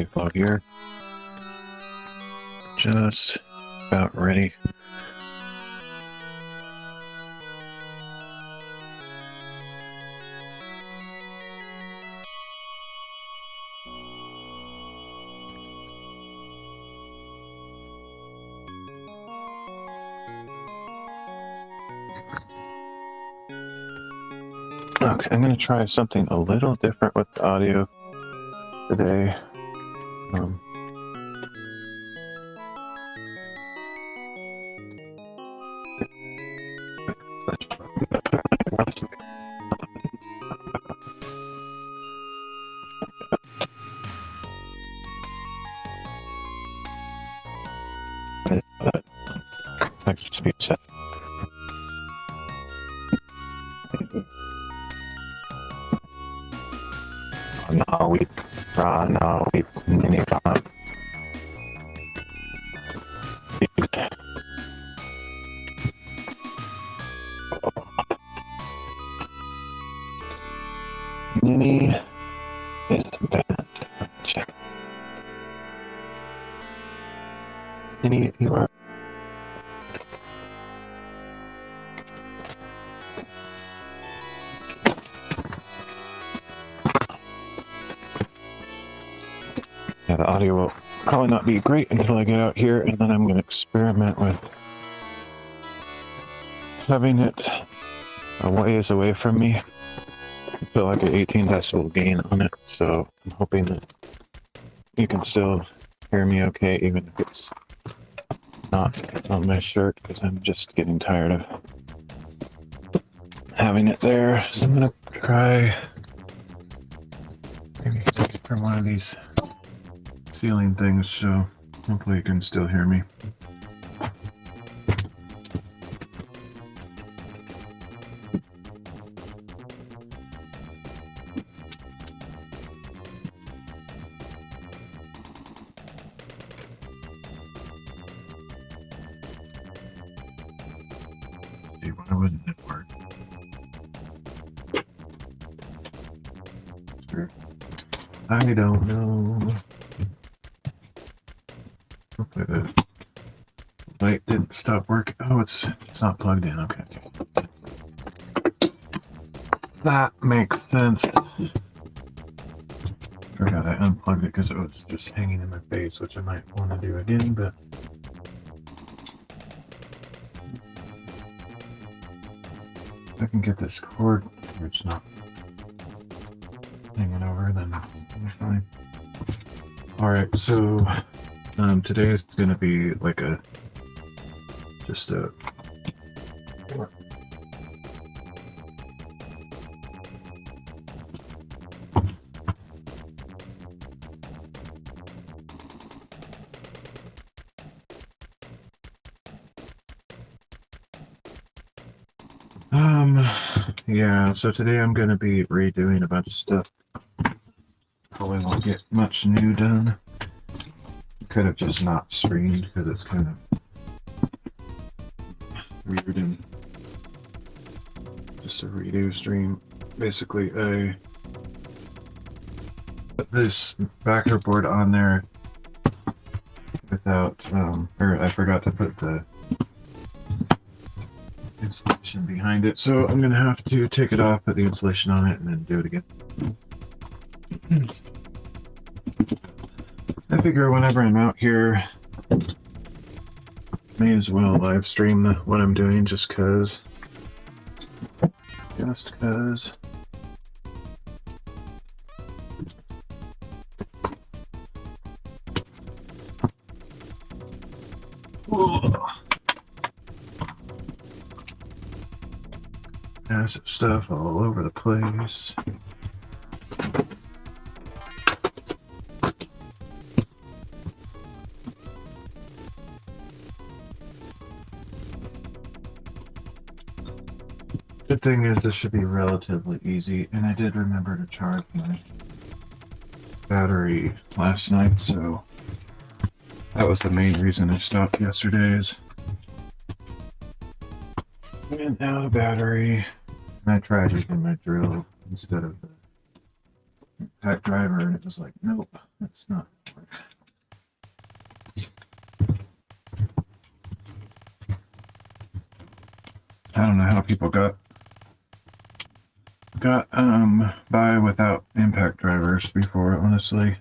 flow here. Just about ready. Okay, I'm going to try something a little different with the audio today. Text speed set. No, we mini pop. Mini is bad. Check. Mini, you are. Yeah, the audio will probably not be great until I get out here, and then I'm going to experiment with having it a ways away from me. I feel like an 18 decibel gain on it, so I'm hoping that you can still hear me okay, even if it's not on my shirt, because I'm just getting tired of having it there. So I'm going to try maybe take it from one of these ceiling things, so hopefully you can still hear me. Let's see, why wouldn't it work? Sure. I don't know. Hopefully the light didn't stop working. Oh, it's not plugged in. Okay. That makes sense. Forgot I unplugged it because it was just hanging in my face, which I might want to do again, but if I can get this cord where it's not hanging over, then it'll be fine. Alright, so today is going to be like just a yeah, so today I'm going to be redoing a bunch of stuff. Probably won't get much new done. Could have just not streamed because it's kind of weird and just a redo stream. Basically, I put this backer board on there without, or I forgot to put the insulation behind it, so I'm gonna have to take it off, put the insulation on it, and then do it again. I figure whenever I'm out here, may as well live stream what I'm doing, just cause. There's stuff all over the place. Good thing is this should be relatively easy, and I did remember to charge my battery last night, so that was the main reason I stopped yesterday. Is ran out of battery, and I tried using my drill instead of the pack driver, and it was like, nope, That's not. I don't know how people got by without impact drivers before, honestly.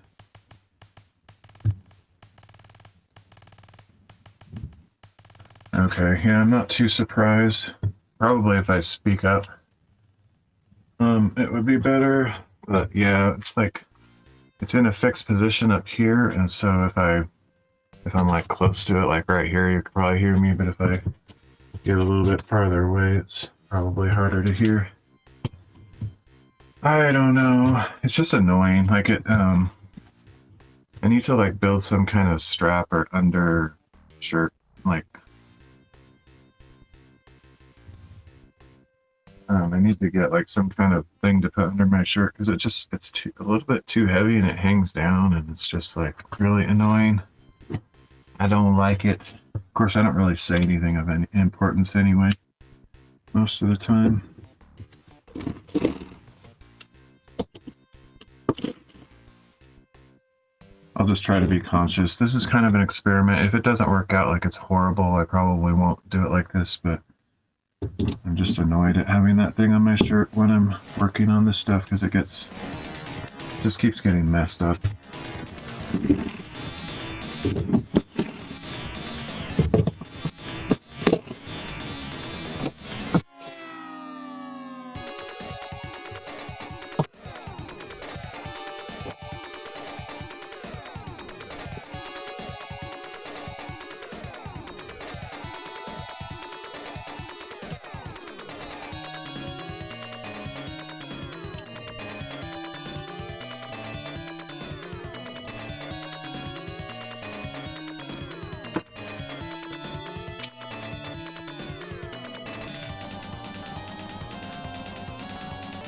Okay, yeah, I'm not too surprised. Probably if I speak up, it would be better. But yeah, it's like it's in a fixed position up here, and so if I'm like close to it, like right here, you could probably hear me. But if I get a little bit farther away, it's probably harder to hear. I don't know. It's just annoying. Like I need to like build some kind of strap or undershirt, like. I need to get like some kind of thing to put under my shirt because it's a little bit too heavy and it hangs down and it's just like really annoying. I don't like it. Of course, I don't really say anything of any importance anyway, most of the time. I'll just try to be conscious. This is kind of an experiment. If it doesn't work out like it's horrible, I probably won't do it like this, but I'm just annoyed at having that thing on my shirt when I'm working on this stuff because it just keeps getting messed up.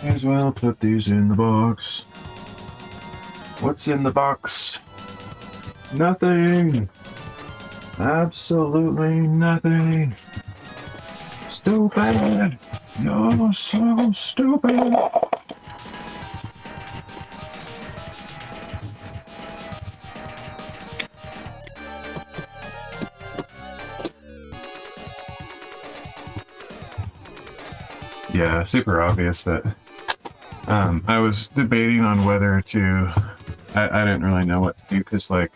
May as well put these in the box. What's in the box? Nothing. Absolutely nothing. Stupid. You're so stupid. Yeah, super obvious, but I was debating on whether to. I didn't really know what to do because, like,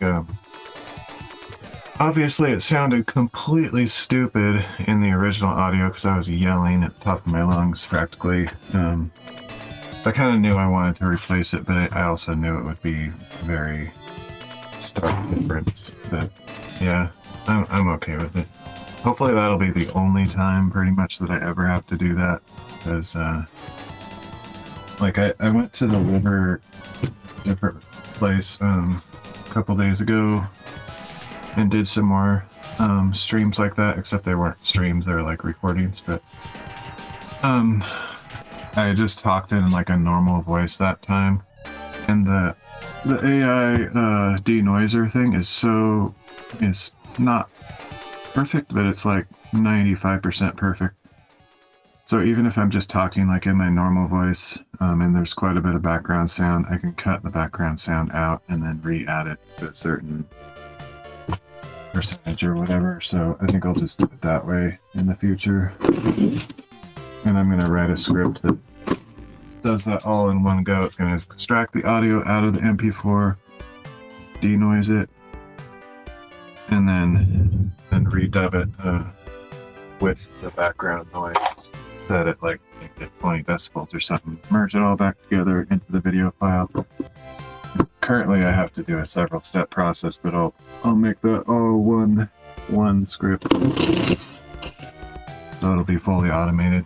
obviously it sounded completely stupid in the original audio because I was yelling at the top of my lungs practically. I kind of knew I wanted to replace it, but I also knew it would be very stark different. But yeah, I'm okay with it. Hopefully that'll be the only time pretty much that I ever have to do that. Because, like, I went to the river, different place, a couple days ago and did some more streams like that, except they weren't streams, they were like recordings, but I just talked in like a normal voice that time, and the AI denoiser thing is not perfect, but it's like 95% perfect. So even if I'm just talking like in my normal voice, and there's quite a bit of background sound, I can cut the background sound out and then re-add it to a certain percentage or whatever. So I think I'll just do it that way in the future. And I'm going to write a script that does that all in one go. It's going to extract the audio out of the MP4, denoise it, and then redub it with the background noise. Set it like 20 decibels or something. Merge it all back together into the video file. Currently, I have to do a several step process, but I'll make that all one script, so it'll be fully automated.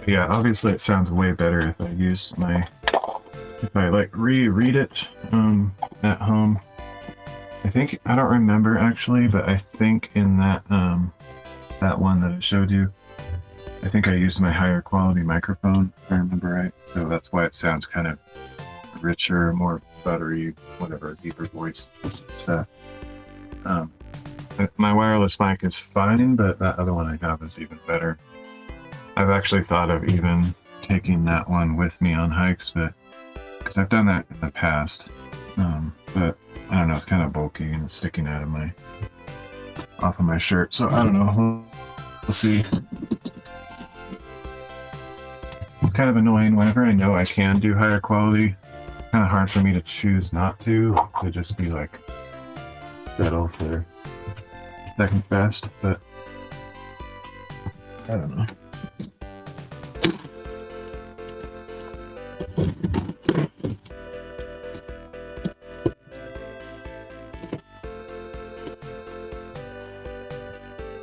Yeah, obviously it sounds way better if I use if I like reread it at home. I think, I don't remember actually, but I think in that that one that I showed you, I think I used my higher quality microphone, if I remember right. So that's why it sounds kind of richer, more buttery, whatever, deeper voice stuff. My wireless mic is fine, but that other one I have is even better. I've actually thought of even taking that one with me on hikes, but because I've done that in the past. But I don't know, it's kind of bulky and it's sticking out of off of my shirt. So I don't know. We'll see. It's kind of annoying whenever I know I can do higher quality. Kind of hard for me to choose not to just be like settle for second best, but I don't know.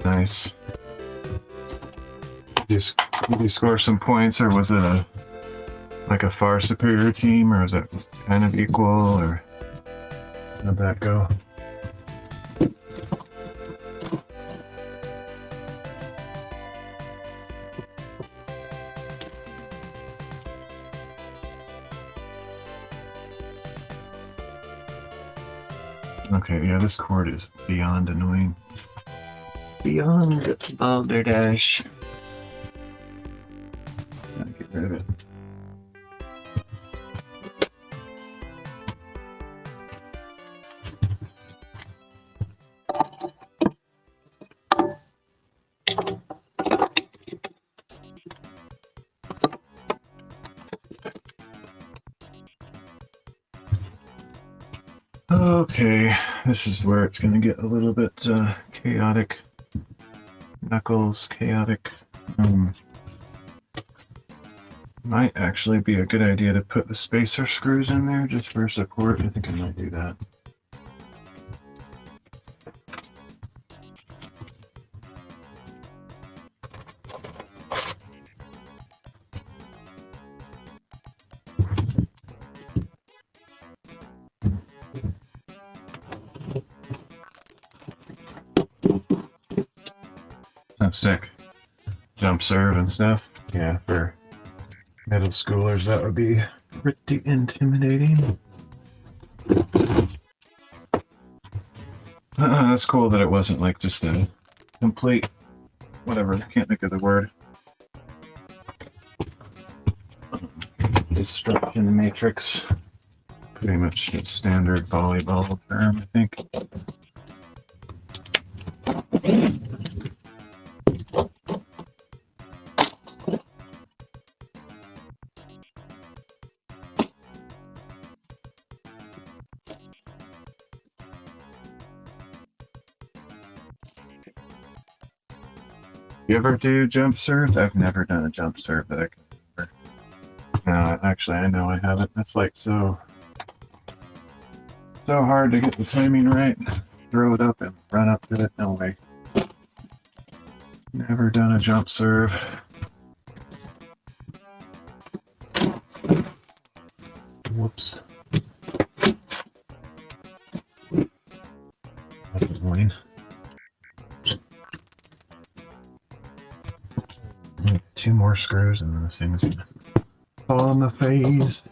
Nice. Did you score some points, or was it like a far superior team, or was it kind of equal, or how'd that go? Okay, yeah, this cord is beyond annoying. Beyond balderdash. Gotta get rid of it. Okay, this is where it's going to get a little bit chaotic. Knuckles, chaotic. Might actually be a good idea to put the spacer screws in there just for support. I think I might do that. Oh, sick. Jump serve and stuff. Yeah, for middle schoolers, that would be pretty intimidating. That's cool that it wasn't like just a complete, whatever, I can't think of the word. Destruction matrix. Pretty much a standard volleyball term, I think. You ever do jump serve? I've never done a jump serve that I can remember. No, actually, I know I haven't. That's like so hard to get the timing right. Throw it up and run up to it. No way. Never done a jump serve. Whoops. That's annoying. 2 more screws and then this thing's gonna fall on the face.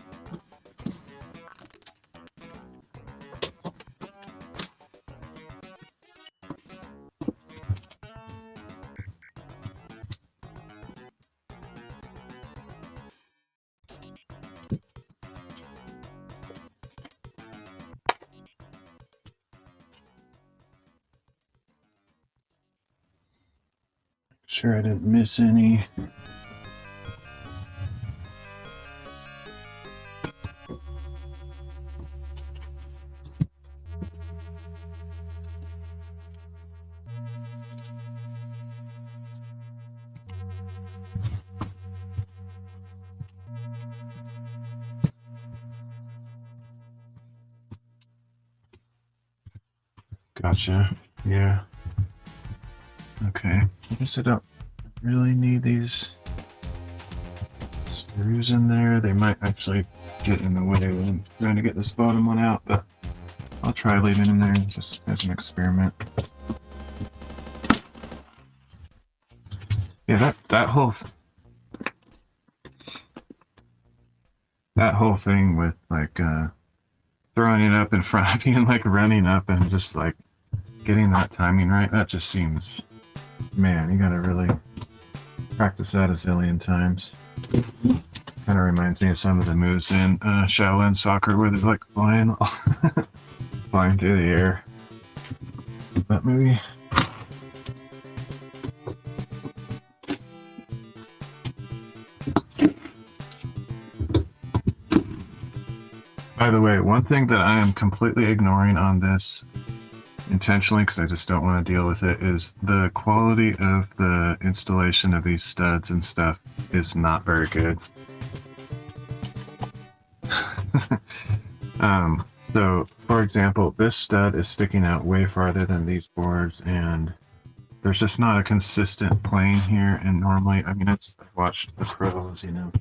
Sure I didn't miss any. Gotcha. Yeah. Okay. I guess I don't really need these screws in there. They might actually get in the way when I'm trying to get this bottom one out, but I'll try leaving in there just as an experiment. Yeah, that whole thing with like throwing it up in front of you and like running up and just like getting that timing right, that just seems, man, you gotta really practice that a zillion times. Kind of reminds me of some of the moves in Shaolin soccer where they're like flying flying through the air. That movie. By the way, one thing that I am completely ignoring on this intentionally because I just don't want to deal with it is the quality of the installation of these studs and stuff is not very good. So for example, this stud is sticking out way farther than these boards and there's just not a consistent plane here. And normally, I mean, I've watched the pros, you know,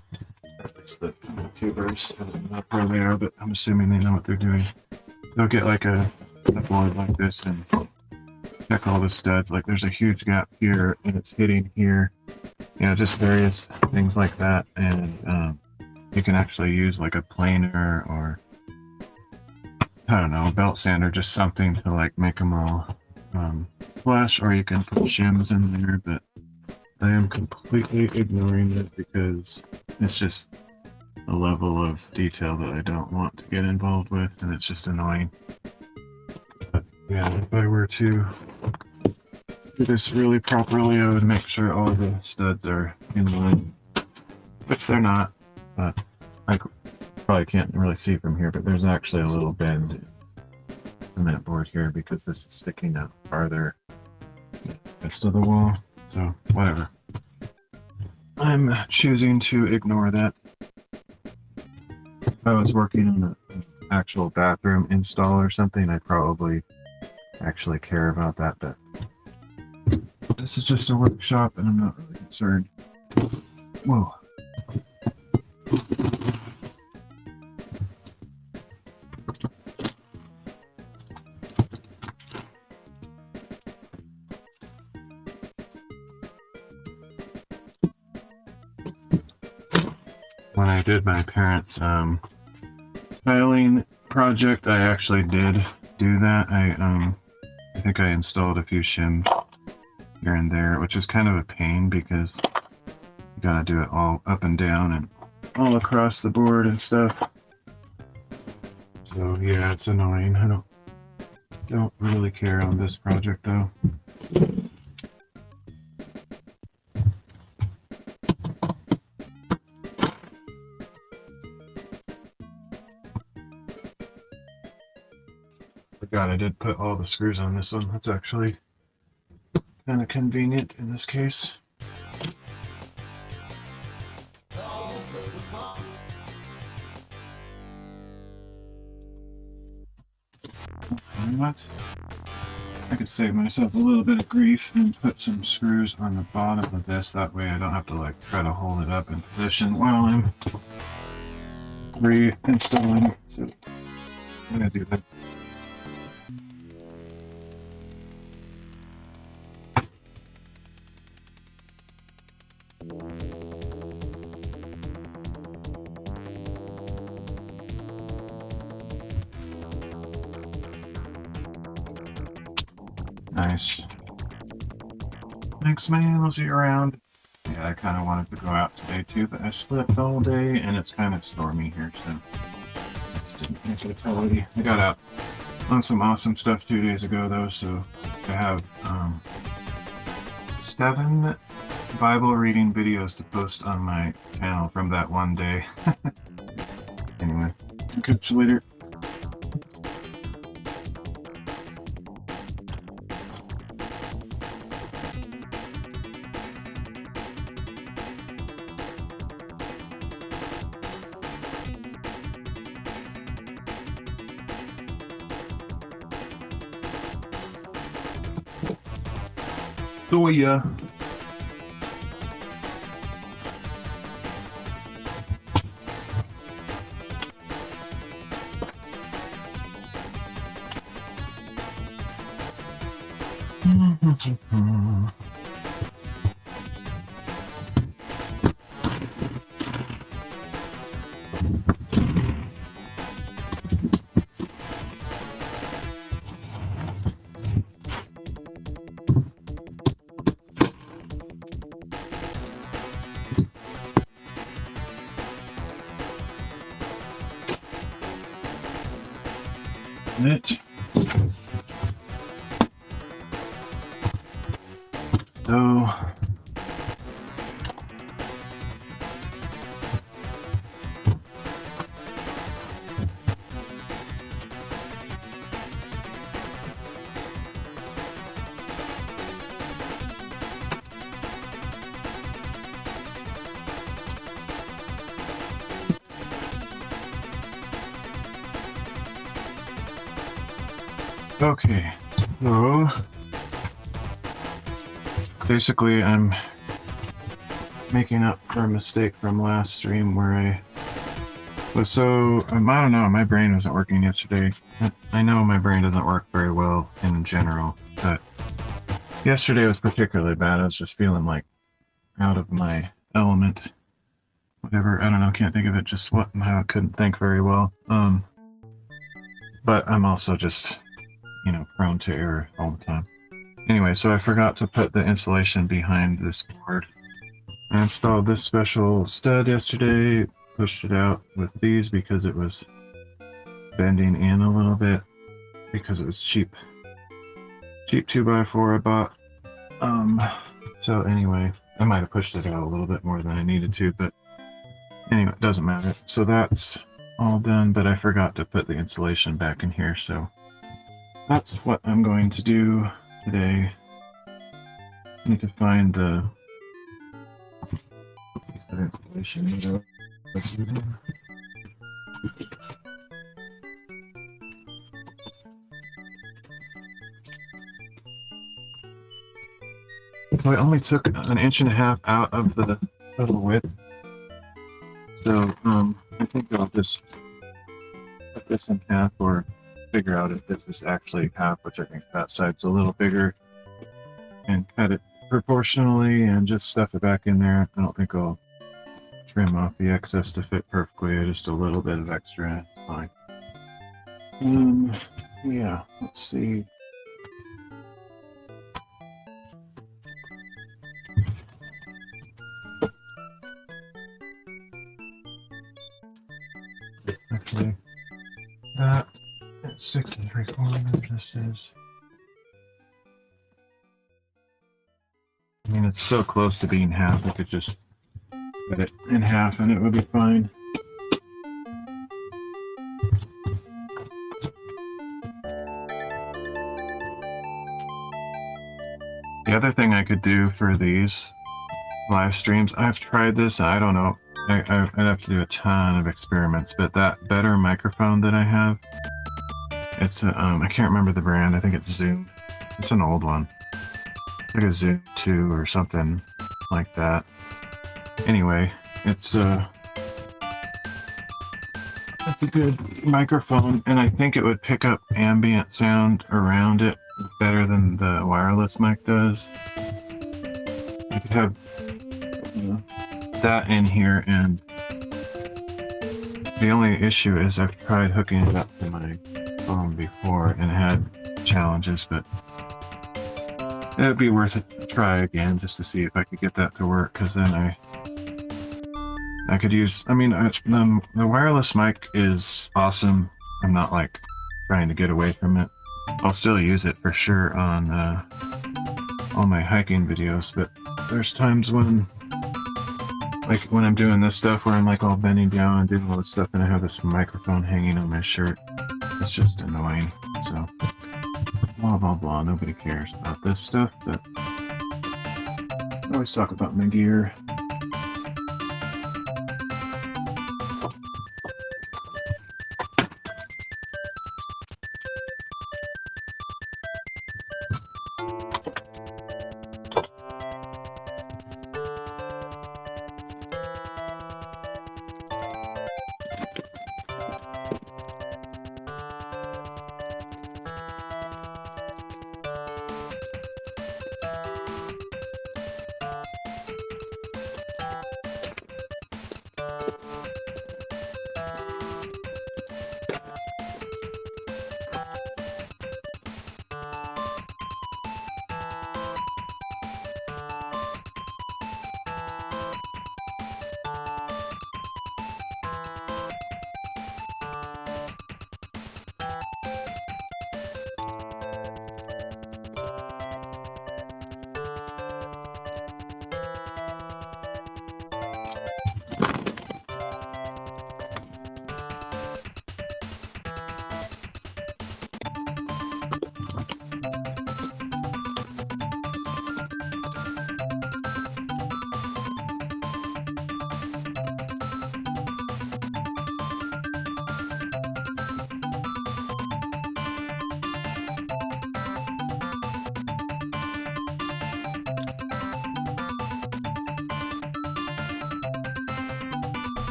at least the YouTubers, I don't know how pro they are, but I'm assuming they know what they're doing. They'll get like a board like this and check all the studs. Like there's a huge gap here and it's hitting here, you know, just various things like that. And you can actually use like a planer or I don't know, a belt sander, just something to like make them all flush, or you can put shims in there, but I am completely ignoring it because it's just a level of detail that I don't want to get involved with, and it's just annoying. But yeah, if I were to do this really properly, I would make sure all the studs are in line, which they're not, but I probably can't really see from here, but there's actually a little bend in the cement board here because this is sticking out farther rest of the wall, so whatever. I'm choosing to ignore that. If I was working on an actual bathroom install or something, I'd probably actually care about that, but this is just a workshop and I'm not really concerned. Whoa. When I did my parents' tiling project, I actually did do that. I think I installed a few shims here and there, which is kind of a pain because you gotta do it all up and down and all across the board and stuff. So yeah, it's annoying. I don't really care on this project though. Forgot I did put all the screws on this one. That's actually kind of convenient in this case. What? I could save myself a little bit of grief and put some screws on the bottom of this. That way I don't have to like try to hold it up in position while I'm reinstalling it. So I'm gonna do that. Nice. Thanks, man. I'll see you around. Yeah, I kind of wanted to go out today too, but I slept all day and it's kind of stormy here, so I just didn't make it a priority. I got out on some awesome stuff 2 days ago though, so I have 7 Bible reading videos to post on my channel from that one day. Anyway, I'll catch you later. So yeah. It. So okay, so basically I'm making up for a mistake from last stream where I was so, I don't know, my brain wasn't working yesterday. I know my brain doesn't work very well in general, but yesterday was particularly bad. I was just feeling like out of my element. Whatever, I don't know, can't think of it, just how I couldn't think very well. But I'm also just, you know, prone to error all the time. Anyway, so I forgot to put the insulation behind this board. I installed this special stud yesterday, pushed it out with these because it was bending in a little bit, because it was cheap 2x4 I bought. So anyway, I might have pushed it out a little bit more than I needed to, but anyway, it doesn't matter. So that's all done, but I forgot to put the insulation back in here, so that's what I'm going to do today. I need to find the piece of insulation. So I only took 1.5 inches out of the width. So I think I'll just cut this in half, or figure out if this is actually half, which I think that side's a little bigger, and cut it proportionally and just stuff it back in there. I don't think I'll trim off the excess to fit perfectly, just a little bit of extra, it's fine. Yeah, let's see. Actually, that 6 3/4, this is. I mean, it's so close to being half, I could just cut it in half and it would be fine. The other thing I could do for these live streams, I've tried this, I don't know, I'd have to do a ton of experiments, but that better microphone that I have, it's I can't remember the brand, I think it's Zoom. It's an old one. It's like a Zoom 2 or something like that. Anyway, it's a good microphone, and I think it would pick up ambient sound around it better than the wireless mic does. You could have that in here, and the only issue is I've tried hooking it up to my phone before and had challenges, but it would be worth it to try again just to see if I could get that to work, because then I could use, I mean, the wireless mic is awesome. I'm not like trying to get away from it. I'll still use it for sure on all my hiking videos, but there's times when, like when I'm doing this stuff where I'm like all bending down and doing all this stuff and I have this microphone hanging on my shirt. It's just annoying. So, blah blah blah, nobody cares about this stuff, but I always talk about my gear.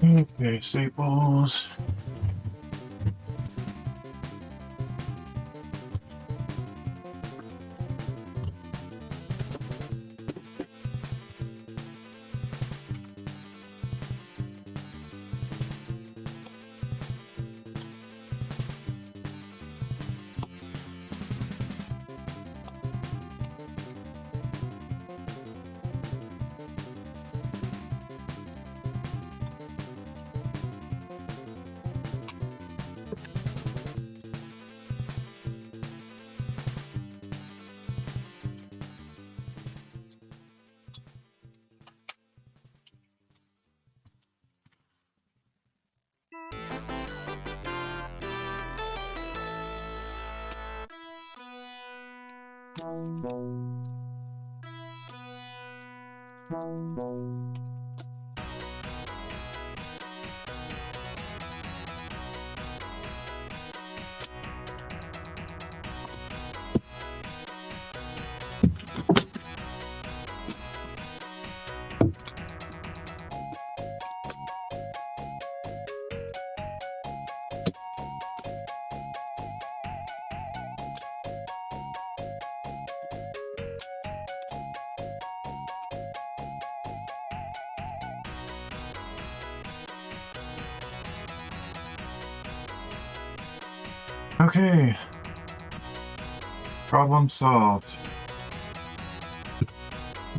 Okay, staples. Okay, problem solved.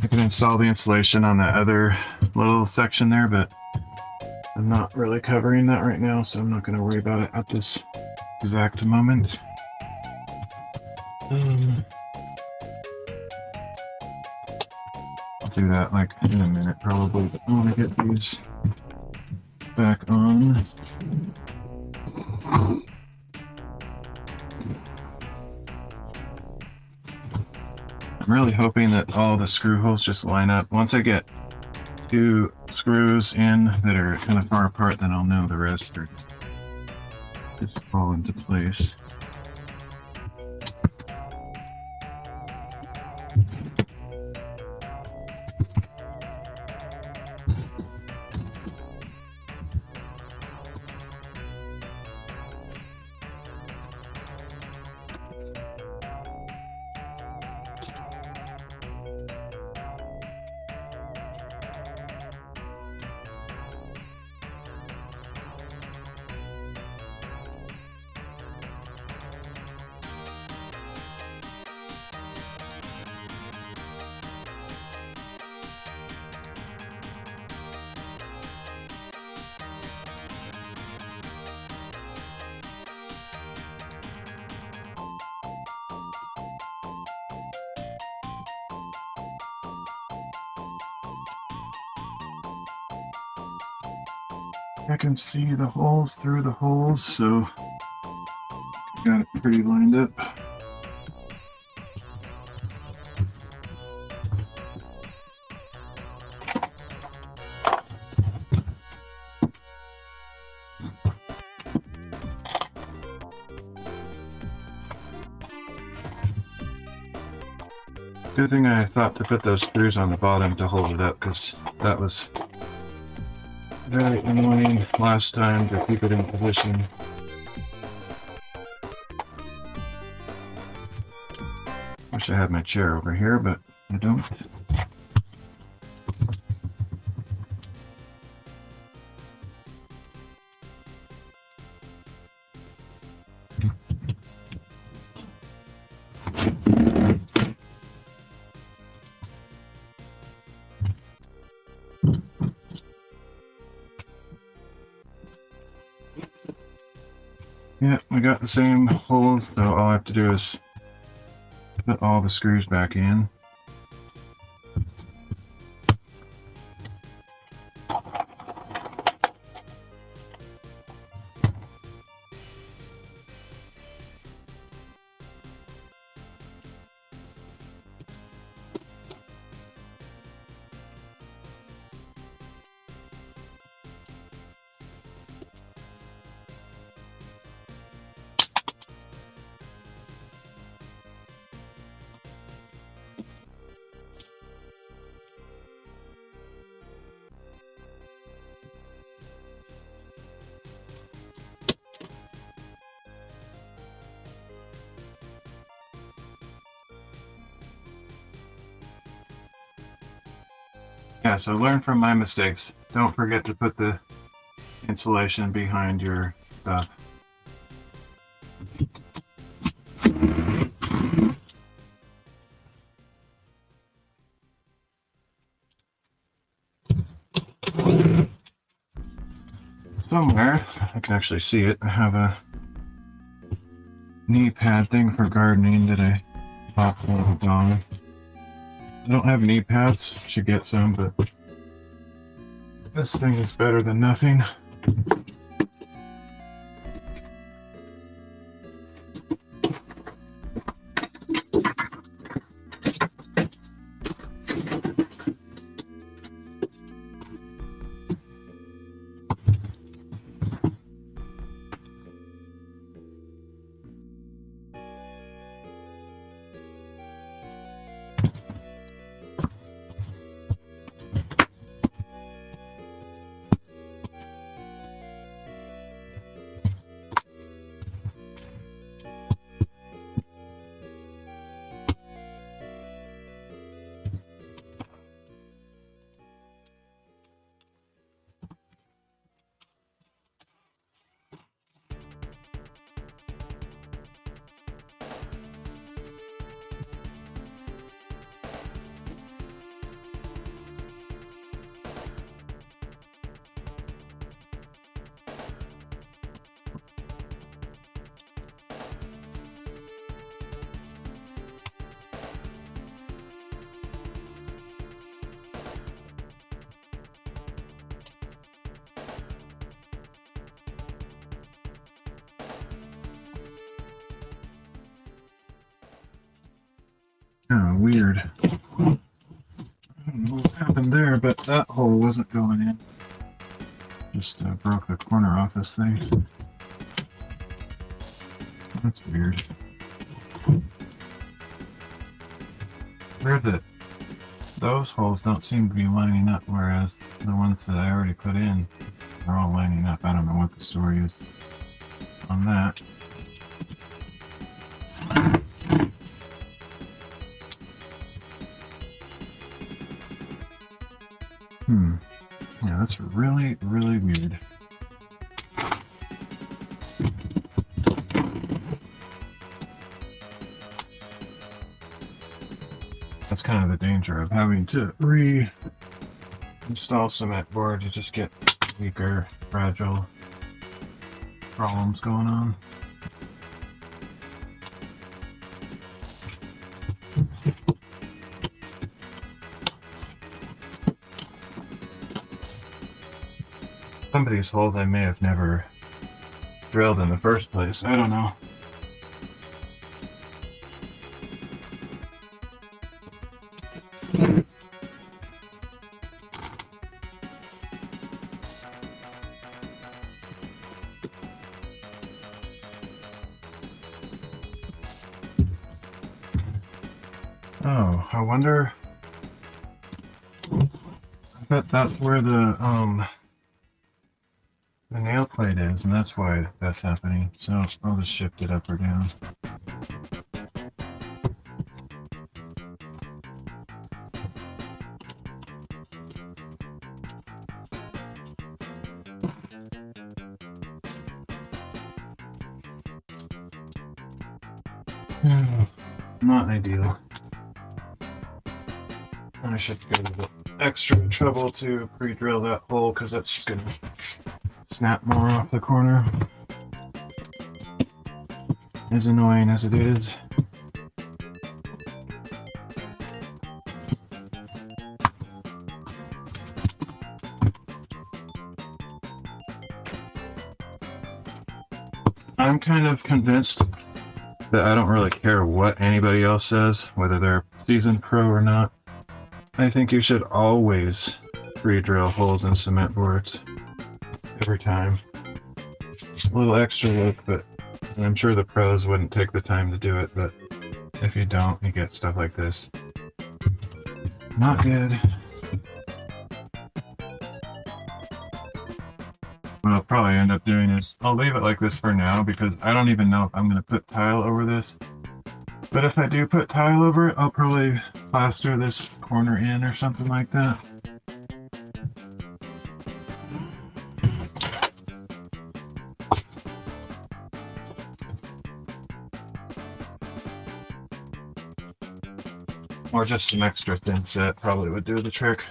I can install the insulation on that other little section there, but I'm not really covering that right now, so I'm not going to worry about it at this exact moment. I'll do that like in a minute probably, but I want to get these back on. I'm really hoping that all the screw holes just line up. Once I get 2 screws in that are kind of far apart, then I'll know the rest are just fall into place. I can see the holes through the holes, so got it pretty lined up. Good thing I thought to put those screws on the bottom to hold it up, because that was very annoying last time to keep it in position. Wish I had my chair over here, but I don't. Yeah, we got the same holes, so all I have to do is put all the screws back in. Yeah, so learn from my mistakes. Don't forget to put the insulation behind your stuff. Somewhere, I can actually see it, I have a knee pad thing for gardening that I popped on. I don't have knee pads, should get some, but this thing is better than nothing. Oh, weird. I don't know what happened there, but that hole wasn't going in. Just broke the corner off this thing. That's weird. Weird that those holes don't seem to be lining up, whereas the ones that I already put in are all lining up. I don't know what the story is on that. Yeah, that's really, really weird. That's kind of the danger of having to re-install cement board. You just get weaker, fragile problems going on. Some of these holes I may have never drilled in the first place. I don't know. Oh, I wonder. I bet that's where the nail plate is, and that's why that's happening. So I'll just shift it up or down. Not ideal. I should go to the extra trouble to pre-drill that hole because that's just gonna snap more off the corner. As annoying as it is. I'm kind of convinced that I don't really care what anybody else says, whether they're seasoned pro or not. I think you should always pre-drill holes in cement boards. Every time. A little extra work, but I'm sure the pros wouldn't take the time to do it, but if you don't, you get stuff like this. Not good. What I'll probably end up doing is I'll leave it like this for now because I don't even know if I'm going to put tile over this. But if I do put tile over it, I'll probably plaster this corner in or something like that. Or just some extra thin set probably would do the trick.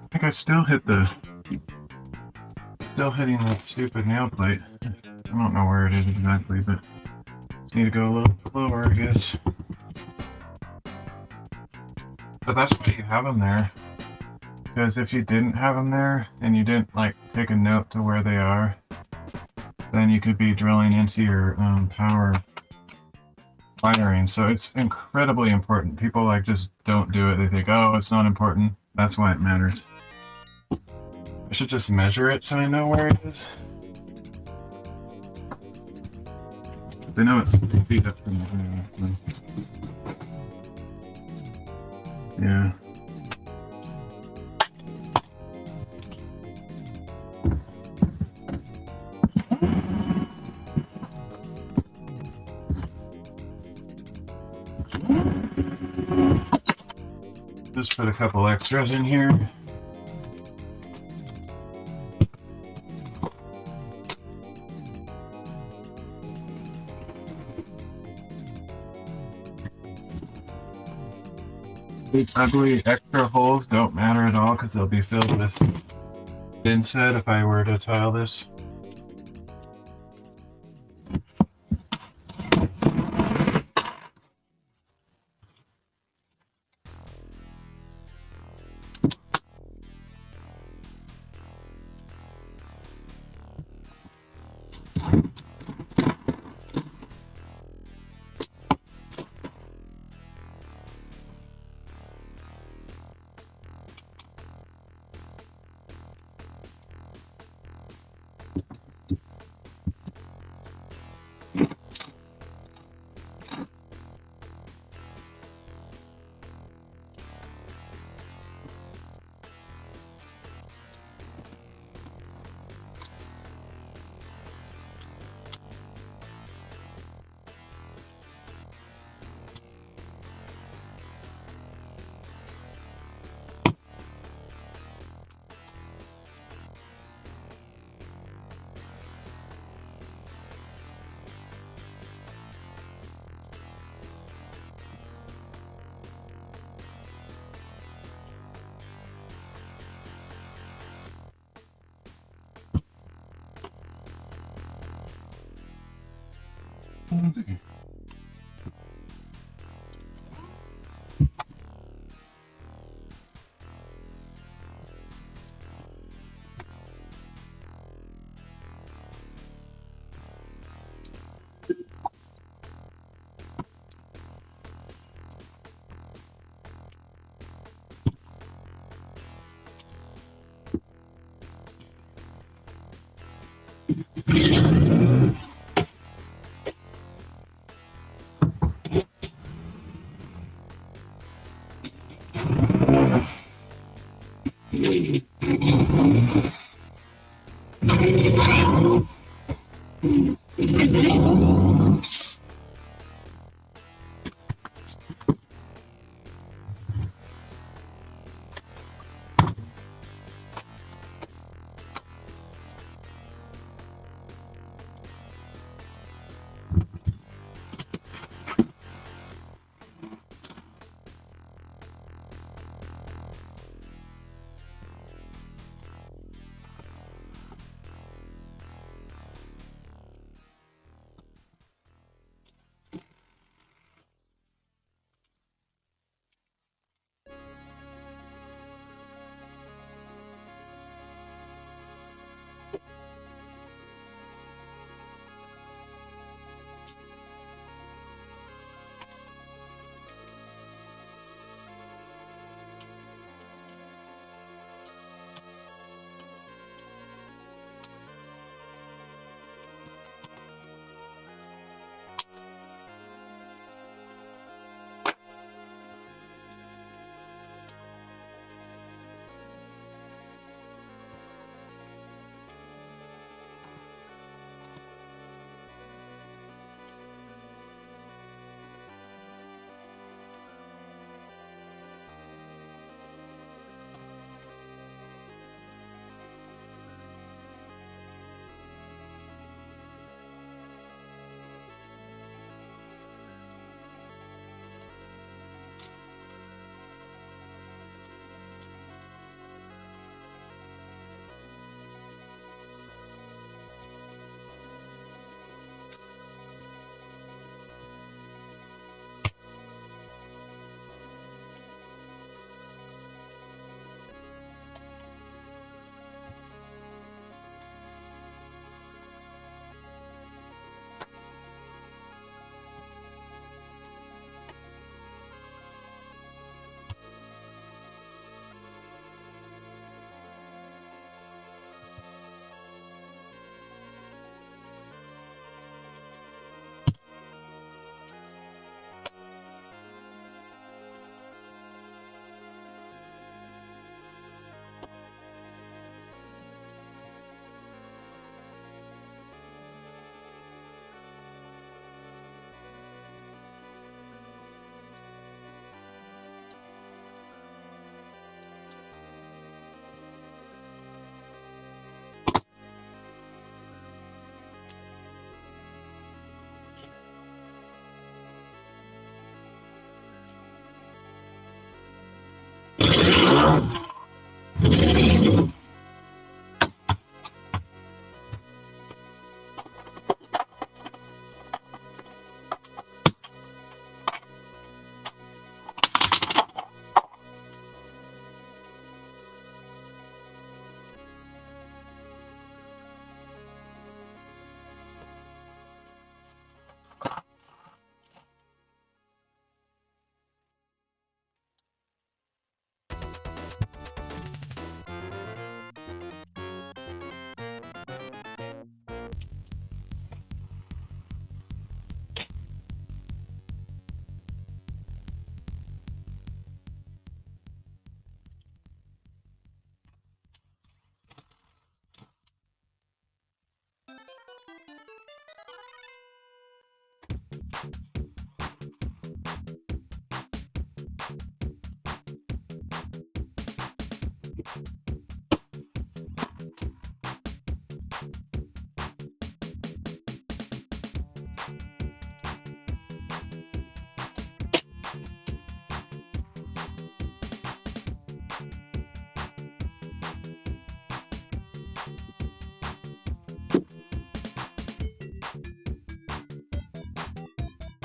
I think I still hitting that stupid nail plate. I don't know where it is exactly, but just need to go a little lower, I guess. But that's why you have them there. Because if you didn't have them there and you didn't like take a note to where they are, then you could be drilling into your power wiring. So it's incredibly important. People like just don't do it. They think, oh, it's not important. That's why it matters. I should just measure it so I know where it is. I know it's 3 feet up from there. Yeah. Just put a couple extras in here. These ugly extra holes don't matter at all because they'll be filled with thin set if I were to tile this.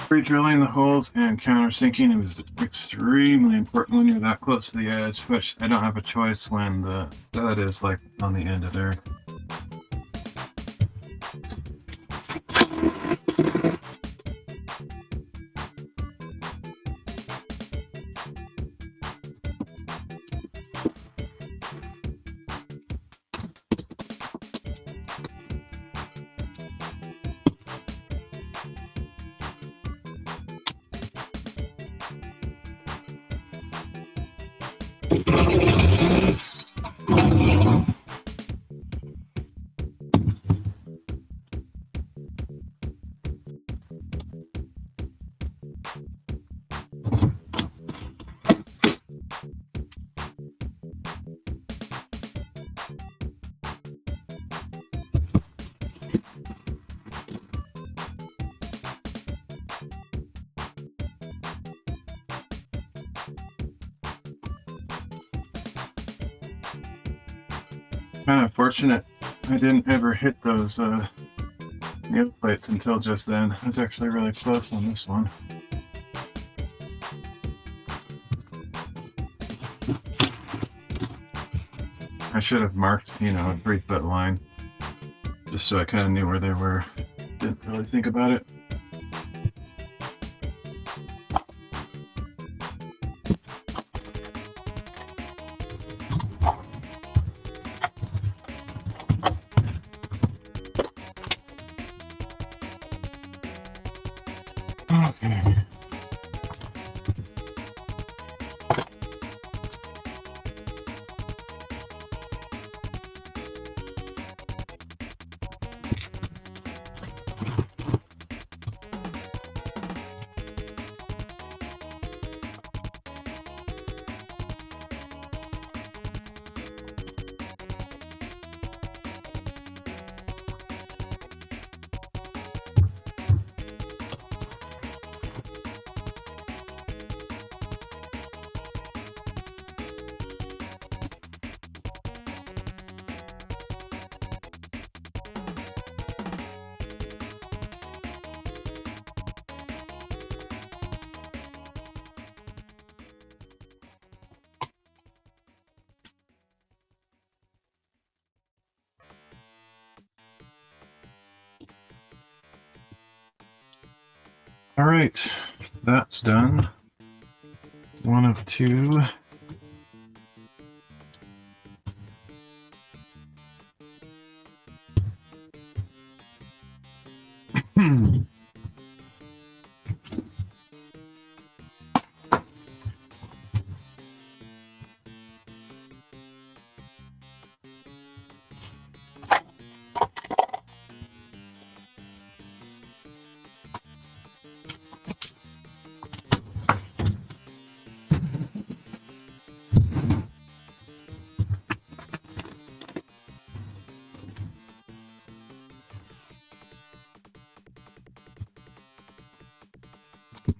Pre-drilling the holes and countersinking is extremely important when you're that close to the edge, which I don't have a choice when the stud is like on the end of there. Kind of fortunate I didn't ever hit those nail plates until just then. I was actually really close on this one. I should have marked, you know, a 3-foot line just so I kind of knew where they were. Didn't really think about it. Okay. All right, that's done. One of two.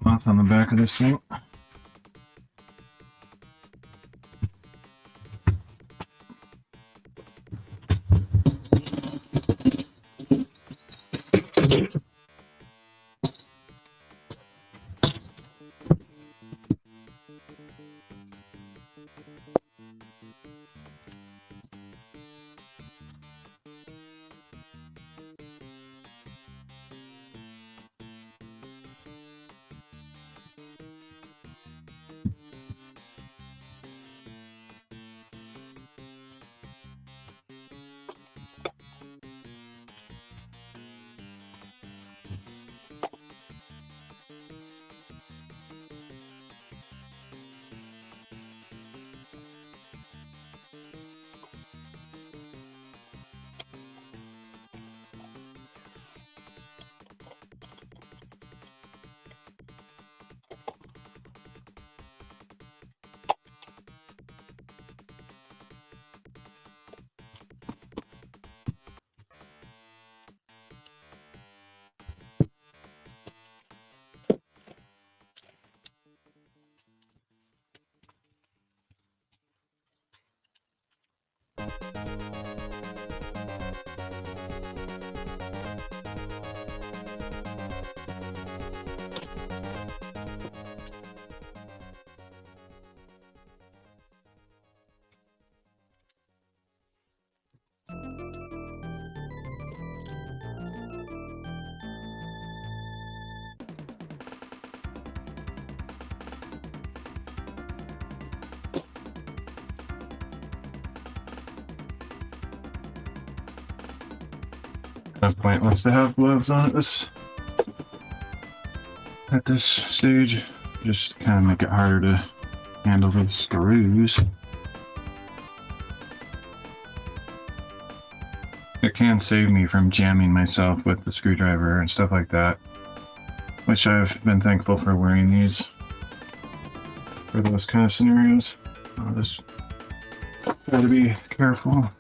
Off on the back of this thing. Kind of pointless to have gloves on at this stage. Just kind of make it harder to handle these screws. It can save me from jamming myself with the screwdriver and stuff like that, which I've been thankful for wearing these for those kind of scenarios. I'll just try to be careful.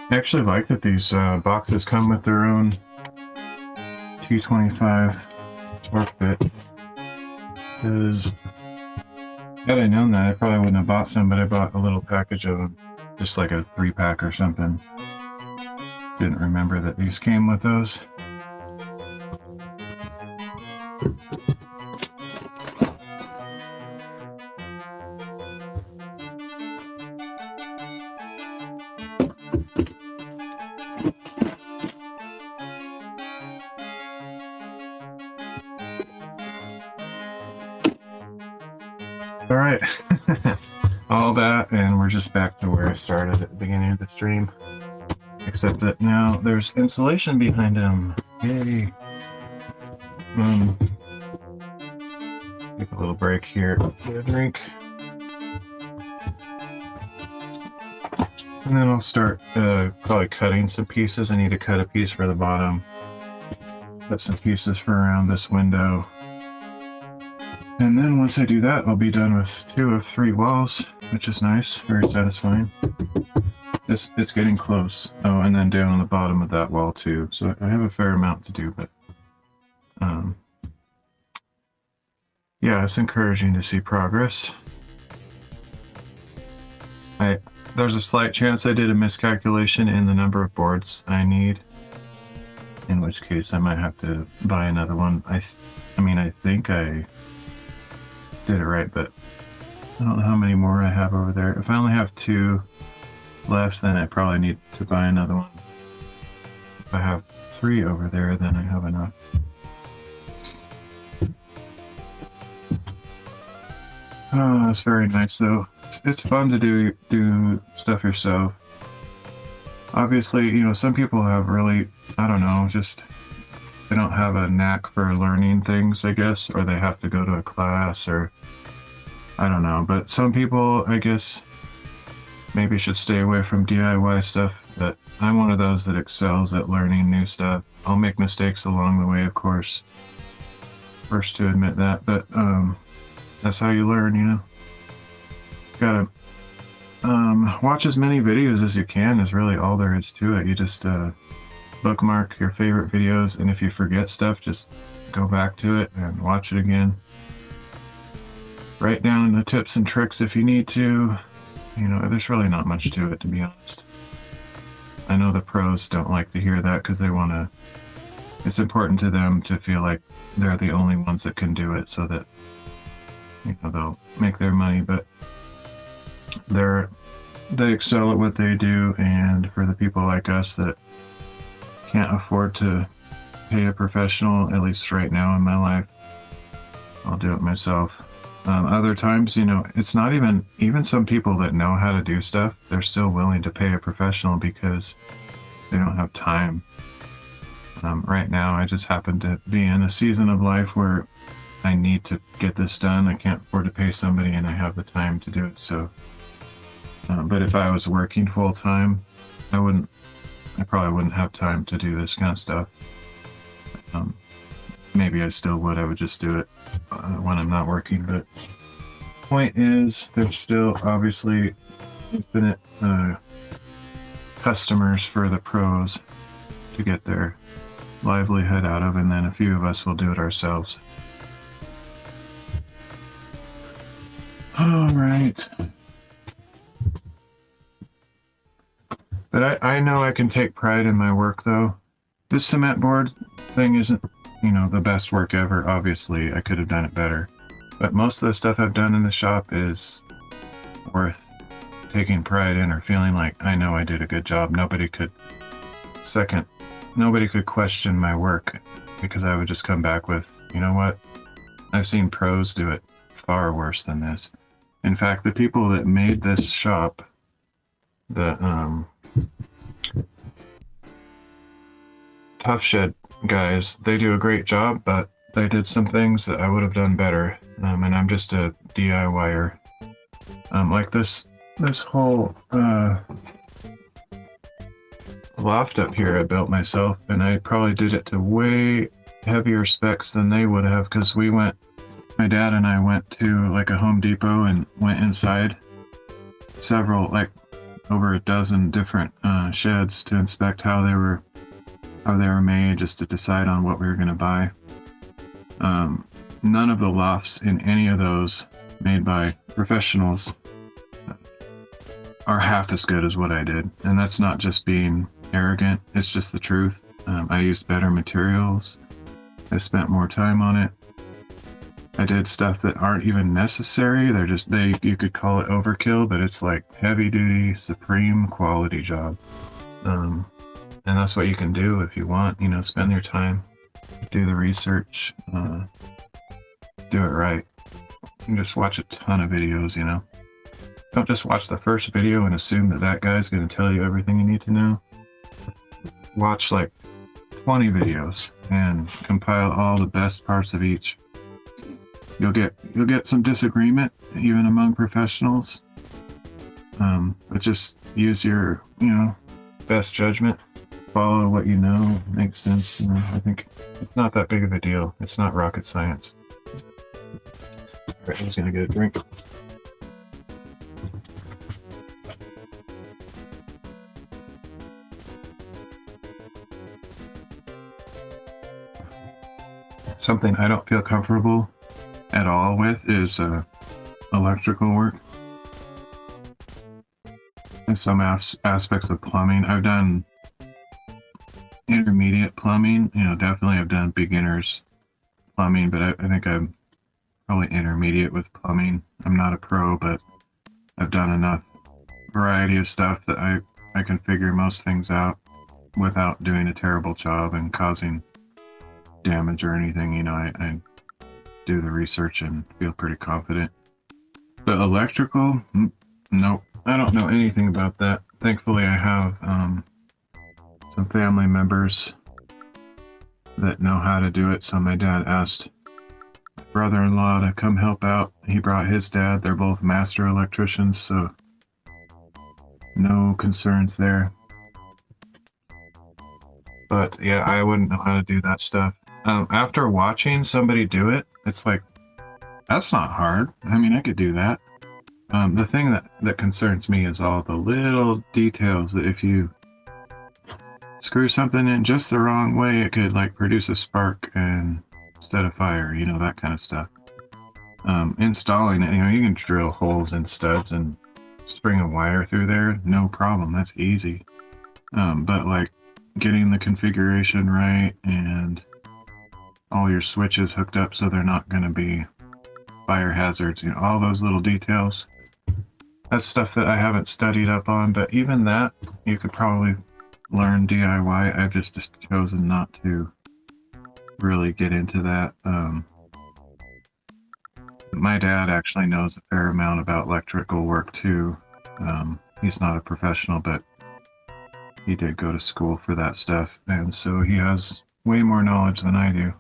I actually like that these boxes come with their own T25 torque bit, because had I known that, I probably wouldn't have bought some, but I bought a little package of them, just like a 3-pack or something. Didn't remember that these came with those. All right, all that, and we're just back to where I started at the beginning of the stream, except that now there's insulation behind him. Yay! Take a little break here, get a drink, and then I'll start probably cutting some pieces. I need to cut a piece for the bottom, cut some pieces for around this window. And then once I do that, I'll be done with 2 of 3 walls, which is nice, very satisfying. It's getting close. Oh, and then down on the bottom of that wall too. So I have a fair amount to do, but yeah, it's encouraging to see progress. There's a slight chance I did a miscalculation in the number of boards I need, in which case I might have to buy another one. I think I did it right, but I don't know how many more I have over there. If I only have 2 left, then I probably need to buy another one. If I have 3 over there, then I have enough. Oh, it's very nice though. It's fun to do stuff yourself. Obviously, you know, some people have really, I don't know, just they don't have a knack for learning things, I guess, or they have to go to a class, or I don't know. But some people, I guess, maybe should stay away from DIY stuff. But I'm one of those that excels at learning new stuff. I'll make mistakes along the way, of course. First to admit that, but that's how you learn, you know. Gotta watch as many videos as you can is really all there is to it. You just bookmark your favorite videos, and if you forget stuff, just go back to it and watch it again. Write down the tips and tricks if you need to. You know, there's really not much to it, to be honest. I know the pros don't like to hear that because they want to, it's important to them to feel like they're the only ones that can do it, so that, you know, they'll make their money, but they excel at what they do. And for the people like us that can't afford to pay a professional, at least right now in my life, I'll do it myself. Other times, you know, it's not even some people that know how to do stuff, they're still willing to pay a professional because they don't have time. Right now, I just happen to be in a season of life where I need to get this done. I can't afford to pay somebody, and I have the time to do it. So, but if I was working full time, I probably wouldn't have time to do this kind of stuff. Maybe I still would. I would just do it when I'm not working. But point is, there's still obviously infinite customers for the pros to get their livelihood out of, and then a few of us will do it ourselves. All right. But I know I can take pride in my work, though. This cement board thing isn't, you know, the best work ever. Obviously, I could have done it better. But most of the stuff I've done in the shop is worth taking pride in, or feeling like I know I did a good job. Nobody could Second, nobody could question my work because I would just come back with, you know what? I've seen pros do it far worse than this. In fact, the people that made this shop, the Tough Shed guys, they do a great job, but they did some things that I would have done better. And I'm just a DIYer. Like this whole loft up here I built myself, and I probably did it to way heavier specs than they would have, because my dad and I went to like a Home Depot and went inside several, like over a dozen different sheds to inspect how they were made, just to decide on what we were going to buy. None of the lofts in any of those made by professionals are half as good as what I did, and that's not just being arrogant, it's just the truth. I used better materials, I spent more time on it, I did stuff that aren't even necessary. You could call it overkill, but it's like heavy duty, supreme quality job. And that's what you can do if you want, you know, spend your time, do the research, do it right. You just watch a ton of videos, you know. Don't just watch the first video and assume that guy's going to tell you everything you need to know. Watch like 20 videos and compile all the best parts of each. You'll get some disagreement even among professionals, but just use your, you know, best judgment. Follow what you know makes sense. You know, I think it's not that big of a deal. It's not rocket science. All right, I'm just gonna get a drink. Something I don't feel comfortable at all with is electrical work and some aspects of plumbing. I've done intermediate plumbing, you know, definitely I've done beginners plumbing, but I think I'm probably intermediate with plumbing. I'm not a pro, but I've done enough variety of stuff that I can figure most things out without doing a terrible job and causing damage or anything. You know, I do the research and feel pretty confident. But electrical, nope, I don't know anything about that. Thankfully, I have some family members that know how to do it. So my dad asked my brother-in-law to come help out. He brought his dad. They're both master electricians, so no concerns there. But yeah, I wouldn't know how to do that stuff. After watching somebody do it, it's like, that's not hard. I mean, I could do that. The thing that concerns me is all the little details that if you screw something in just the wrong way, it could like produce a spark instead of fire, you know, that kind of stuff. Installing it, you know, you can drill holes in studs and string a wire through there, no problem, that's easy. But like getting the configuration right and all your switches hooked up so they're not going to be fire hazards, you know, all those little details. That's stuff that I haven't studied up on, but even that, you could probably learn DIY. I've just chosen not to really get into that. My dad actually knows a fair amount about electrical work too. He's not a professional, but he did go to school for that stuff, and so he has way more knowledge than I do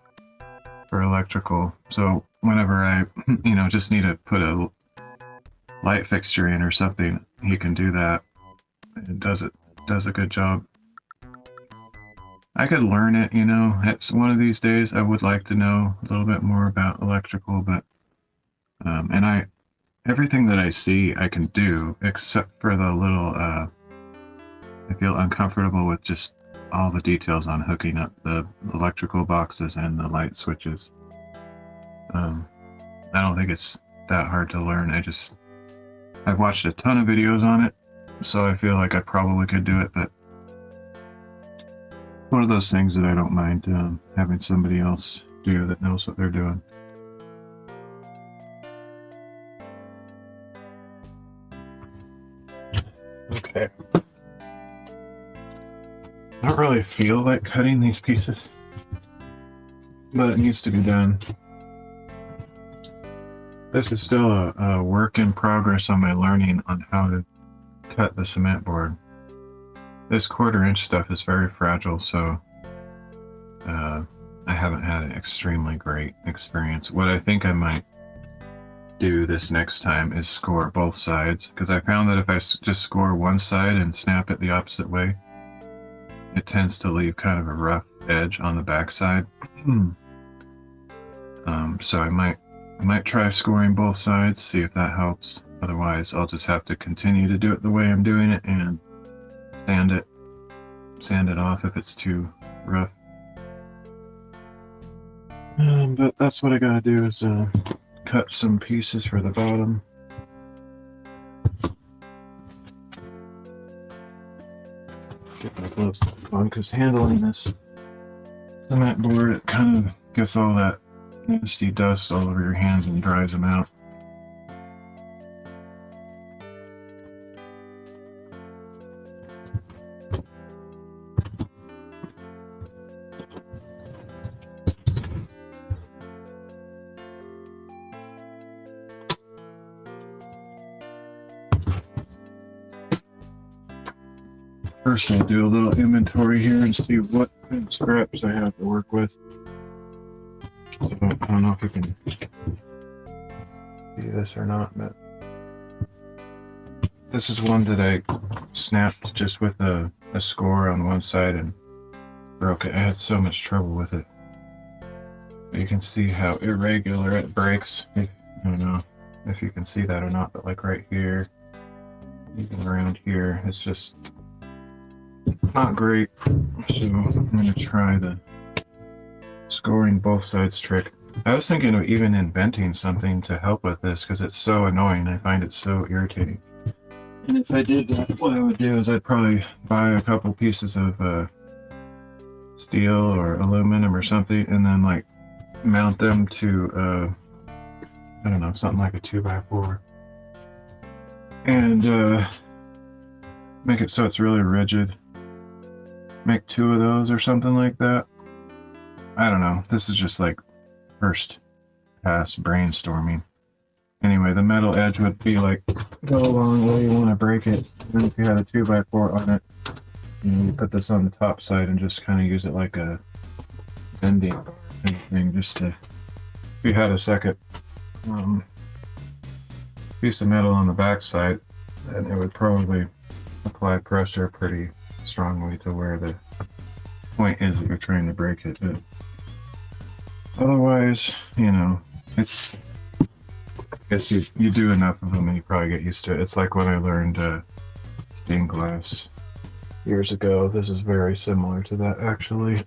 for electrical. So whenever I, you know, just need to put a light fixture in or something, he can do that. It does a good job. I could learn it, you know, it's one of these days. I would like to know a little bit more about electrical, but and everything that I see I can do, except for the little I feel uncomfortable with just all the details on hooking up the electrical boxes and the light switches. I don't think it's that hard to learn. I've watched a ton of videos on it, so I feel like I probably could do it, but one of those things that I don't mind having somebody else do that knows what they're doing. Okay. I don't really feel like cutting these pieces, but it needs to be done. This is still a work in progress on my learning on how to cut the cement board. This 1/4 inch stuff is very fragile, so I haven't had an extremely great experience. What I think I might do this next time is score both sides, because I found that if I just score one side and snap it the opposite way, it tends to leave kind of a rough edge on the back side. So I might try scoring both sides, see if that helps. Otherwise, I'll just have to continue to do it the way I'm doing it and sand it off if it's too rough. But that's what I gotta do is cut some pieces for the bottom. Get my gloves on, because handling this cement board, it kind of gets all that nasty dust all over your hands and dries them out. First, I'll do a little inventory here and see what kind of scraps I have to work with. So, I don't know if you can see this or not, but this is one that I snapped just with a score on one side and broke it. I had so much trouble with it. You can see how irregular it breaks. I don't know if you can see that or not, but like right here, even around here, it's just not great. So I'm going to try the scoring both sides trick. I was thinking of even inventing something to help with this, because it's so annoying. I find it so irritating. And if I did that, what I would do is I'd probably buy a couple pieces of steel or aluminum or something, and then like mount them to I don't know, something like a 2x4, and make it so it's really rigid. Make 2 of those or something like that. I don't know. This is just like first pass brainstorming. Anyway, the metal edge would be like go along where you want to break it. And then if you had a 2x4 on it, you put this on the top side and just kind of use it like a bending thing, just to, if you had a second piece of metal on the back side, then it would probably apply pressure pretty strongly to where the point is that you're trying to break it. But otherwise, you know, it's, I guess you do enough of them and you probably get used to it. It's like when I learned stained glass years ago. This is very similar to that, actually.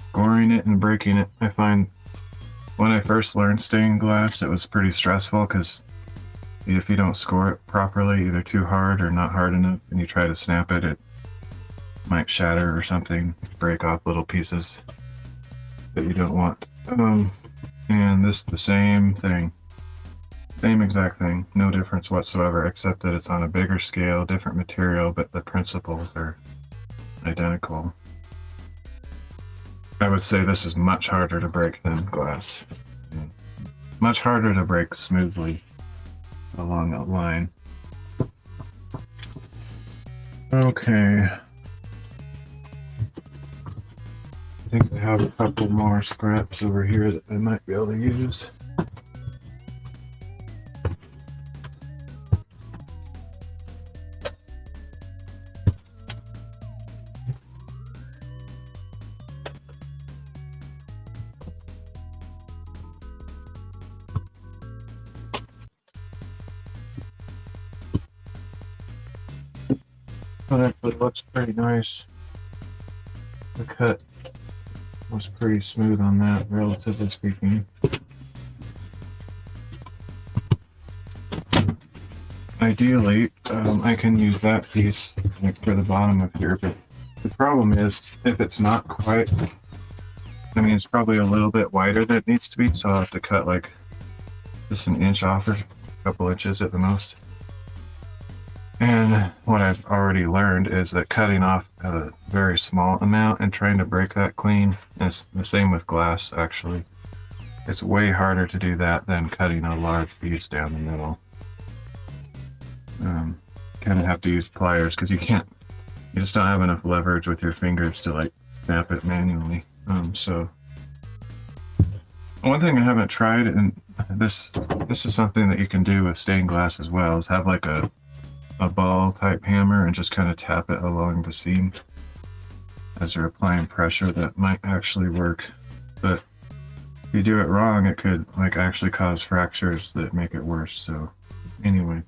Scoring it and breaking it. I find when I first learned stained glass, it was pretty stressful, because if you don't score it properly, either too hard or not hard enough, and you try to snap it, it might shatter or something, break off little pieces that you don't want. And this, the same thing. Same exact thing. No difference whatsoever, except that it's on a bigger scale, different material, but the principles are identical. I would say this is much harder to break than glass. Much harder to break smoothly along that line. Okay. I think I have a couple more scraps over here that I might be able to use. But actually looks pretty nice. The cut was pretty smooth on that, relatively speaking. Ideally, I can use that piece like for the bottom of here, but the problem is if it's not quite, I mean, it's probably a little bit wider than it needs to be, so I'll have to cut like just an inch off or a couple inches at the most. And what I've already learned is that cutting off a very small amount and trying to break that clean is the same with glass, actually. It's way harder to do that than cutting a large piece down the middle. Kind of have to use pliers because you just don't have enough leverage with your fingers to like snap it manually. So one thing I haven't tried, and this is something that you can do with stained glass as well, is have like a ball type hammer and just kind of tap it along the seam as you're applying pressure. That might actually work, but if you do it wrong, it could like actually cause fractures that make it worse. So anyway,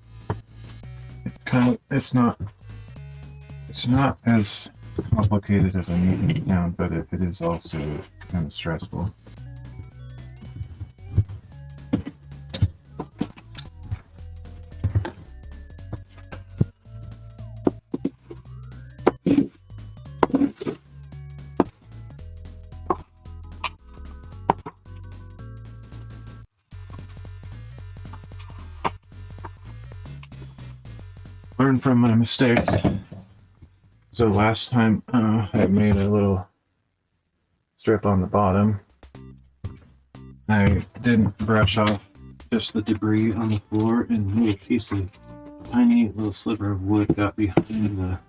it's not as complicated as I make it sound, but it is also kind of stressful. Learn from my mistakes. So last time I made a little strip on the bottom. I didn't brush off just the debris on the floor, and a little piece of tiny little sliver of wood got behind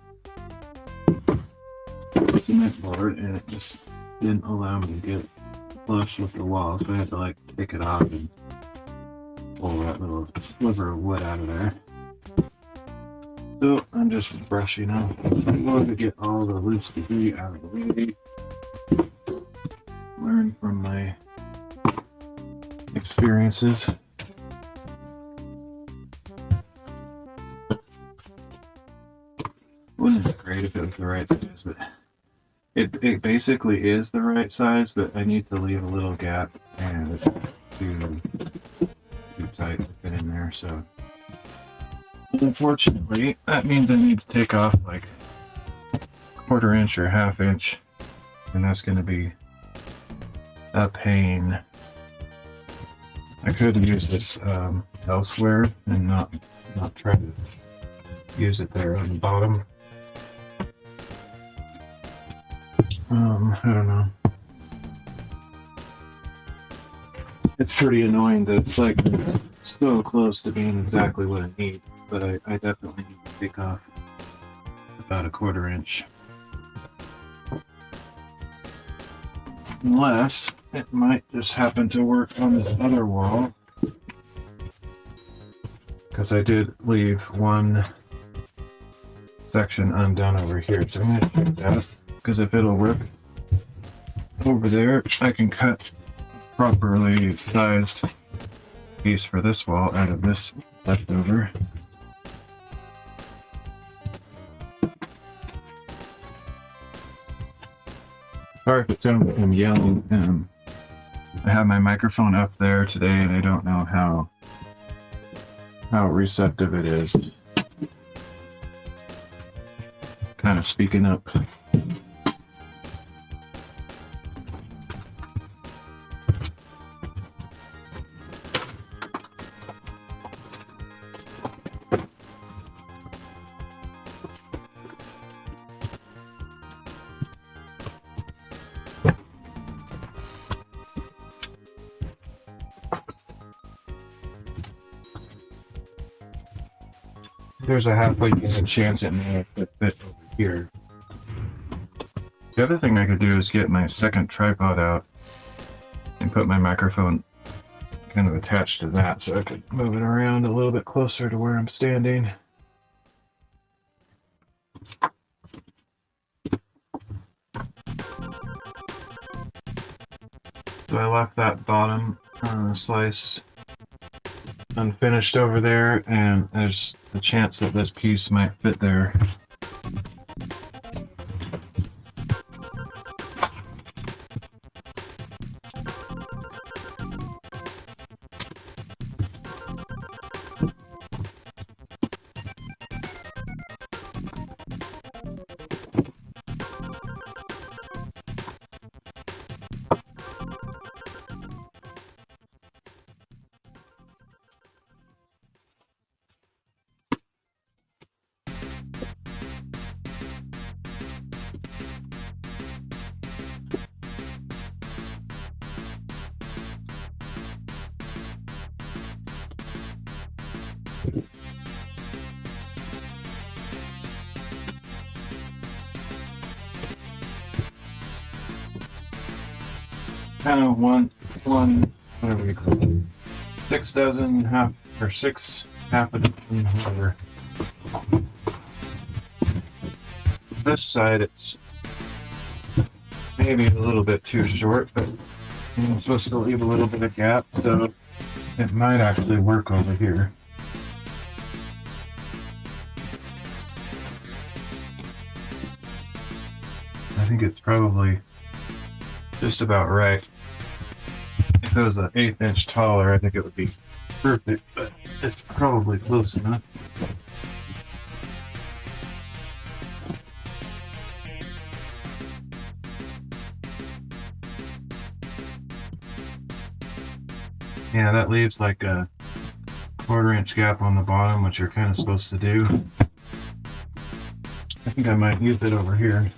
the cement board, and it just didn't allow me to get flush with the wall, so I had to like take it off and pull that little sliver of wood out of there. So I'm just brushing off to get all the loose debris out of the way. Learn from my experiences. Wasn't great if it was the right size, but it basically is the right size, but I need to leave a little gap, and it's too tight to fit in there, so unfortunately, that means I need to take off like 1/4 inch or 1/2 inch, and that's going to be a pain. I could use this elsewhere and not try to use it there on the bottom. I don't know. It's pretty annoying that it's like so close to being exactly what I need. But I definitely need to take off about 1/4 inch. Unless it might just happen to work on this other wall. Because I did leave one section undone over here. So I'm going to check that. Because if it'll work over there, I can cut properly sized piece for this wall out of this leftover. Sorry if it sounds like I'm yelling. I have my microphone up there today, and I don't know how receptive it is. Kind of speaking up. There's a halfway decent chance it may fit over here. The other thing I could do is get my second tripod out and put my microphone kind of attached to that, so I could move it around a little bit closer to where I'm standing. So I left that bottom slice unfinished over there, and there's a chance that this piece might fit there. Kind of one, whatever you call it, 6 dozen, half, or 6 half a dozen, whatever. This side, it's maybe a little bit too short, but I'm supposed to leave a little bit of gap, so it might actually work over here. I think it's probably just about right. If it was an 1/8 inch taller, I think it would be perfect, but it's probably close enough. Yeah, that leaves like a 1/4 inch gap on the bottom, which you're kind of supposed to do. I think I might use it over here.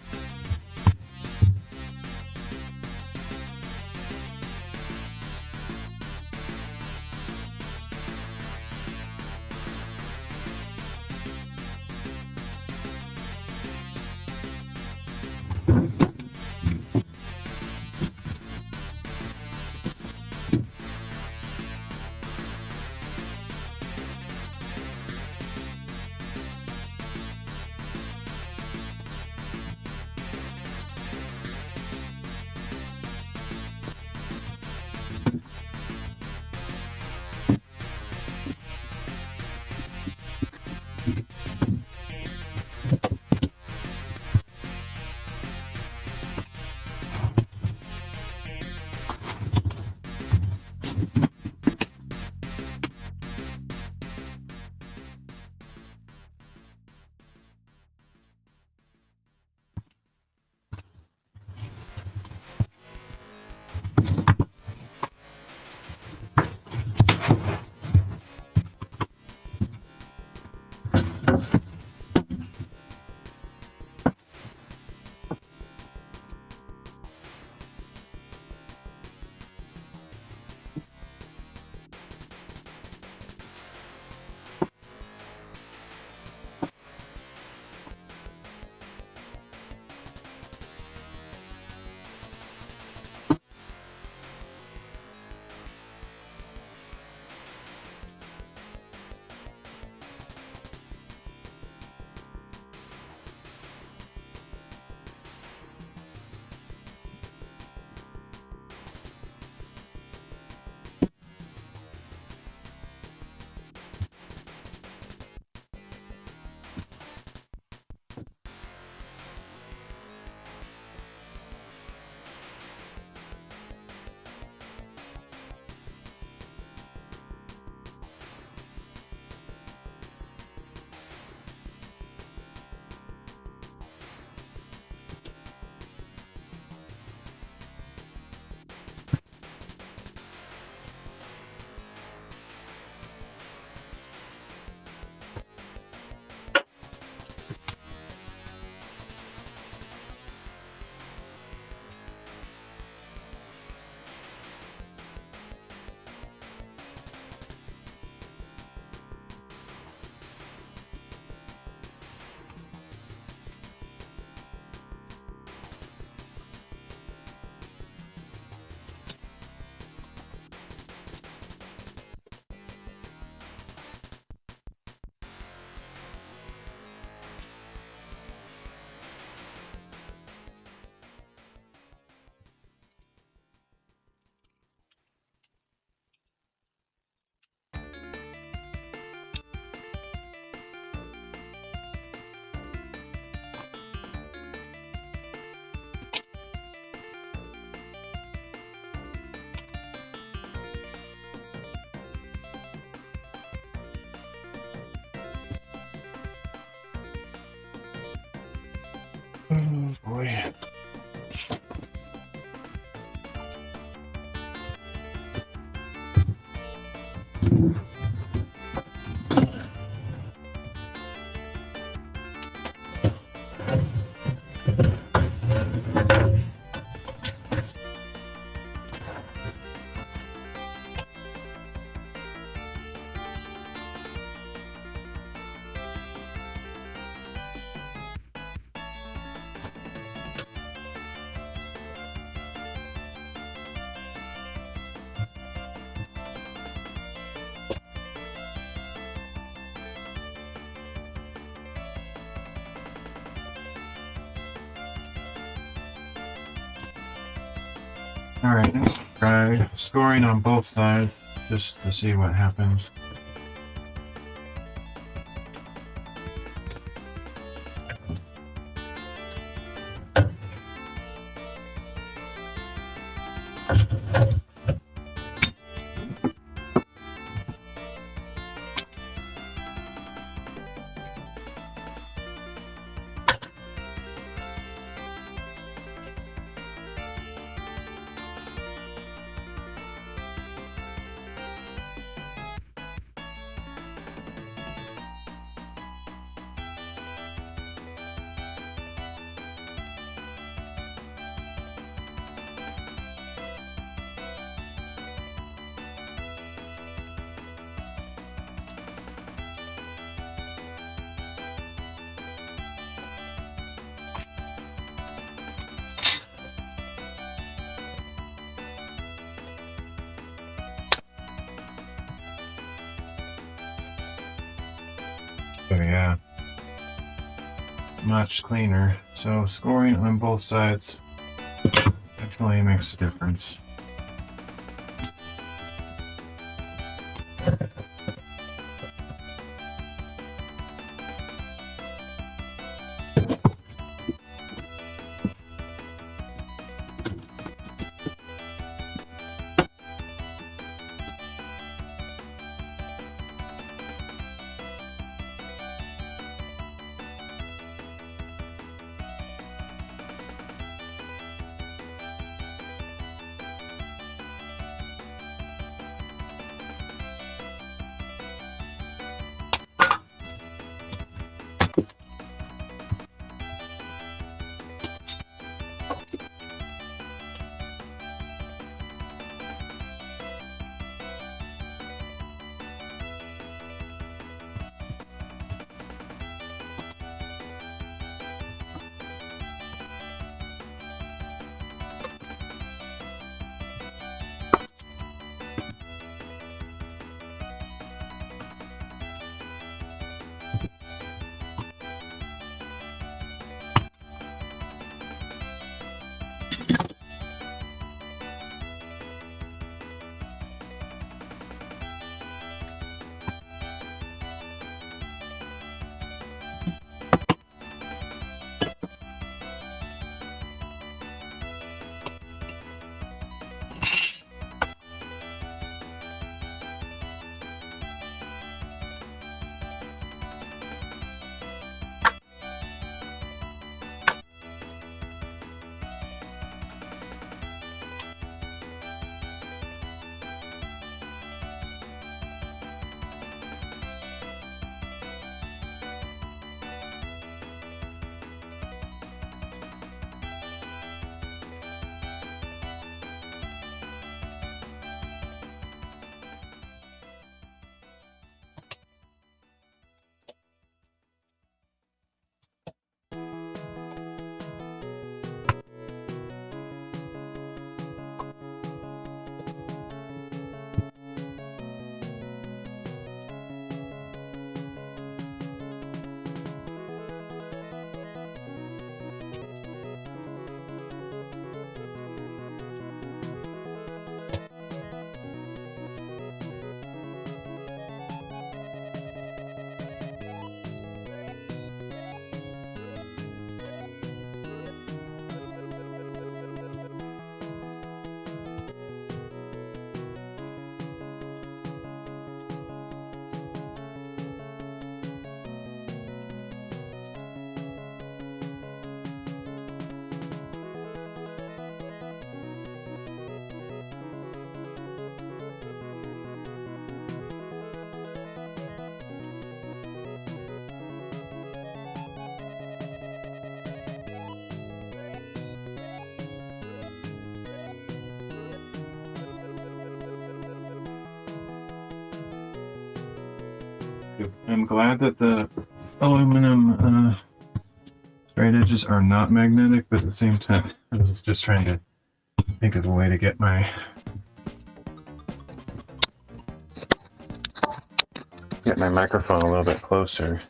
Oh boy. Alright, let's try scoring on both sides just to see what happens. So yeah, much cleaner. So scoring on both sides definitely makes a difference. I'm glad that the aluminum straight edges are not magnetic, but at the same time, I was just trying to think of a way to get my microphone a little bit closer.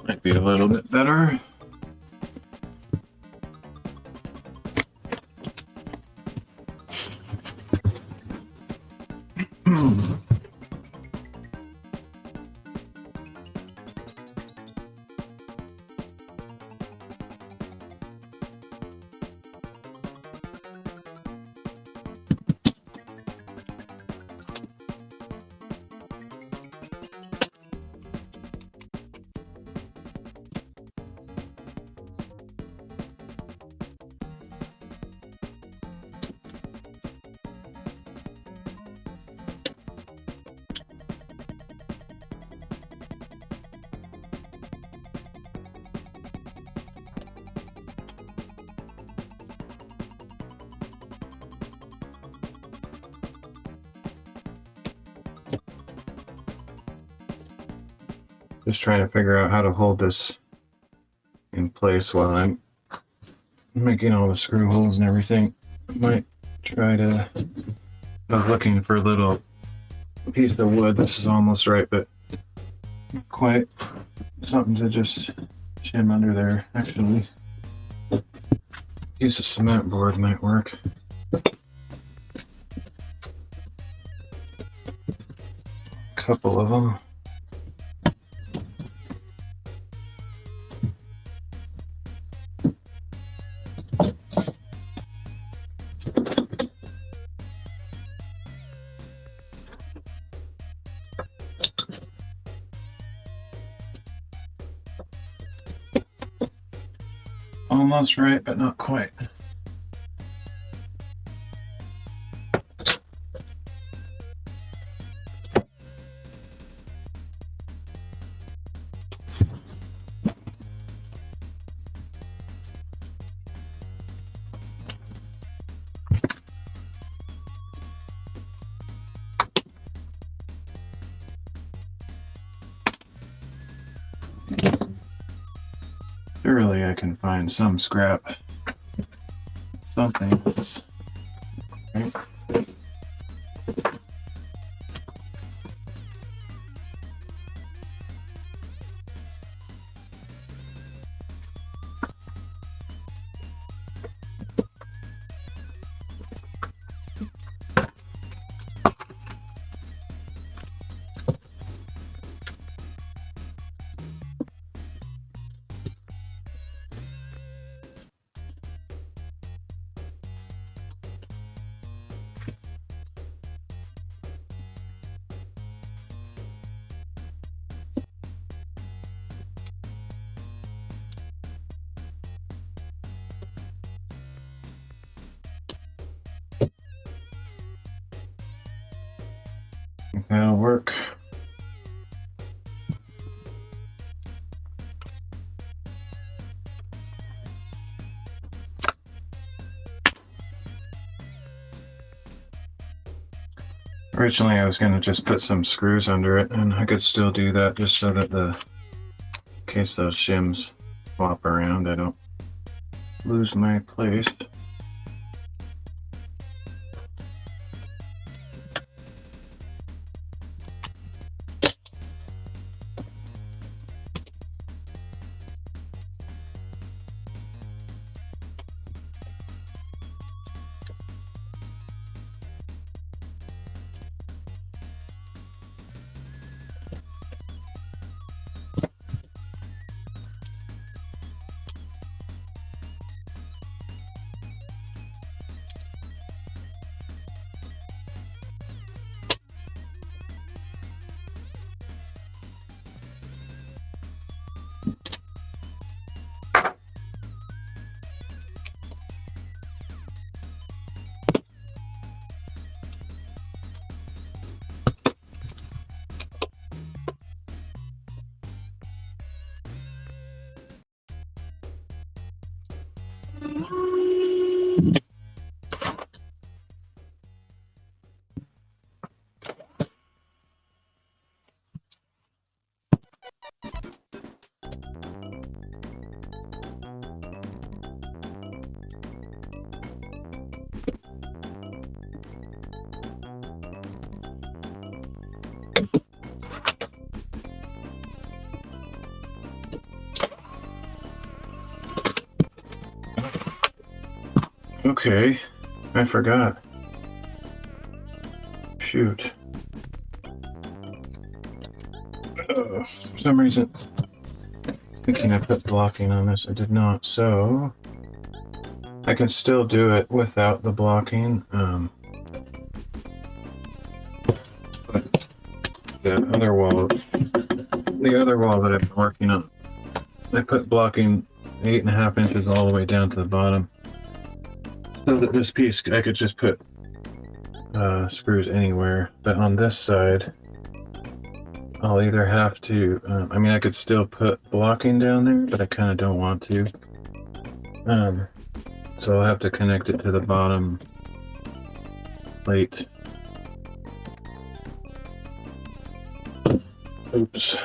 Might be a little bit better. Just trying to figure out how to hold this in place while I'm making all the screw holes and everything. I might try to, I was looking for a little piece of wood. This is almost right, but not quite. Something to just shim under there. Actually, use a cement board might work. Couple of them. Almost right, but not quite. Surely I can find some scrap. Something. Right. That'll work. Originally I was going to just put some screws under it, and I could still do that just so that in case those shims flop around, I don't lose my place. Okay, I forgot. Shoot. For some reason, thinking I put blocking on this, I did not. So I can still do it without the blocking. But the other wall that I've been working on, I put blocking 8.5 inches all the way down to the bottom, so that this piece I could just put screws anywhere. But on this side, I'll either have to, I mean, I could still put blocking down there, but I kind of don't want to. So I'll have to connect it to the bottom plate. Oops.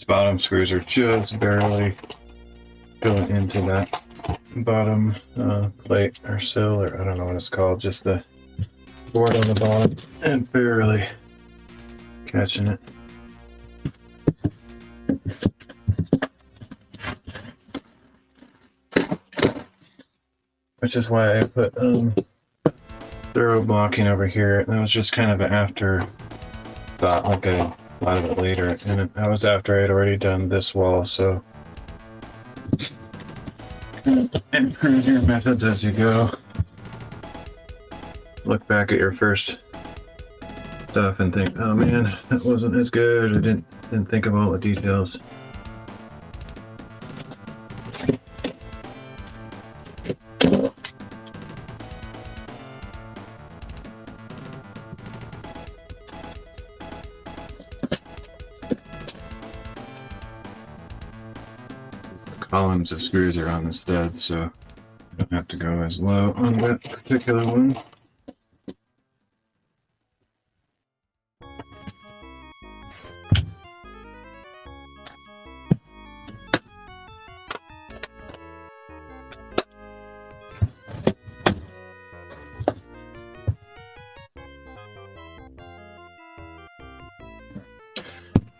bottom screws are just barely going into that bottom plate or sill, or I don't know what it's called, just the board on the bottom, and barely catching it. Which is why I put thorough blocking over here. That was just kind of an afterthought, like I thought of it later, and that was after I had already done this wall, so improve your methods as you go. Look back at your first stuff and think, oh man, that wasn't as good, I didn't think of all the details. Columns of screws are on the stud, so I don't have to go as low on that particular one.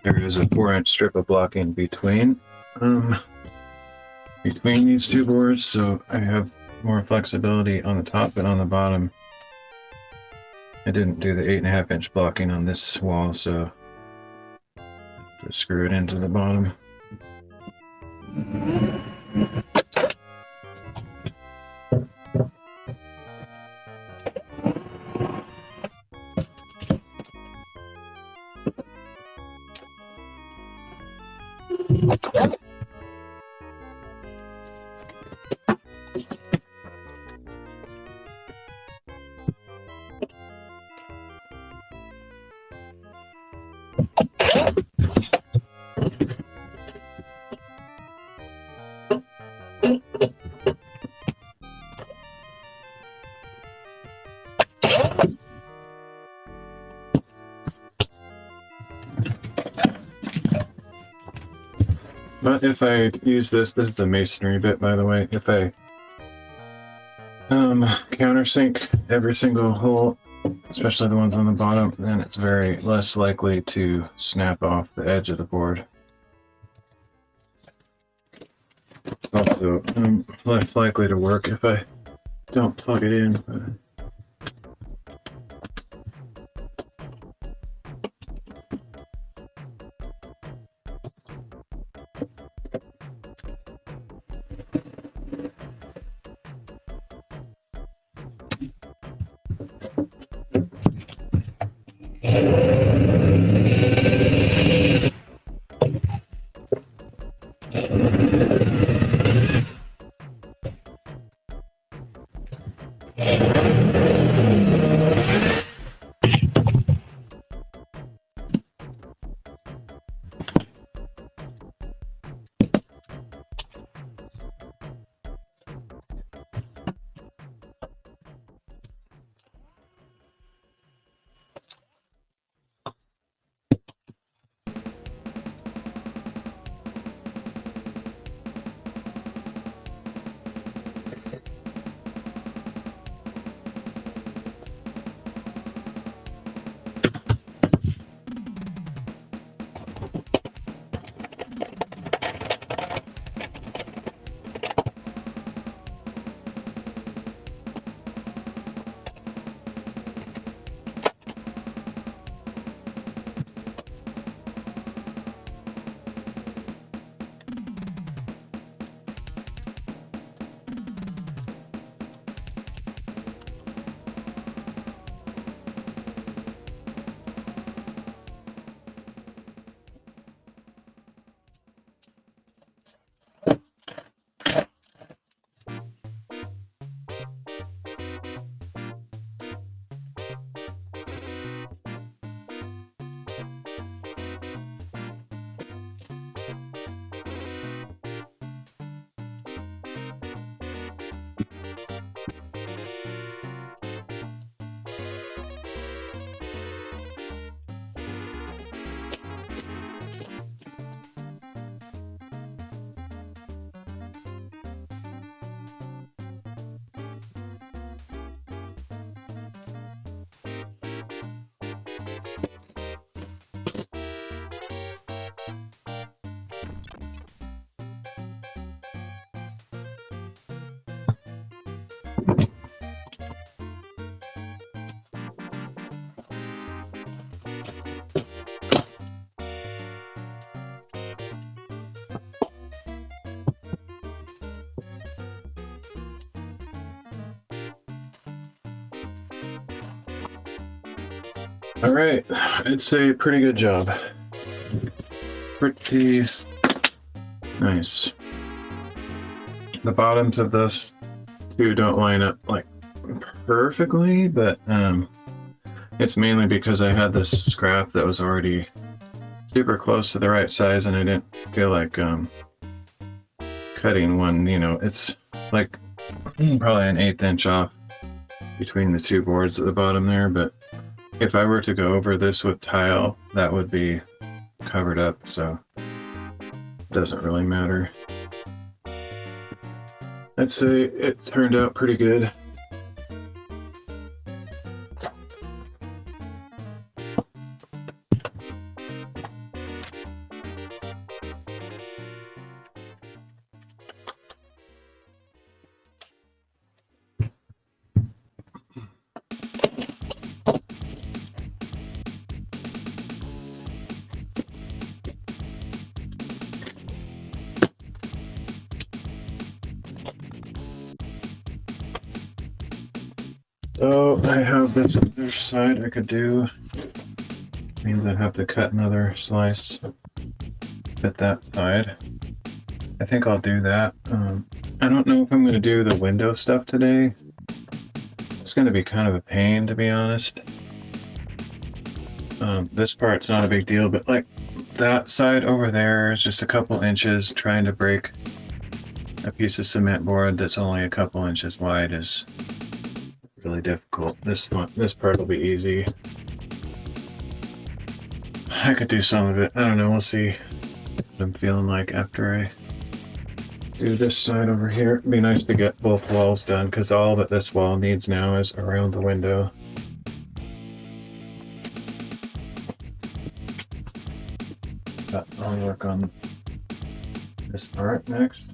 There is a 4-inch strip of blocking between these two boards, so I have more flexibility on the top and on the bottom. I didn't do the 8.5-inch blocking on this wall, so just screw it into the bottom. But if I use this is a masonry bit, by the way, if I countersink every single hole, especially the ones on the bottom, then it's very less likely to snap off the edge of the board. Also, less likely to work if I don't plug it in. All right, it's a pretty good job. Pretty nice. The bottoms of this two don't line up like perfectly, but it's mainly because I had this scrap that was already super close to the right size, and I didn't feel like cutting one. You know, it's like probably an 1/8 inch off between the two boards at the bottom there, but if I were to go over this with tile, that would be covered up, so it doesn't really matter. I'd say it turned out pretty good. So I have this other side I could do. Means I'd have to cut another slice, fit that side. I think I'll do that. I don't know if I'm going to do the window stuff today. It's going to be kind of a pain, to be honest. This part's not a big deal, but like that side over there is just a couple inches. Trying to break a piece of cement board that's only a couple inches wide is really difficult. This part will be easy. I could do some of it. I don't know. We'll see what I'm feeling like after I do this side over here. It'd be nice to get both walls done, because all that this wall needs now is around the window. But I'll work on this part next.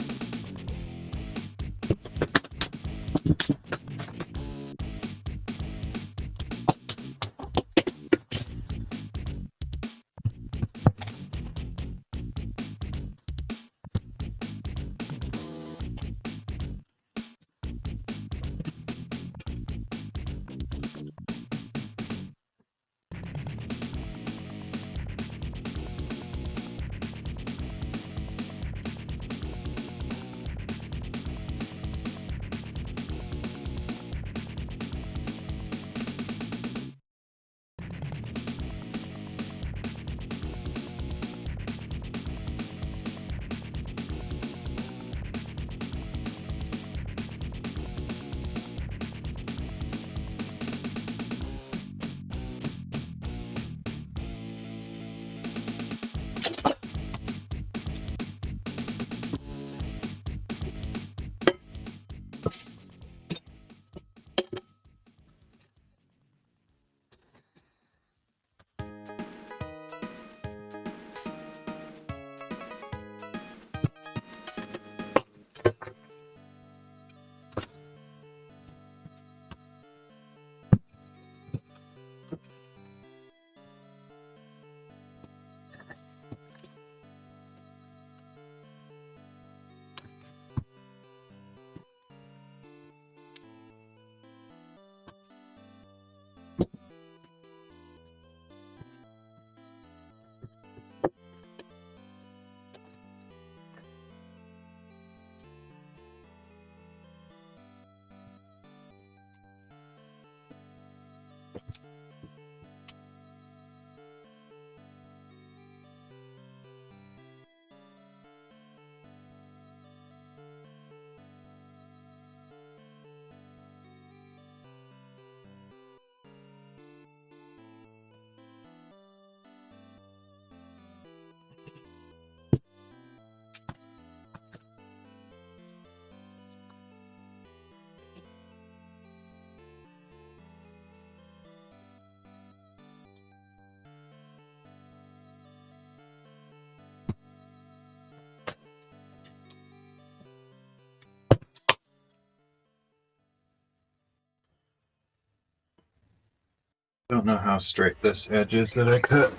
Don't know how straight this edge is that I cut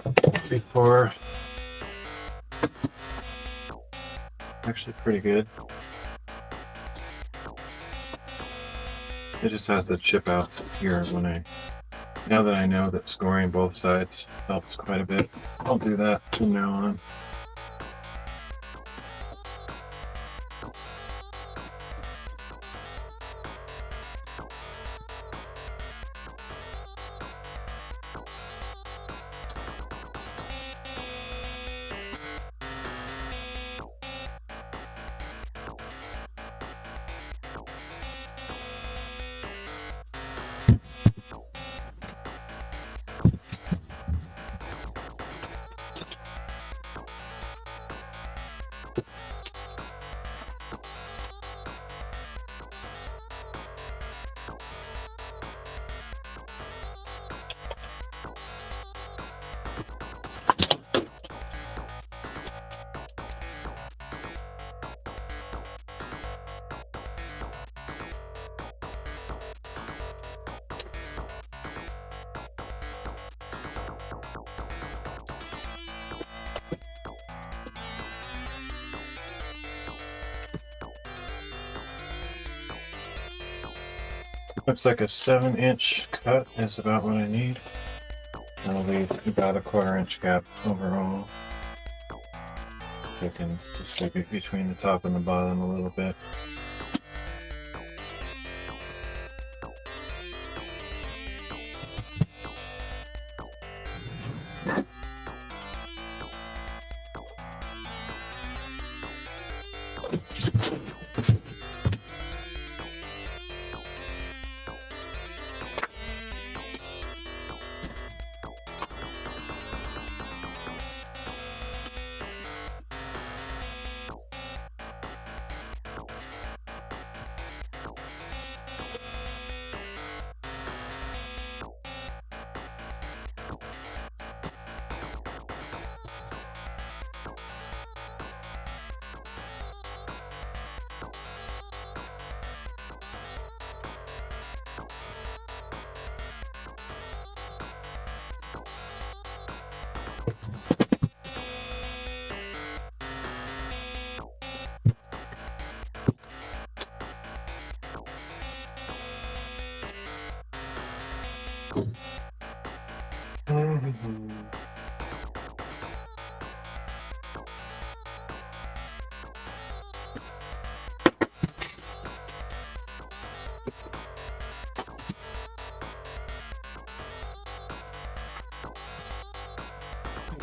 before. Actually pretty good. It just has the chip out here when I Now that I know that scoring both sides helps quite a bit, I'll do that from now on. Looks like a 7-inch cut is about what I need. I'll leave about a 1/4-inch gap overall. I can just take it between the top and the bottom a little bit.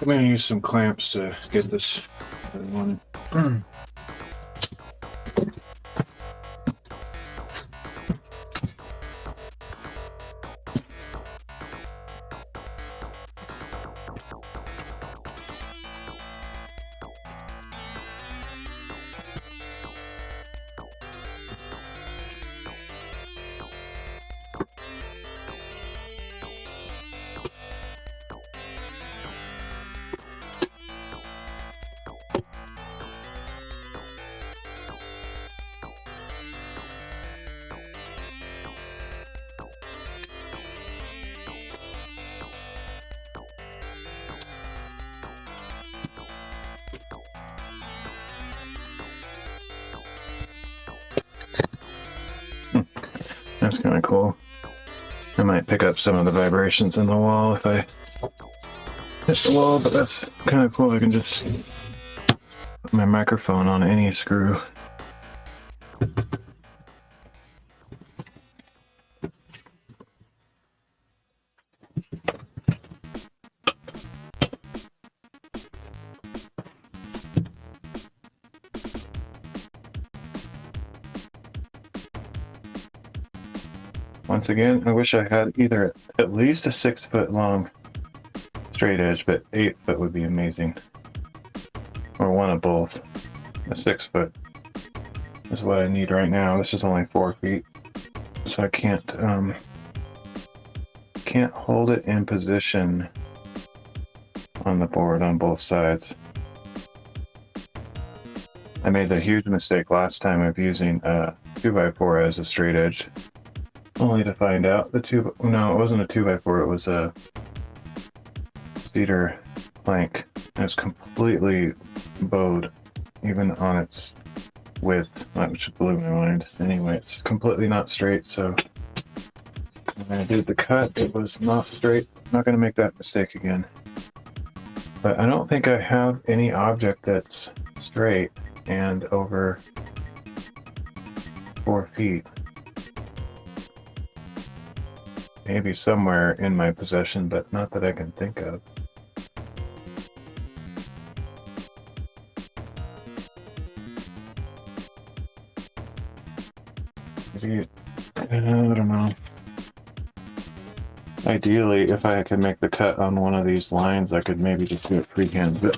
I'm going to use some clamps to get this one. That's kind of cool. I might pick up some of the vibrations in the wall if I hit the wall, but that's kind of cool. I can just put my microphone on any screw. Once again, I wish I had either at least a 6-foot long straight edge, but 8-foot would be amazing. Or one of both. A 6-foot is what I need right now. This is only 4 feet, so I can't hold it in position on the board on both sides. I made the huge mistake last time of using a 2x4 as a straight edge. Only to find out no, it wasn't a 2x4, it was a cedar plank. And it's completely bowed, even on its width, which blew my mind. Anyway, it's completely not straight, so When I did the cut, it was not straight. I'm not going to make that mistake again. But I don't think I have any object that's straight and over 4 feet. Maybe somewhere in my possession, but not that I can think of. Maybe, I don't know. Ideally, if I could make the cut on one of these lines, I could maybe just do it freehand, but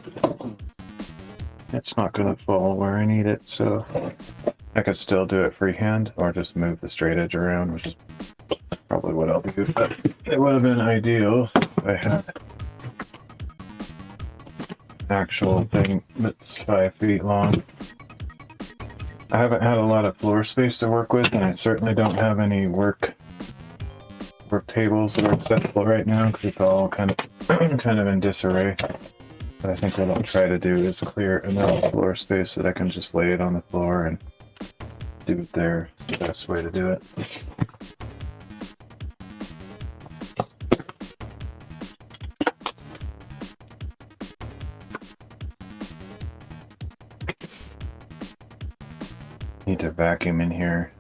it's not going to fall where I need it, so I could still do it freehand or just move the straight edge around, which is probably what I'll do. But it would have been ideal if I had an actual thing that's 5 feet long. I haven't had a lot of floor space to work with, and I certainly don't have any work tables that are accessible right now because it's all kind of in disarray. But I think what I'll try to do is clear enough floor space that I can just lay it on the floor and do it there. It's the best way to do it. Need to vacuum in here.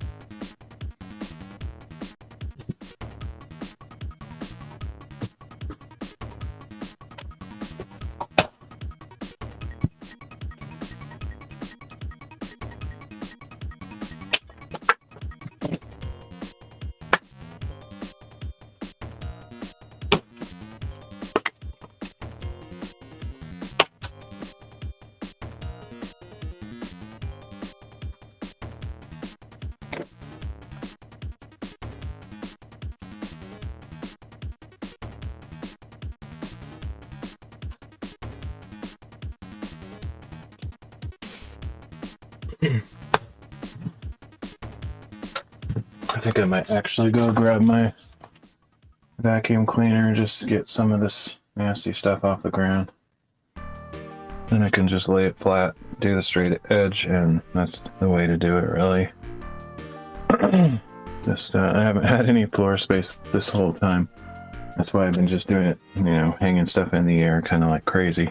I think I might actually go grab my vacuum cleaner and just get some of this nasty stuff off the ground. Then I can just lay it flat, do the straight edge, and that's the way to do it, really. Just I haven't had any floor space this whole time. That's why I've been just doing it, you know, hanging stuff in the air kind of like crazy.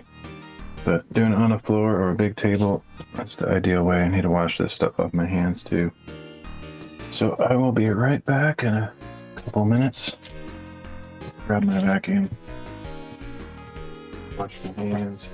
But doing it on a floor or a big table, that's the ideal way. I need to wash this stuff off my hands too. So I will be right back in a couple minutes. Grab my vacuum. Wash my hands.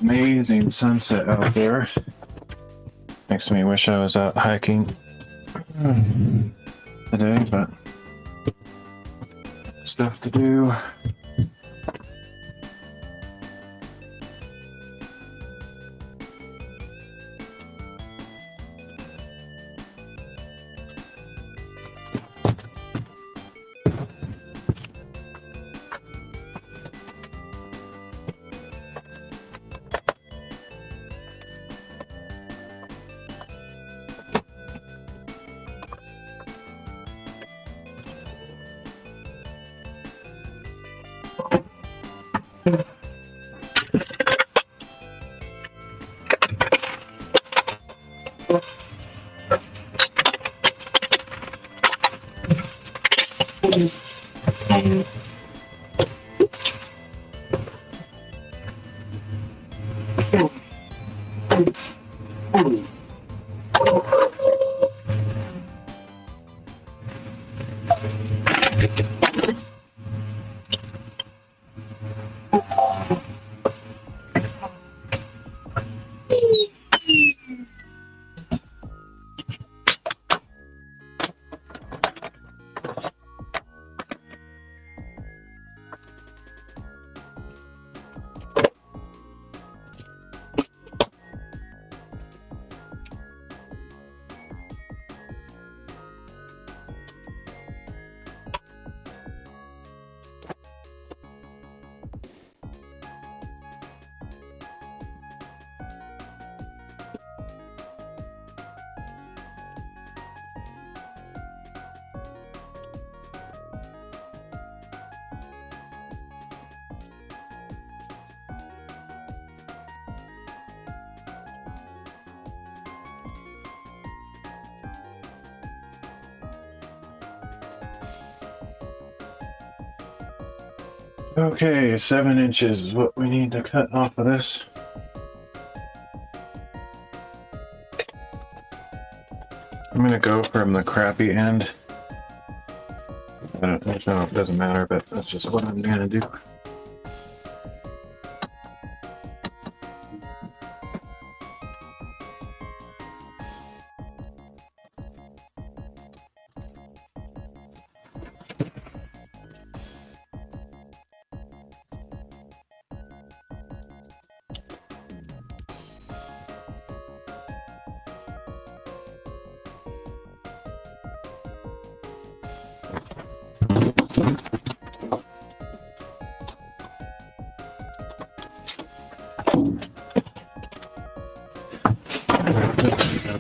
Amazing sunset out there. Makes me wish I was out hiking today, but stuff to do. Okay, 7 inches is what we need to cut off of this. I'm gonna go from the crappy end. I don't know, it doesn't matter, but that's just what I'm gonna do.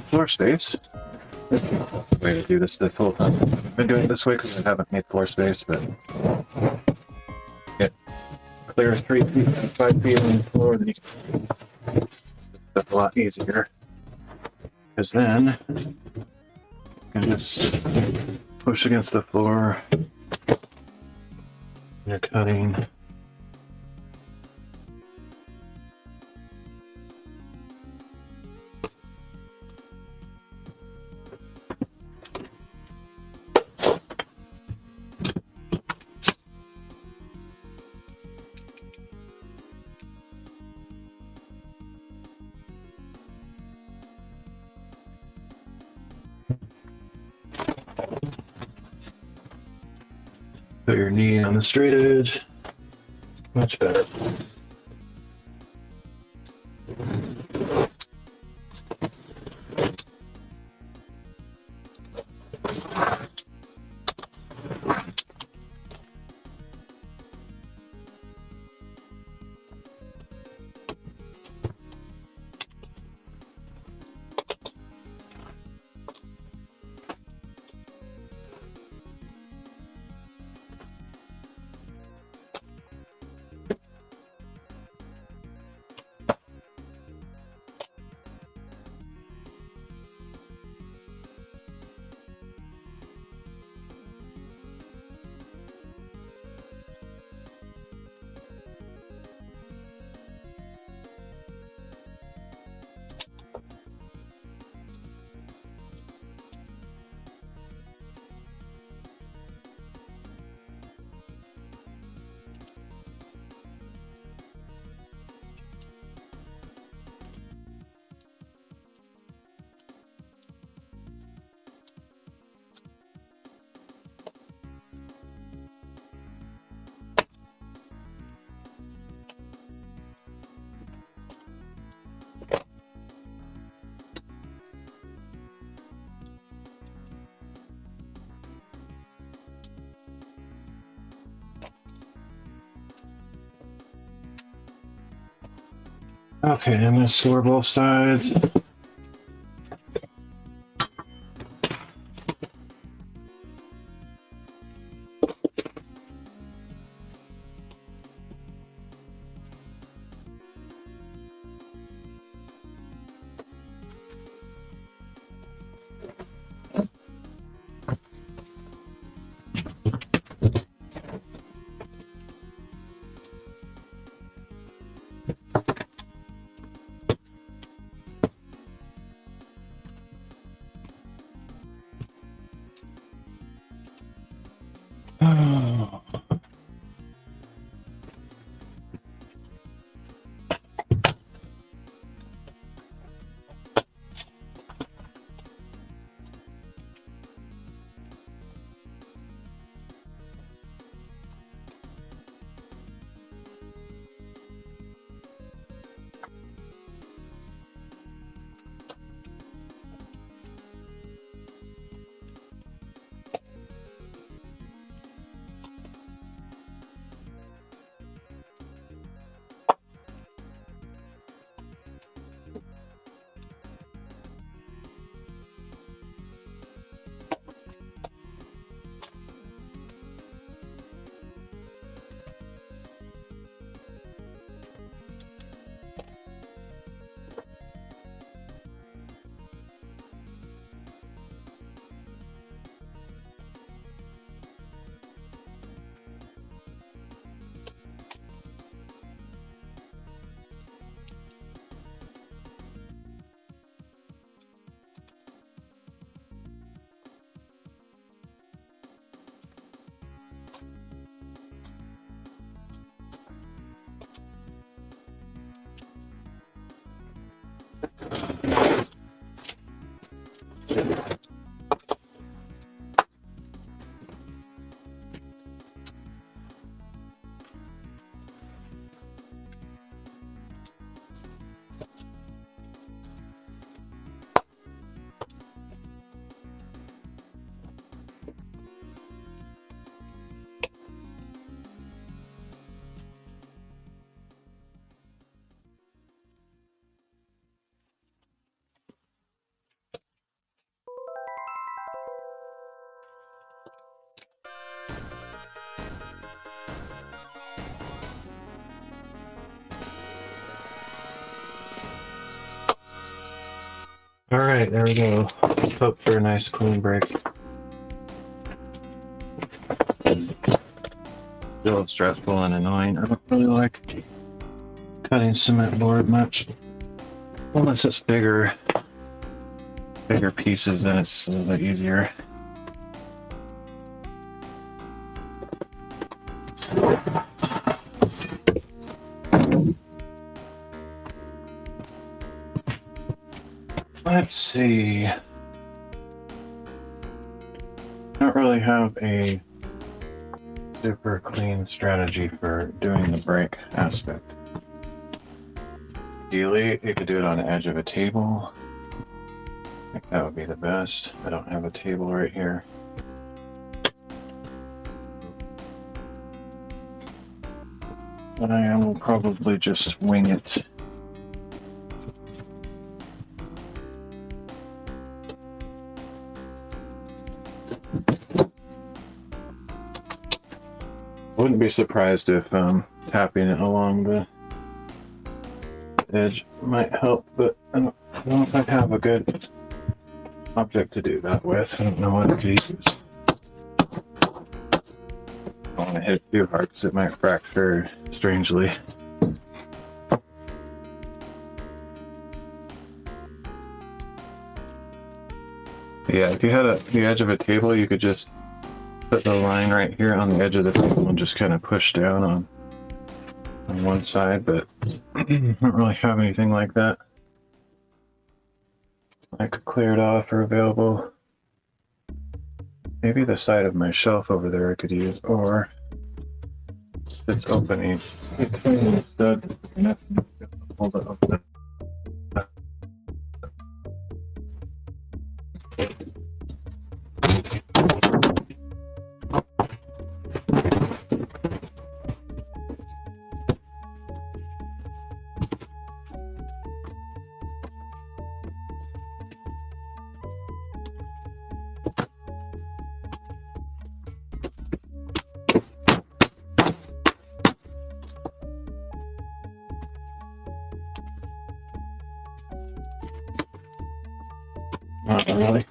Floor space. Way to do this whole time. I've been doing it this way because I haven't made floor space, but get clear 3 feet and 5 feet on the floor, then you can. That's a lot easier. Because then you can just push against the floor. You're cutting. Put your knee on the straight edge. Much better. Okay, I'm gonna score both sides. All right, there we go. Let's hope for a nice clean break. Still stressful and annoying. I don't really like cutting cement board much. Unless it's bigger pieces, then it's a little bit easier. Let's see. I don't really have a super clean strategy for doing the break aspect. Ideally, you could do it on the edge of a table. I think that would be the best. I don't have a table right here. But I will probably just wing it. Wouldn't be surprised if tapping it along the edge might help, but I don't know if I have a good object to do that with. I don't know what to use. I don't want to hit it too hard because it might fracture strangely. Yeah, if you had the edge of a table, you could just put the line right here on the edge of the table and just kind of push down on one side, but I don't really have anything like that. I could clear it off or available. Maybe the side of my shelf over there I could use, or it's opening. Hold it open. not really,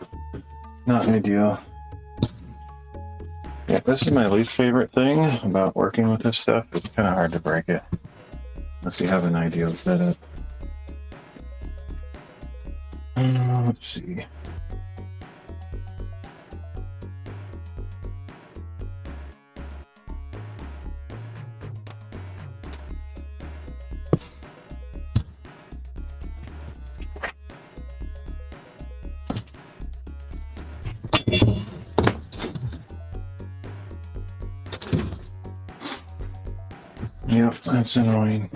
not ideal. Yeah, this is my least favorite thing about working with this stuff. It's kind of hard to break it unless you have an ideal setup. Let's see. Yep, that's annoying.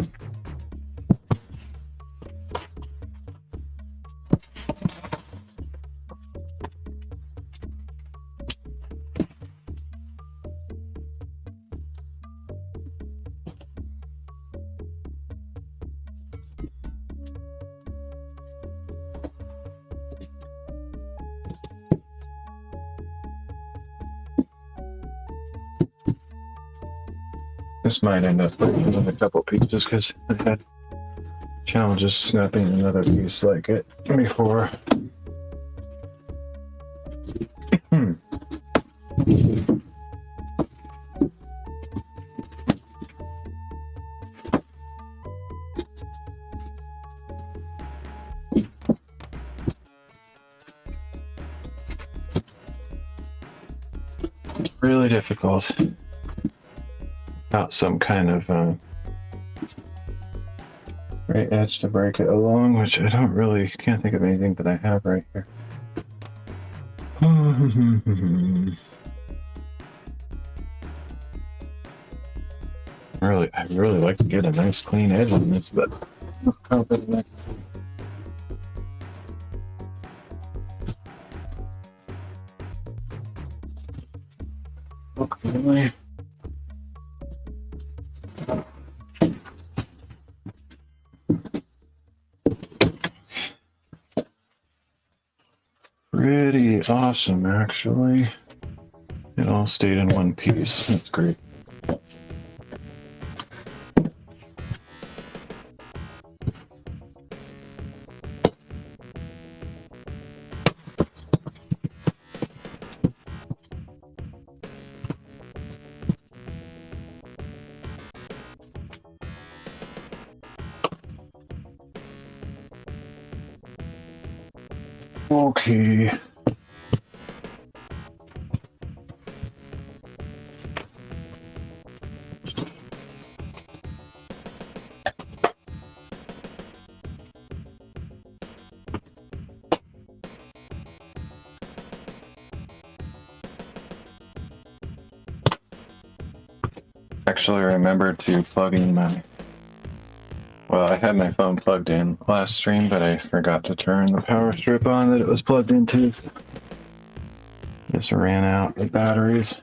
This might end up breaking in a couple pieces because I had challenges snapping another piece like it before. Really difficult. Without some kind of right edge to break it along, which I don't really can't think of anything that I have right here. I'd really like to get a nice clean edge on this, but I'm not confident I can. Okay. Pretty awesome, actually. It all stayed in one piece. That's great. Okay. Actually, I remembered to plug in my. Well, I had my phone plugged in last stream, but I forgot to turn the power strip on that it was plugged into. Just ran out the batteries.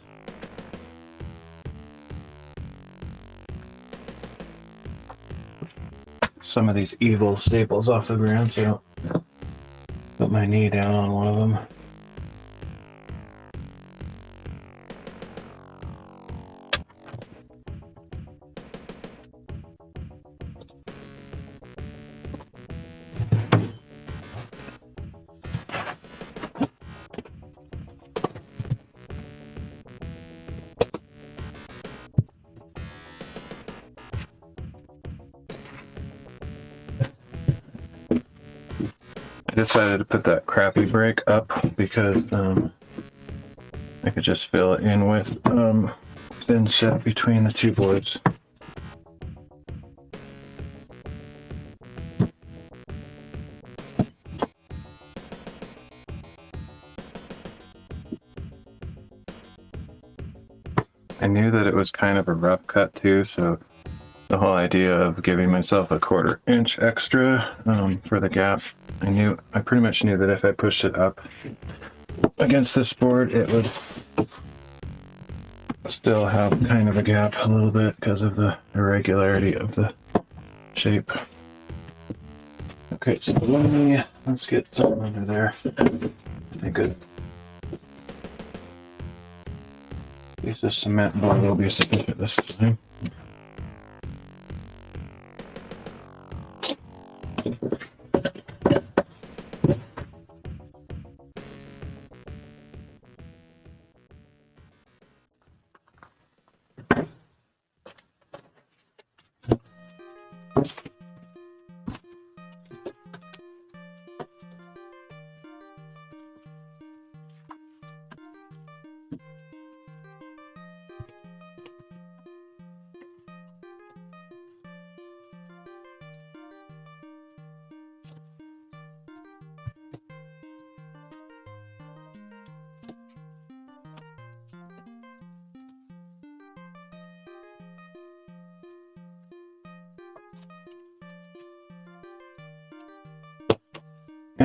Some of these evil staples off the ground, so I don't put my knee down on one of them. I decided to put that crappy brake up because I could just fill it in with thin set between the two boards. I knew that it was kind of a rough cut too, so the whole idea of giving myself a 1/4 inch extra for the gap, I pretty much knew that if I pushed it up against this board, it would still have kind of a gap a little bit because of the irregularity of the shape. Okay, so let's get something under there. I think a piece of cement board will be sufficient this time.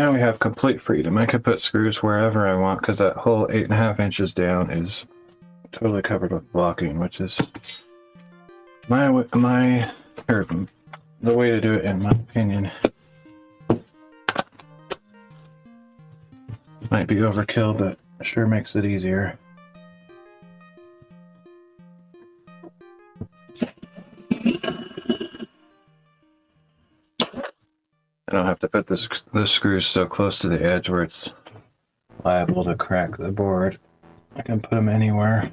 Now we have complete freedom. I can put screws wherever I want because that whole 8.5 inches down is totally covered with blocking, which is or the way to do it in my opinion. Might be overkill, but it sure makes it easier. I don't have to put the screws so close to the edge where it's liable to crack the board. I can put them anywhere.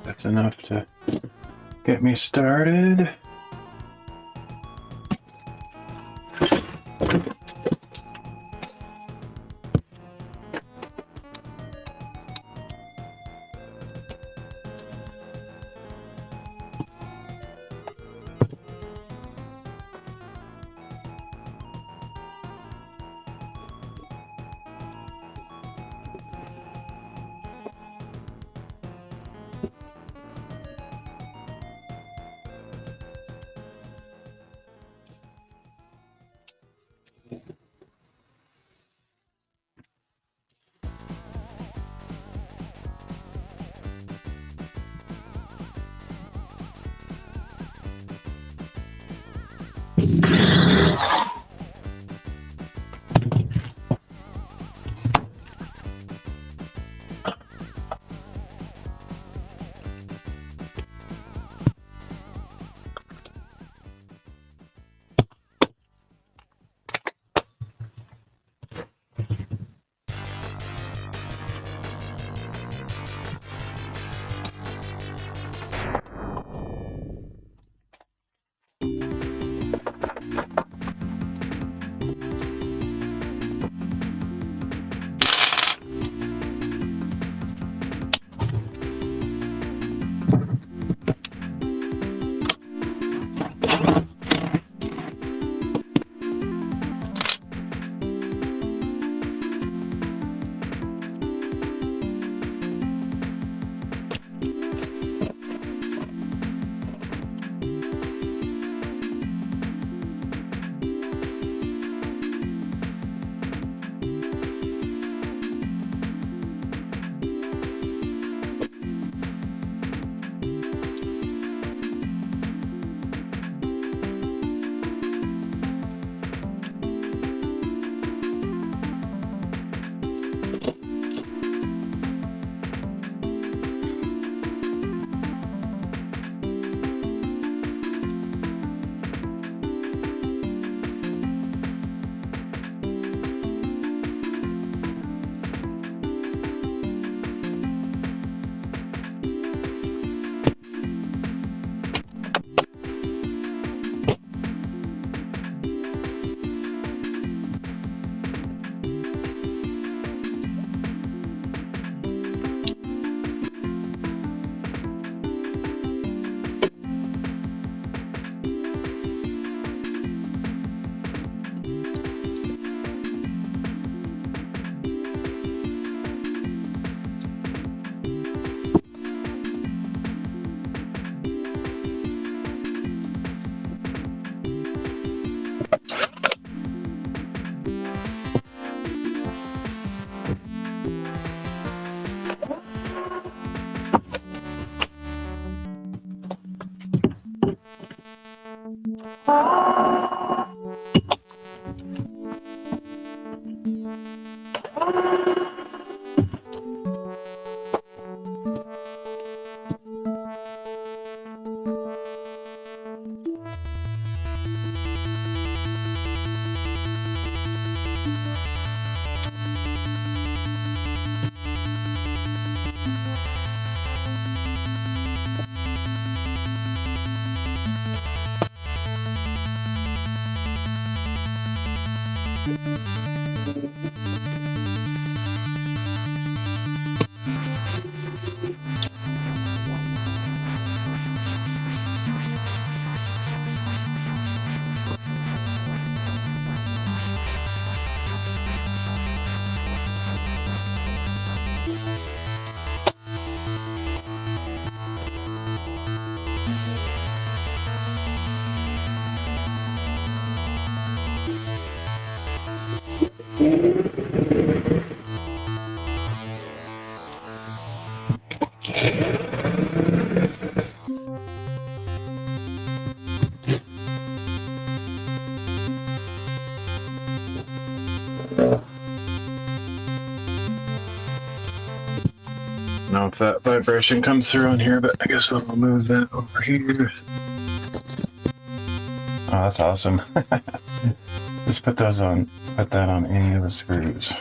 That's enough to get me started. Know if that vibration comes through on here, but I guess I'll move that over here. Oh, that's awesome. Just put that on any of the screws.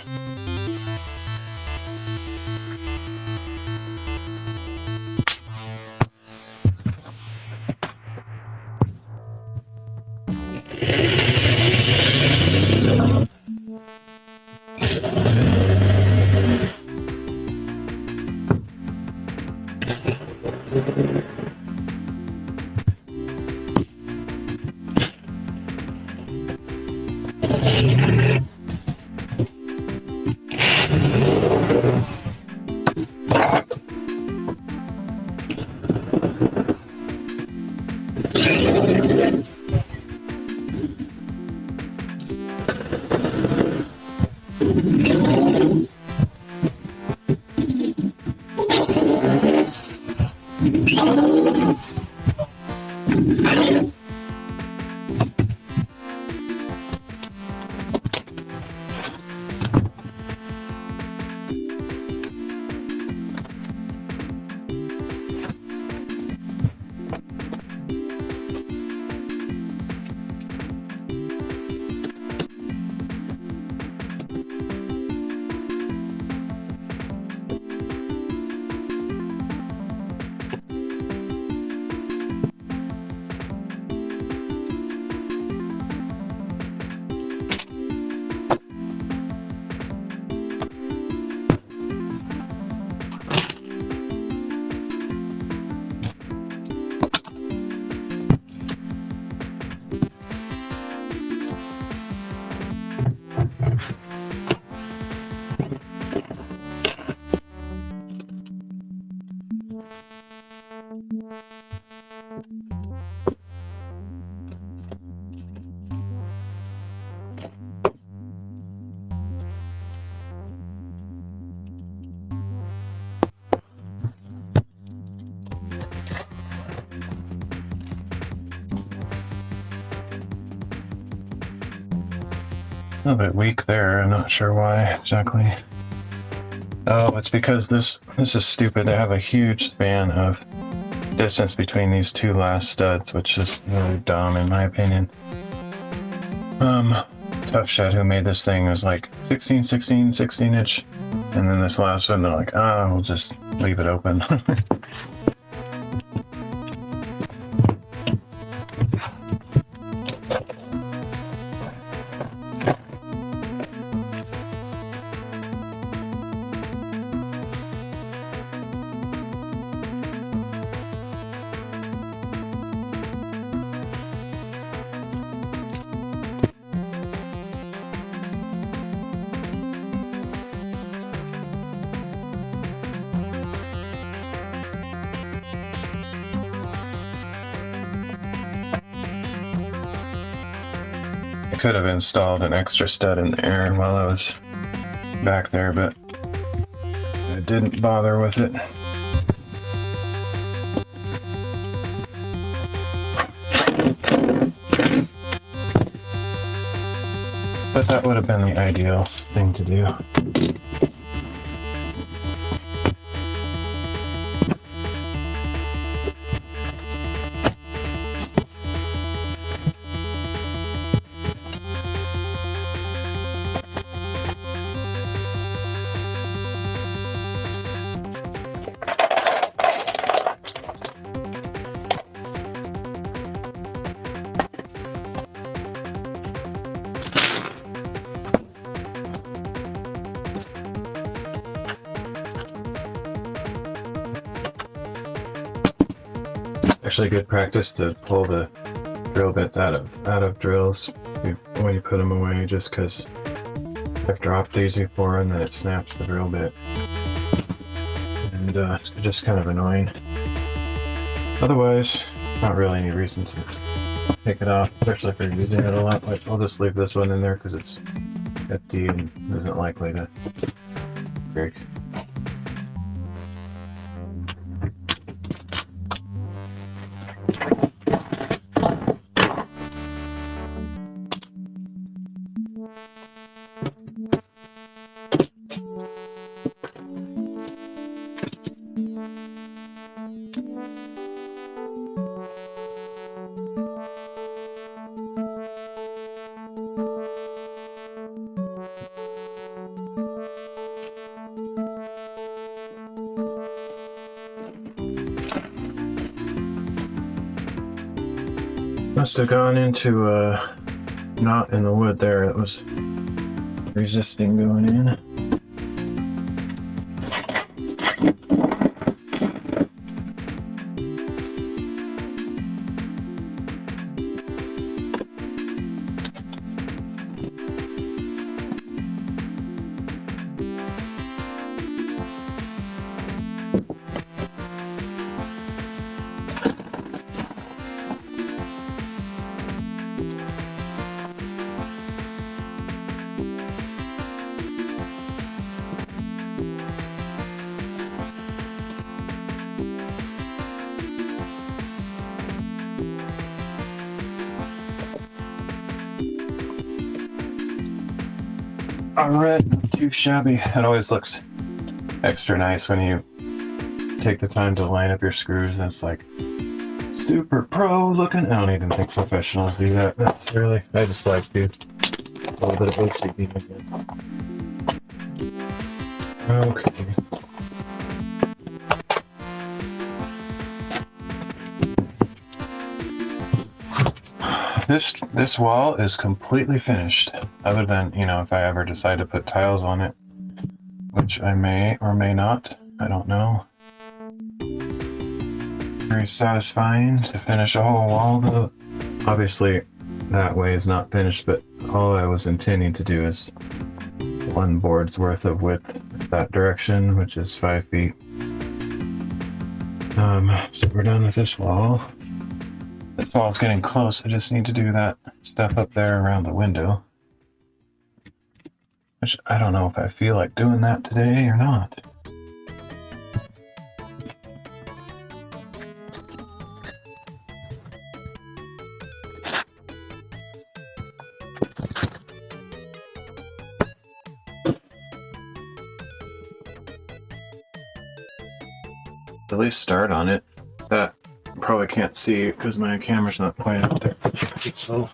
A little bit weak there. I'm not sure why exactly. Oh, it's because this is stupid. They have a huge span of distance between these two last studs, which is really dumb in my opinion. Tough Shed, who made this thing, was like 16 inch, and then this last one they're like, ah, we'll just leave it open. Could have installed an extra stud in there while I was back there, but I didn't bother with it. But that would have been the ideal thing to do. Actually good practice to pull the drill bits out of drills when you put them away, just because I've dropped these before and then it snaps the drill bit, and it's just kind of annoying. Otherwise, not really any reason to take it off, especially if you're using it a lot. Like, I'll just leave this one in there because it's 50 and isn't likely to break. Must have gone into a knot in the wood there. It was resisting going in. Alright, not too shabby. It always looks extra nice when you take the time to line up your screws, and it's like super pro looking. I don't even think professionals do that necessarily. I just like to. A little bit of OCD again. Okay. This wall is completely finished, other than, you know, if I ever decide to put tiles on it, which I may or may not, I don't know. Very satisfying to finish a whole wall, though. Obviously, that way is not finished, but all I was intending to do is one board's worth of width that direction, which is 5 feet. So we're done with this wall. This wall's getting close. I just need to do that stuff up there around the window. Which I don't know if I feel like doing that today or not. At least start on it. That probably can't see because my camera's not quite out there. So,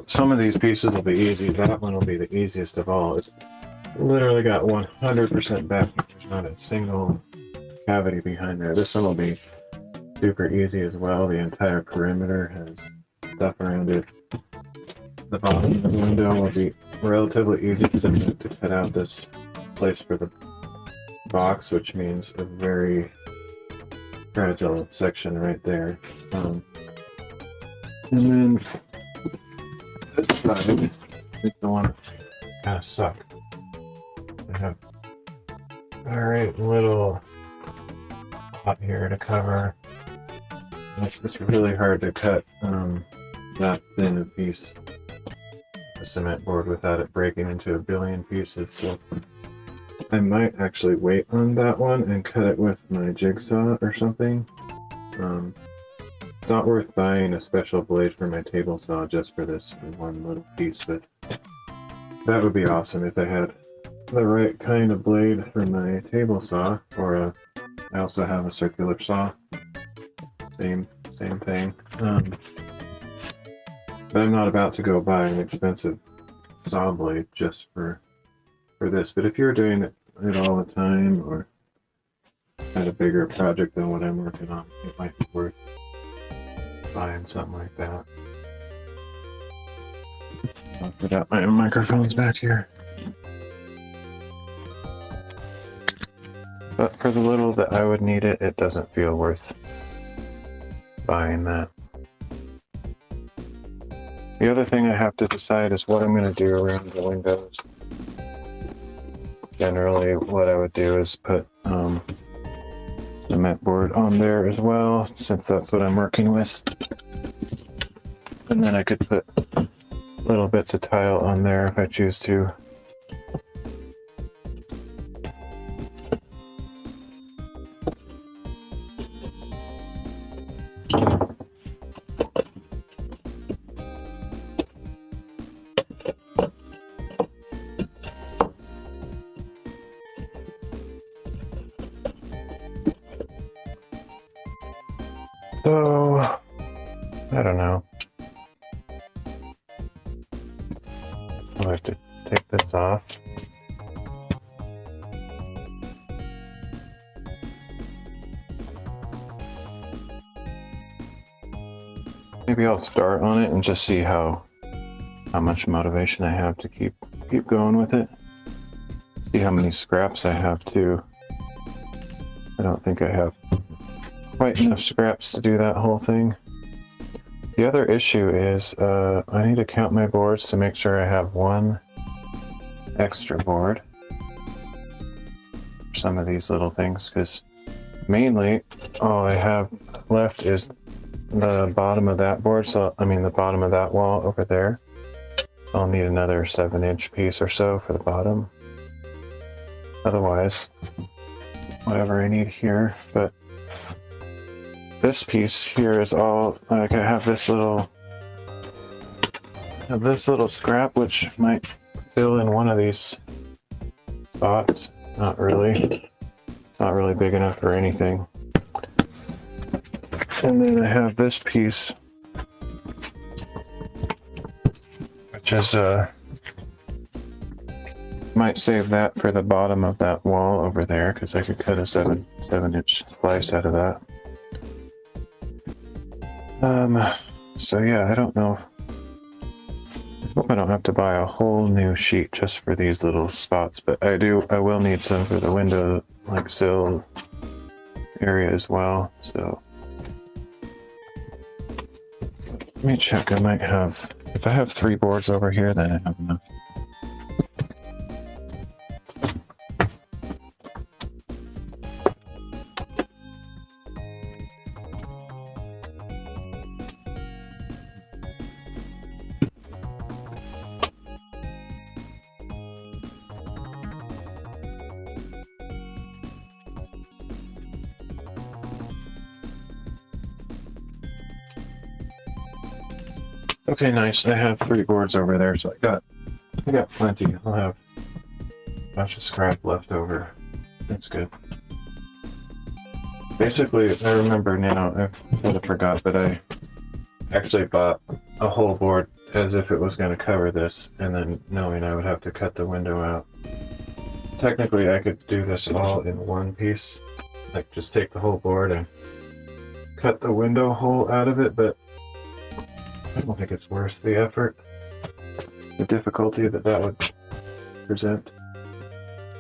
some of these pieces will be easy. That one will be the easiest of all. It's literally got 100% backing. There's not a single cavity behind there. This one will be super easy as well. The entire perimeter has stuff around it. The bottom of the window will be relatively easy to cut out this place for the box, which means a very fragile section right there. And then this side is the one that kind of suck. I have very little spot here to cover. It's really hard to cut that thin a piece of cement board without it breaking into a billion pieces. So I might actually wait on that one and cut it with my jigsaw or something. It's not worth buying a special blade for my table saw just for this one little piece, but that would be awesome if I had the right kind of blade for my table saw. Or I also have a circular saw. Same thing. But I'm not about to go buy an expensive saw blade just for this. But if you're doing it all the time, or had a bigger project than what I'm working on, it might be worth buying something like that. I forgot my microphone's back here. But for the little that I would need it, it doesn't feel worth buying that. The other thing I have to decide is what I'm going to do around the windows. Generally, what I would do is put cement board on there as well, since that's what I'm working with. And then I could put little bits of tile on there if I choose to. So, I don't know. I'll have to take this off. Maybe I'll start on it and just see how much motivation I have to keep going with it. See how many scraps I have too. I don't think I have quite enough scraps to do that whole thing. The other issue is I need to count my boards to make sure I have one extra board for some of these little things, because mainly all I have left is the bottom of that board, so I mean the bottom of that wall over there. I'll need another 7-inch piece or so for the bottom. Otherwise, whatever I need here, but this piece here is all, like, I have this little scrap which might fill in one of these spots. Not really. It's not really big enough for anything. And then I have this piece, which is might save that for the bottom of that wall over there, because I could cut a 7-inch slice out of that. So yeah, I don't know. I hope I don't have to buy a whole new sheet just for these little spots, but I will need some for the window, like, sill area as well, so. Let me check, I might have, if I have 3 boards over here, then I have enough. Okay, nice. I have 3 boards over there, so I got plenty. I'll have a bunch of scrap left over. That's good. Basically, I remember now, I kind of forgot, but I actually bought a whole board as if it was going to cover this, and then knowing I would have to cut the window out. Technically, I could do this all in one piece, like just take the whole board and cut the window hole out of it, but I don't think it's worth the effort, the difficulty that would present.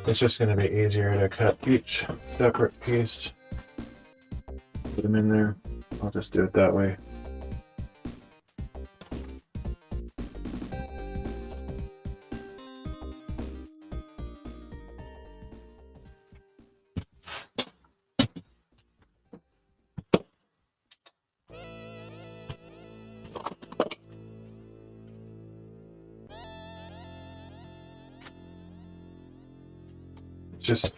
It's just going to be easier to cut each separate piece, put them in there. I'll just do it that way. Just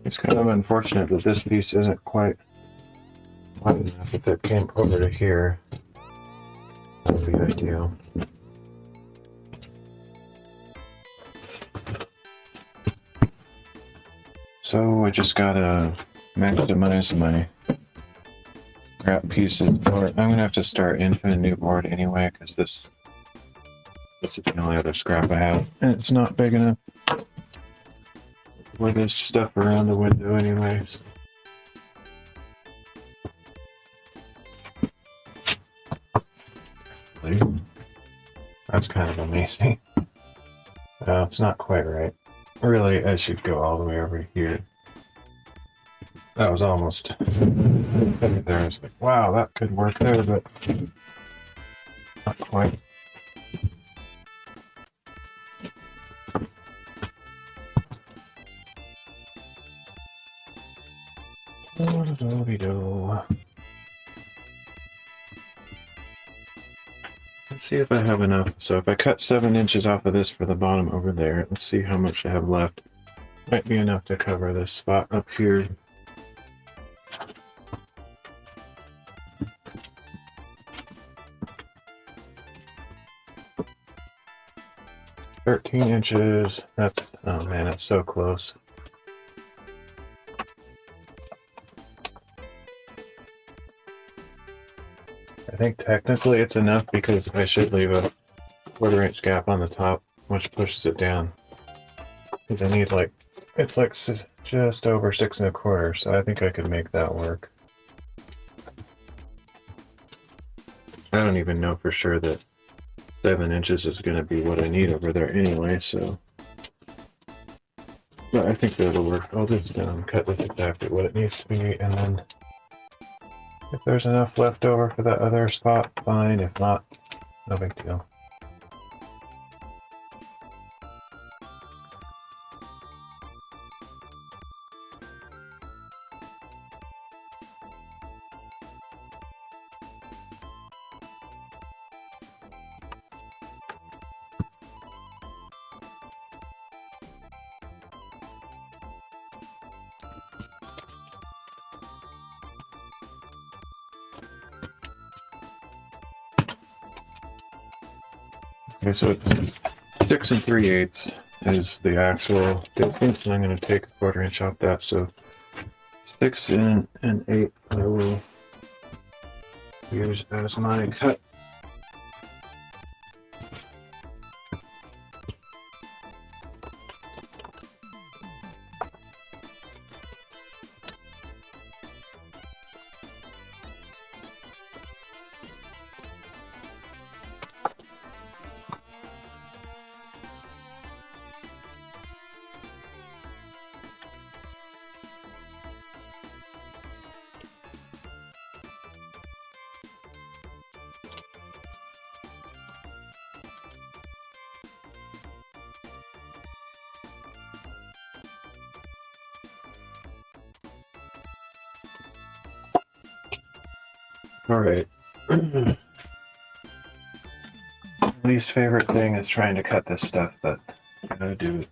it's kind of unfortunate that this piece isn't quite wide enough. If it came over to here, that would be ideal. So I just gotta maximize my scrap pieces, or I'm gonna have to start into a new board anyway, because this is the only other scrap I have, and it's not big enough for this stuff around the window anyways. That's kind of amazing. It's not quite right. Really, I should go all the way over here. That was almost there. I was like, wow, that could work there, but not quite. Let's see if I have enough. So if I cut 7 inches off of this for the bottom over there, let's see how much I have left. Might be enough to cover this spot up here. $13 inches. That's, oh man, that's so close. I think technically it's enough because I should leave a 1/4 inch gap on the top, which pushes it down. Because I need like, it's like just over 6 1/4, so I think I could make that work. I don't even know for sure that 7 inches is going to be what I need over there anyway, so. But I think that'll work. I'll just cut this exactly what it needs to be, and then if there's enough left over for that other spot, fine. If not, no big deal. Okay, so it's 6 3/8 is the actual distance, and I'm going to take a 1/4 inch off that. So 6 and 8 I will use as my cut. All right. Least favorite thing is trying to cut this stuff, but I gotta do it.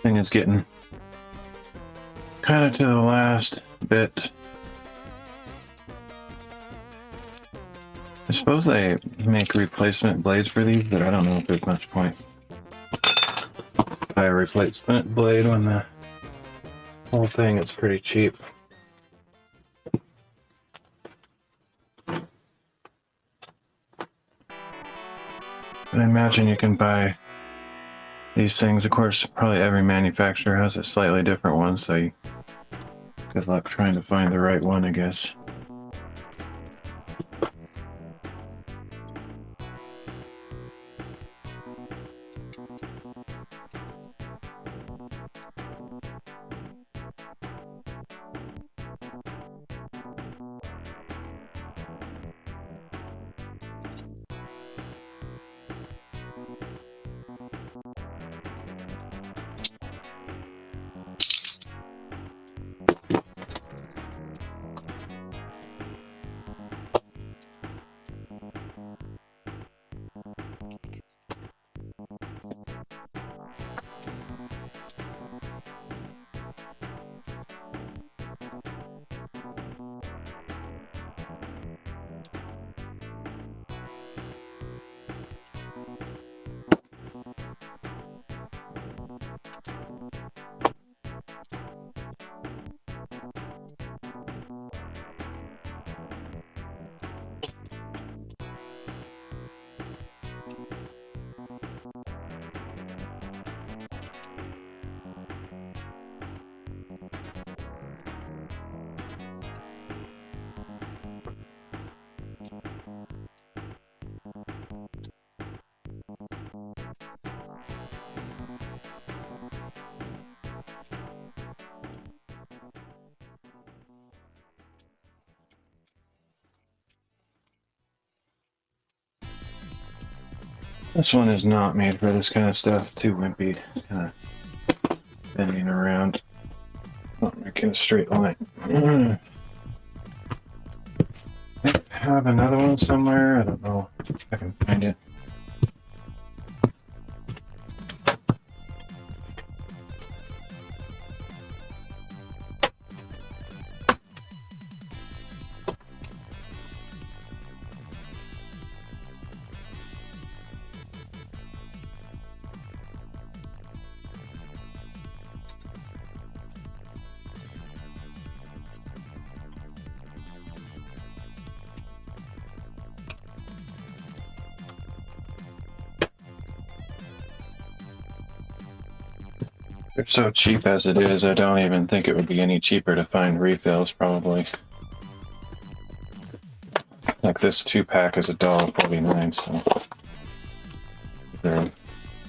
Thing is getting kind of to the last bit. I suppose they make replacement blades for these, but I don't know if there's much point. Buy a replacement blade when the whole thing is pretty cheap. But I imagine you can buy these things. Of course, probably every manufacturer has a slightly different one, so good luck trying to find the right one, I guess. This one is not made for this kind of stuff. Too wimpy, kind of bending around, not making a straight line. I have another one somewhere. I don't know if I can find it. They're so cheap as it is, I don't even think it would be any cheaper to find refills, probably. Like this 2-pack is $1.49, so they're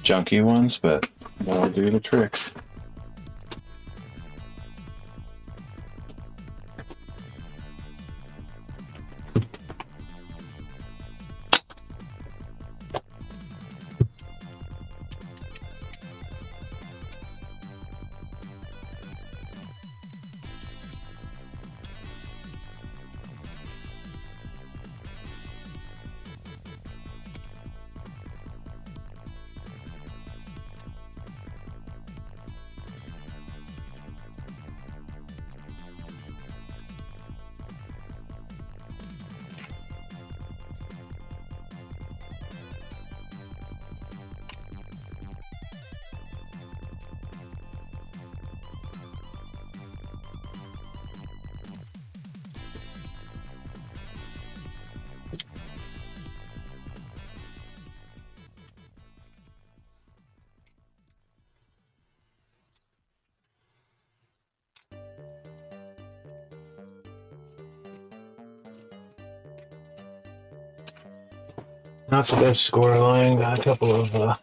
junky ones, but that'll do the trick. Not the best score line, got a couple of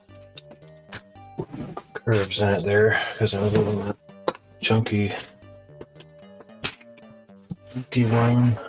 curves in it there because I was using that chunky one.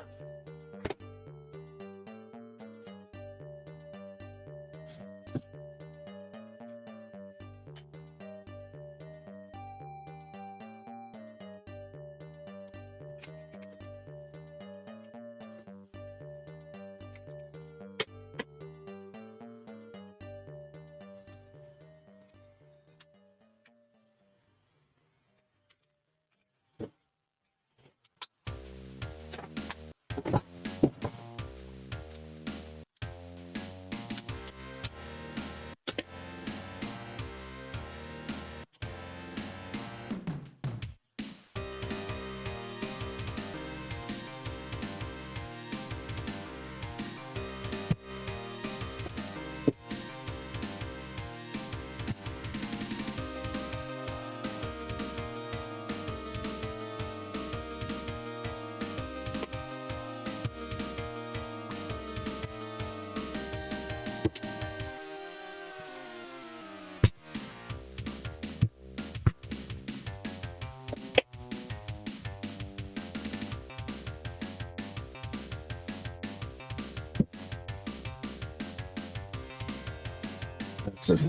It's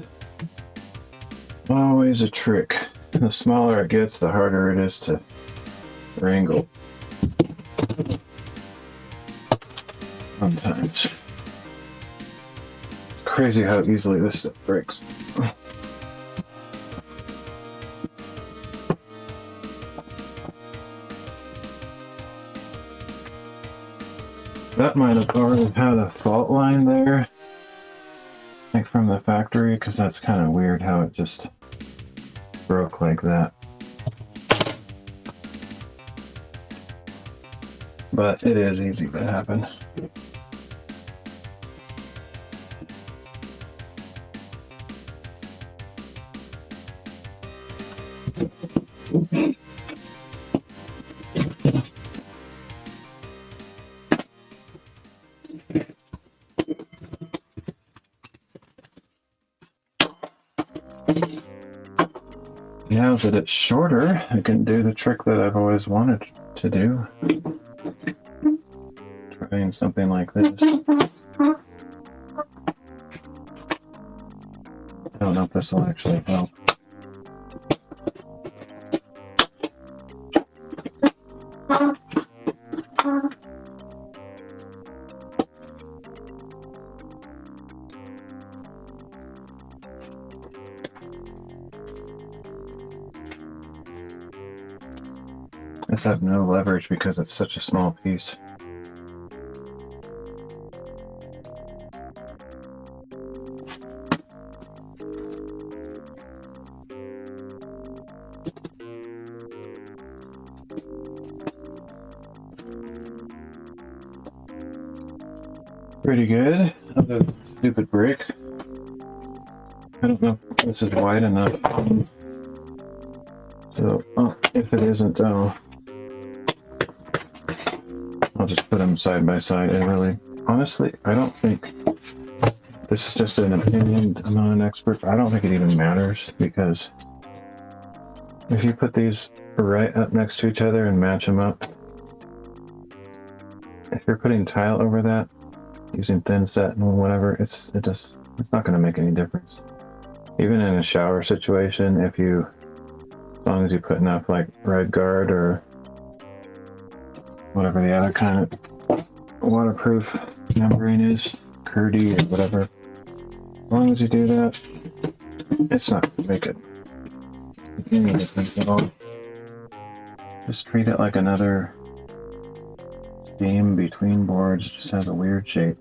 always a trick. The smaller it gets, the harder it is to wrangle. Sometimes. It's crazy how easily this stuff breaks. That might have already had a fault line there, like from the factory, because that's kind of weird how it just broke like that. But it is easy to happen. Now that it's shorter, I can do the trick that I've always wanted to do. Trying something like this. I don't know if this will actually help. This has no leverage because it's such a small piece. Pretty good. Other stupid brick. I don't know if this is wide enough. So, if it isn't, I'll just put them side by side. It really honestly, I don't think, this is just an opinion, I'm not an expert, I don't think it even matters, because if you put these right up next to each other and match them up, if you're putting tile over that, using thin set and whatever, it's not going to make any difference. Even in a shower situation, if you, as long as you put enough like red guard or whatever the other kind of waterproof membrane is, Hardie or whatever, as long as you do that, it's not going to make it any difference at all. Just treat it like another seam between boards. It just has a weird shape.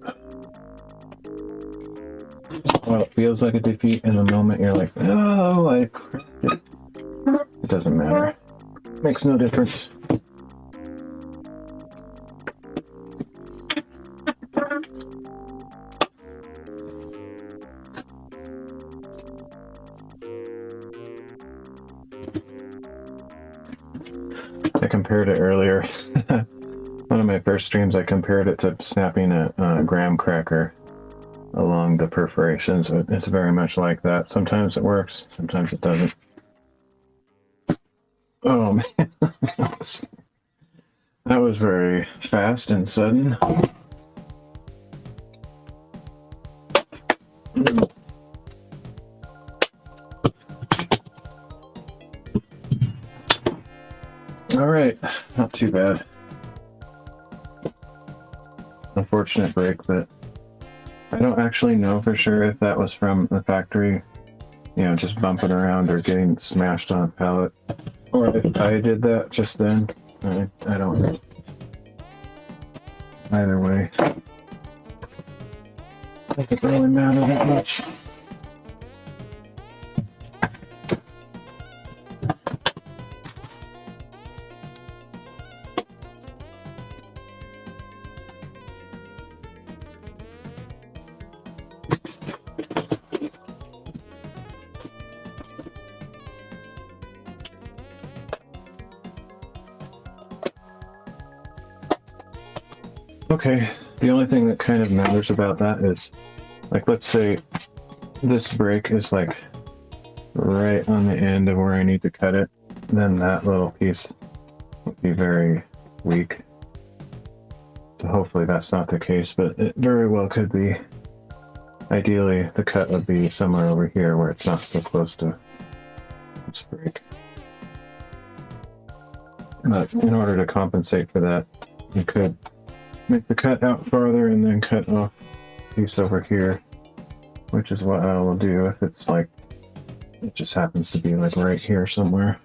Well, it feels like a defeat in the moment. You're like, oh, I cracked it. It doesn't matter. Makes no difference. I compared it earlier. One of my first streams, I compared it to snapping a graham cracker along the perforations. It's very much like that. Sometimes it works, sometimes it doesn't. Oh man, that was very fast and sudden. All right, not too bad. Unfortunate break, but I don't actually know for sure if that was from the factory, you know, just bumping around or getting smashed on a pallet, or if I did that just then. I don't know. Either way, it doesn't really matter that much. Okay, the only thing that kind of matters about that is, like, let's say this break is like right on the end of where I need to cut it, then that little piece would be very weak. So hopefully that's not the case, but it very well could be. Ideally, the cut would be somewhere over here where it's not so close to this break. But in order to compensate for that, you could make the cut out farther and then cut off a piece over here, which is what I will do if it's like, it just happens to be like right here somewhere.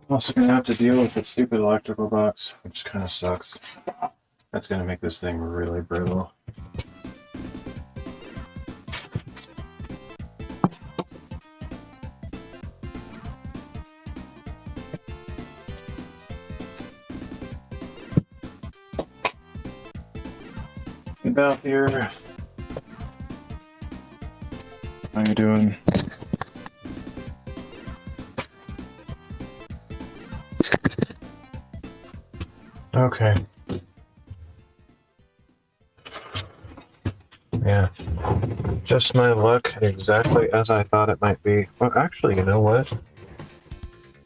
Also gonna have to deal with the stupid electrical box, which kind of sucks. That's gonna make this thing really brittle. About here. How you doing? Okay. Yeah. Just my luck, exactly as I thought it might be. Well, actually, you know what?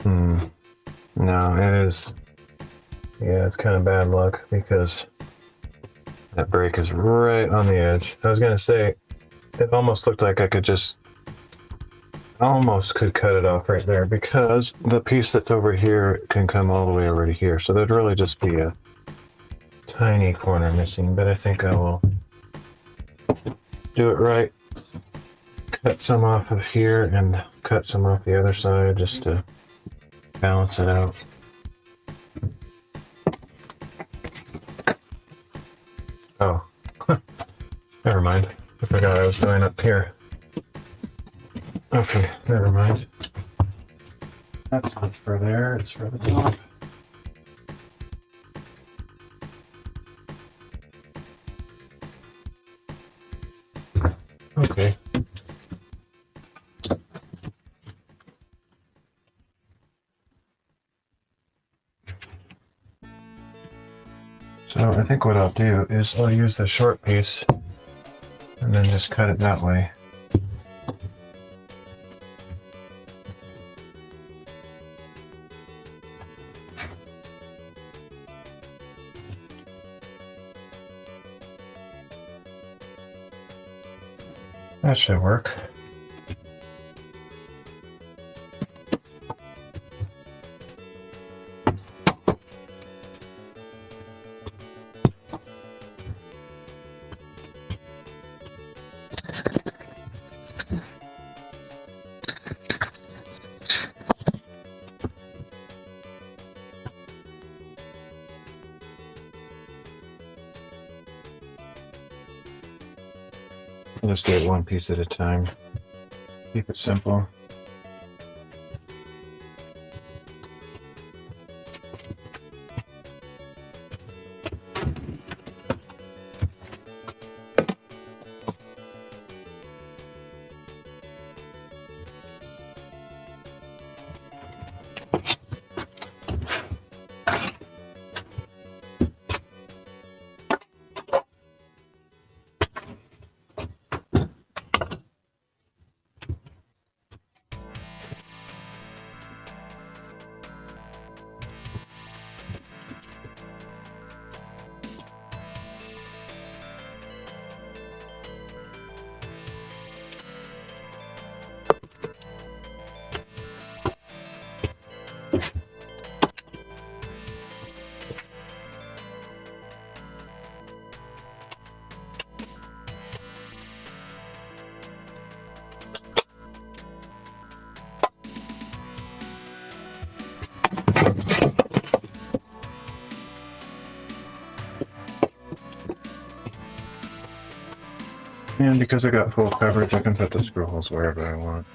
No, it is. Yeah, it's kind of bad luck because that break is right on the edge. I was gonna say, it almost looked like I could just almost could cut it off right there because the piece that's over here can come all the way over to here. So there'd really just be a tiny corner missing, but I think I will do it right. Cut some off of here and cut some off the other side just to balance it out. Oh, never mind. I forgot I was going up here. Okay, never mind. That's not for there, it's for the top. Okay. So I think what I'll do is I'll use the short piece and then just cut it that way. That should work. Just do it one piece at a time. Keep it simple. And because I got full coverage, I can put the screw holes wherever I want.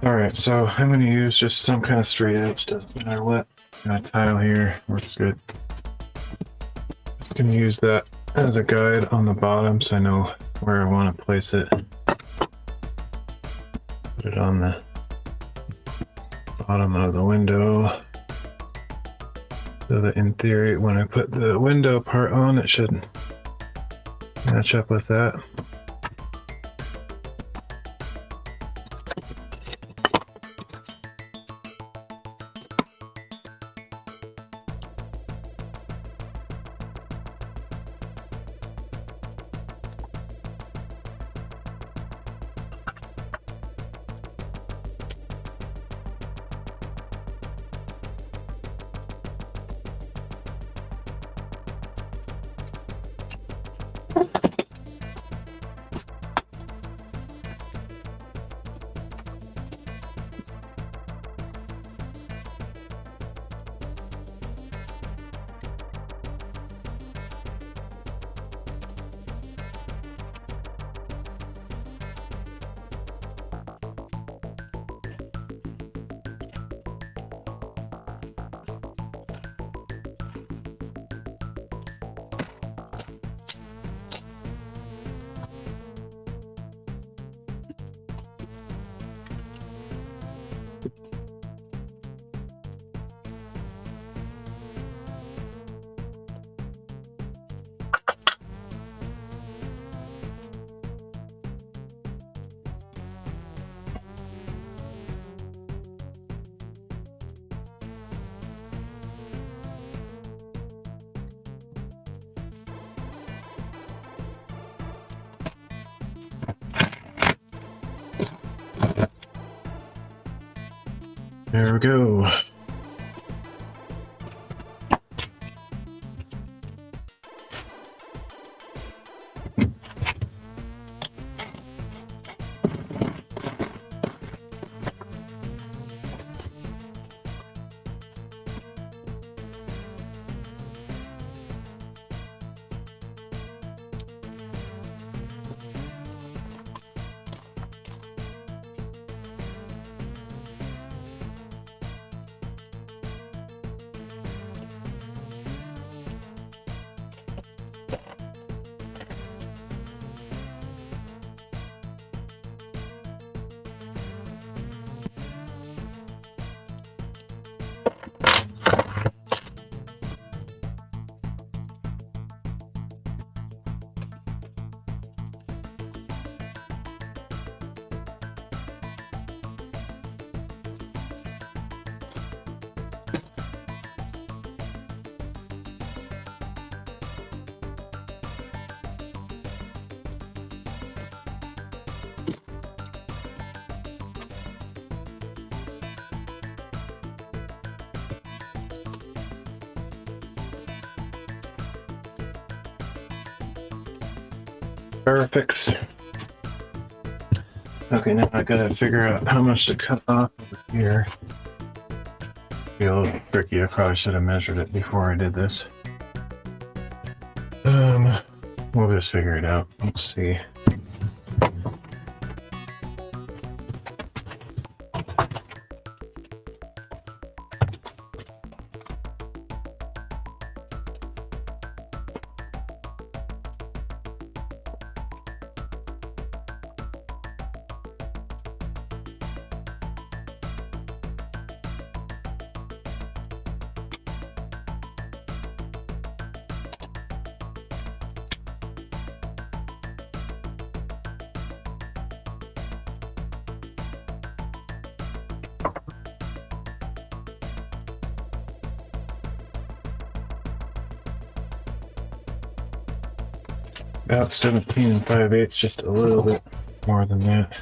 Alright, so I'm going to use just some kind of straight edge, doesn't matter what. Got a tile here, works good. Just going to use that as a guide on the bottom so I know where I want to place it. Put it on the bottom of the window. So that in theory, when I put the window part on, it should match up with that. There we go. Perfect. Okay, now I gotta figure out how much to cut off over here. Be a little tricky. I probably should have measured it before I did this. We'll just figure it out. Let's see. About 17 5/8, just a little bit more than that.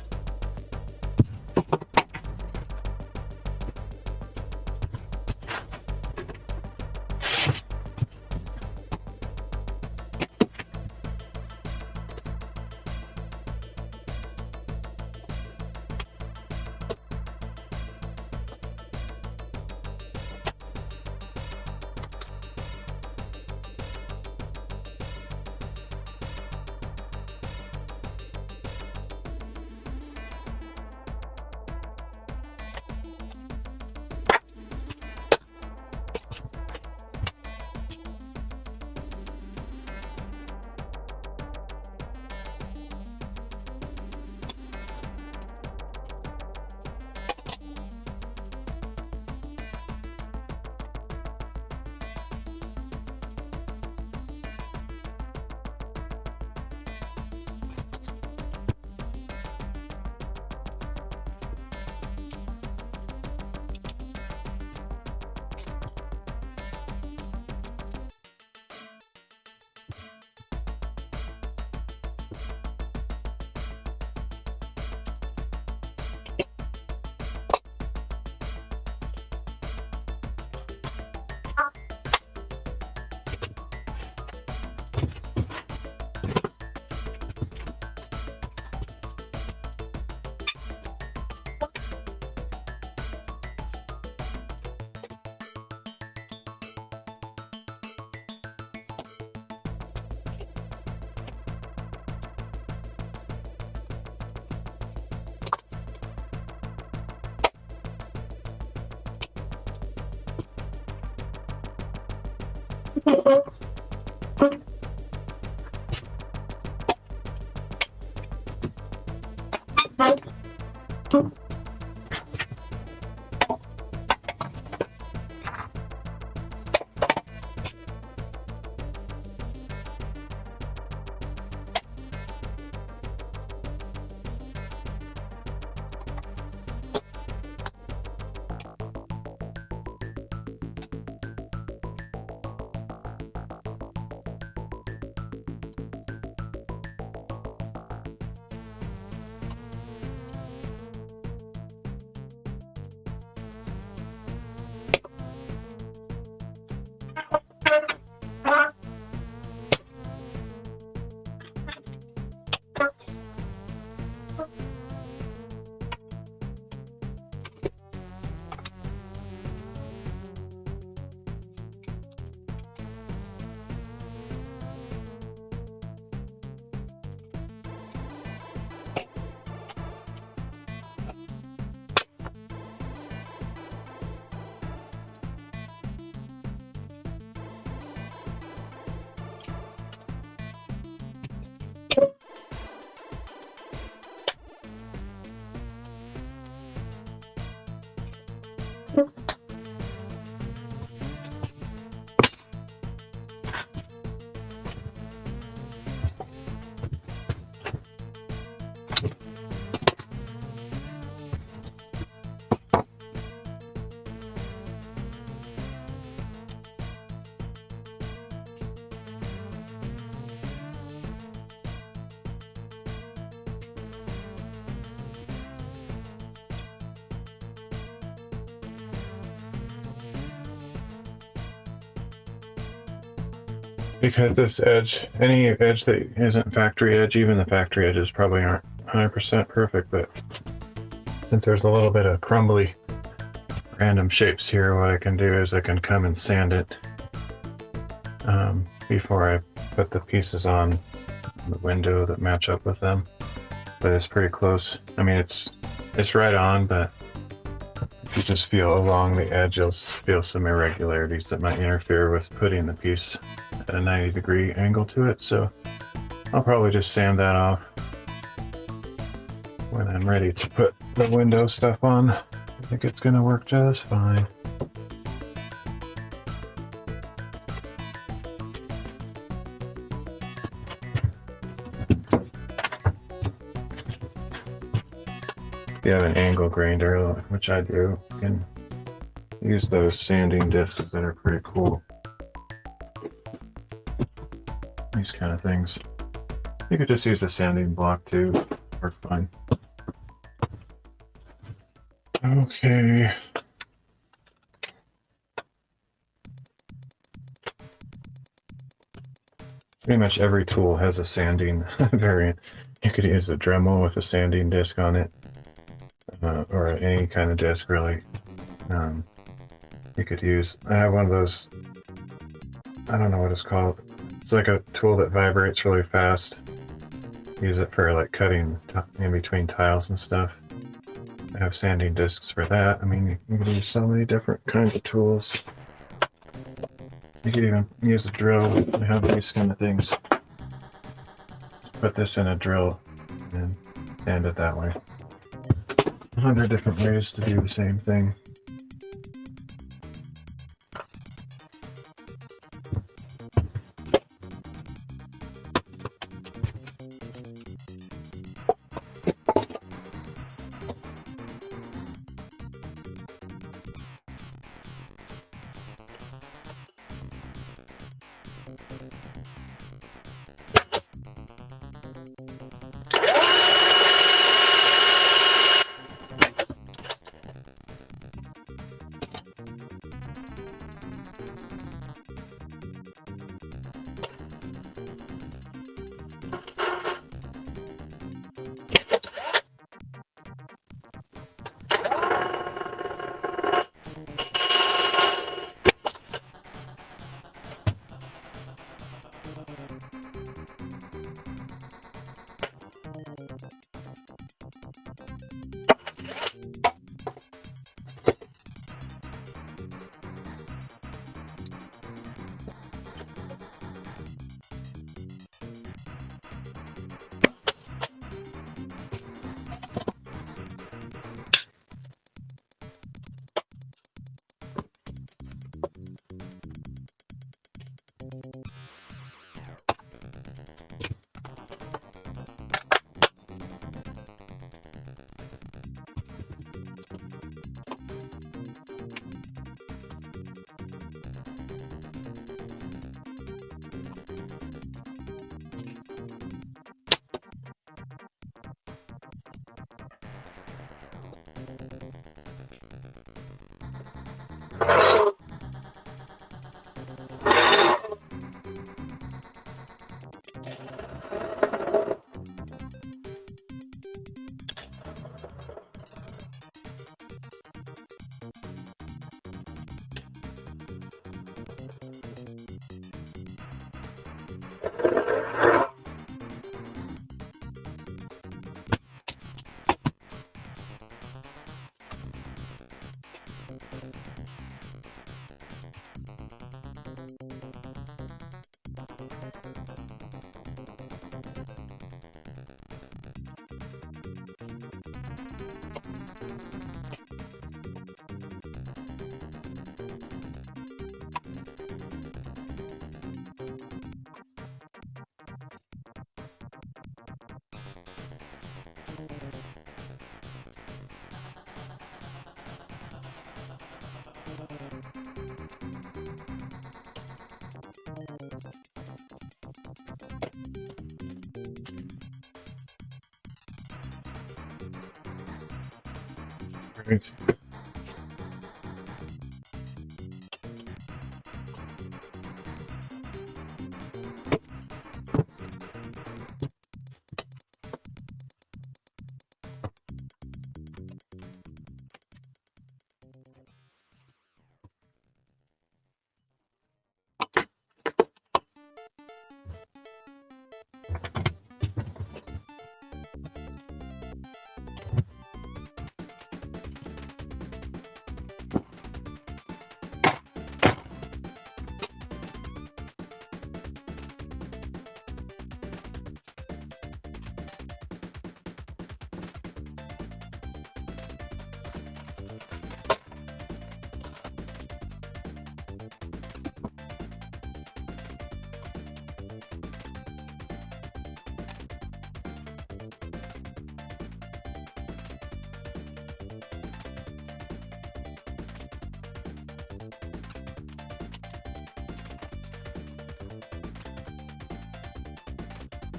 Because this edge, any edge that isn't factory edge, even the factory edges probably aren't 100% perfect, but since there's a little bit of crumbly random shapes here, what I can do is I can come and sand it before I put the pieces on the window that match up with them. But it's pretty close. I mean, it's right on, but if you just feel along the edge, you'll feel some irregularities that might interfere with putting the piece at a 90-degree angle to it. So I'll probably just sand that off when I'm ready to put the window stuff on. I think it's gonna work just fine. If you have an angle grinder, which I do, you can use those sanding discs that are pretty cool. These kind of things. You could just use a sanding block too, work fine. Okay. Pretty much every tool has a sanding variant. You could use a Dremel with a sanding disc on it, or any kind of disc really. You could use, I have one of those, I don't know what it's called. It's like a tool that vibrates really fast. Use it for like cutting in between tiles and stuff. I have sanding discs for that. I mean, you can use so many different kinds of tools. You could even use a drill. I have these kind of things. Put this in a drill and sand it that way. 100 different ways to do the same thing. Right.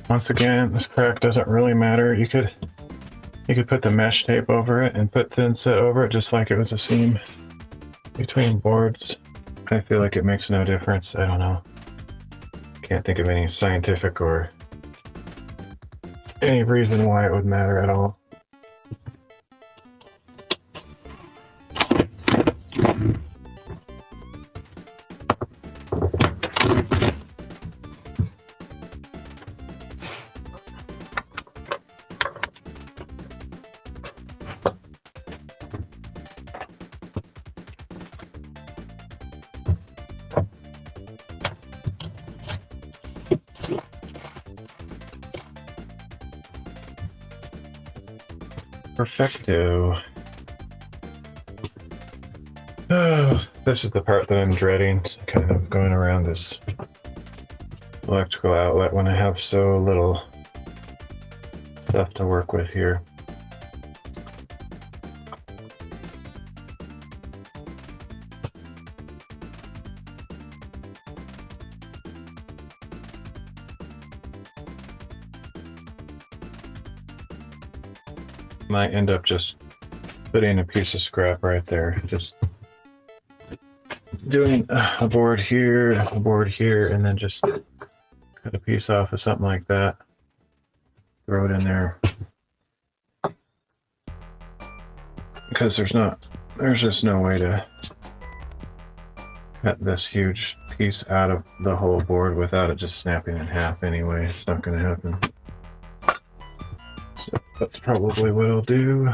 Once again, this crack doesn't really matter. You could put the mesh tape over it and put thin set over it just like it was a seam between boards. I feel like it makes no difference. I don't know. Can't think of any scientific or any reason why it would matter at all. Perfecto. Oh, this is the part that I'm dreading, kind of going around this electrical outlet when I have so little stuff to work with here. Might end up just putting a piece of scrap right there. Just doing a board here, and then just cut a piece off of something like that. Throw it in there. Because there's just no way to cut this huge piece out of the whole board without it just snapping in half anyway. It's not going to happen. So that's probably what I'll do.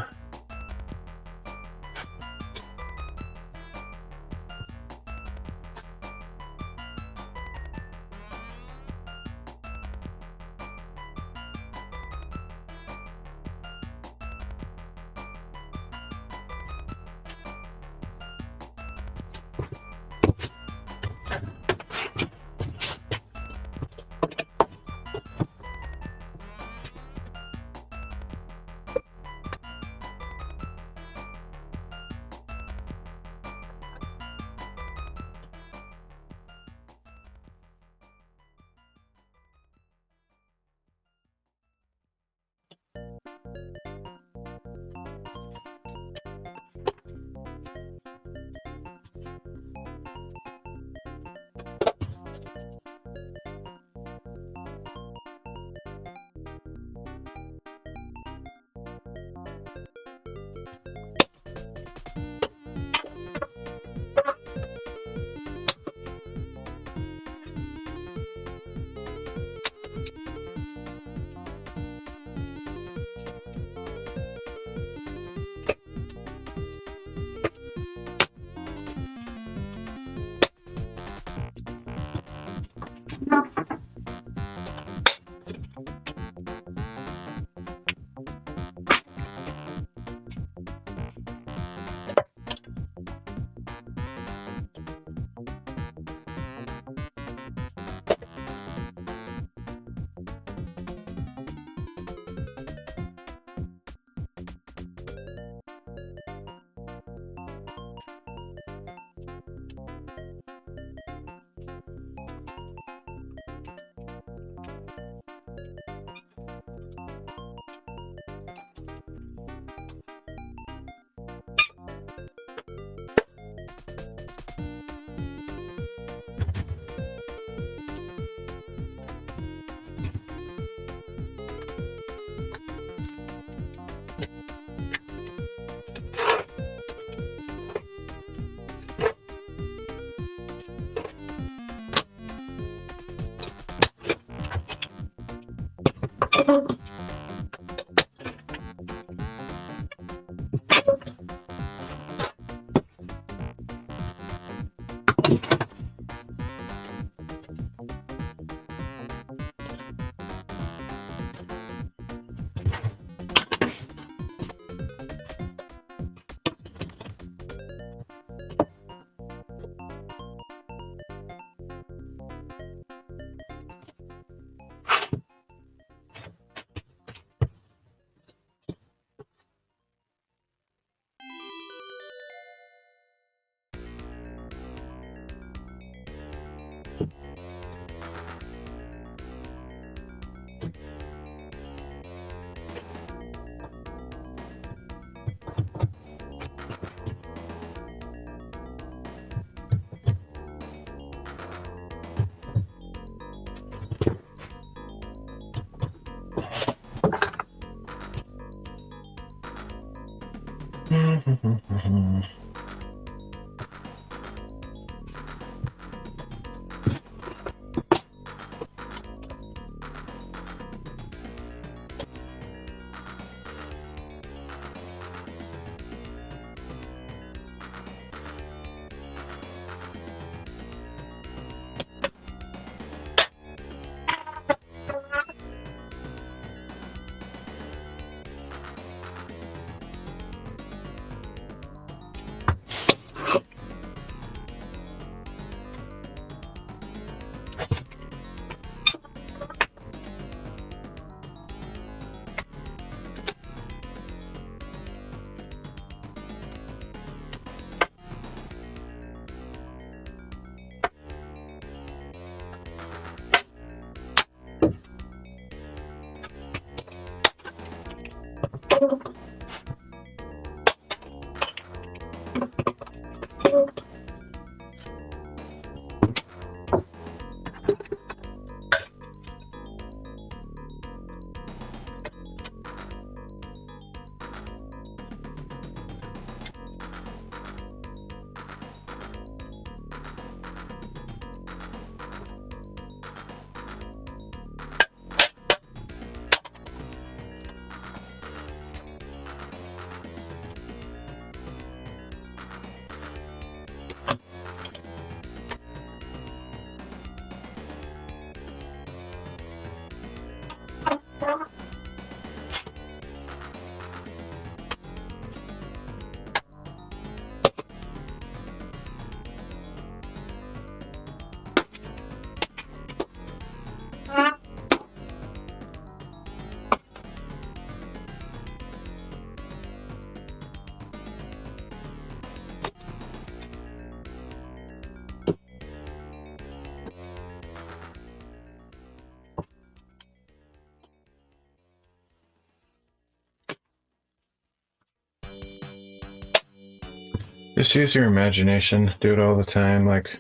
Just use your imagination. Do it all the time. Like,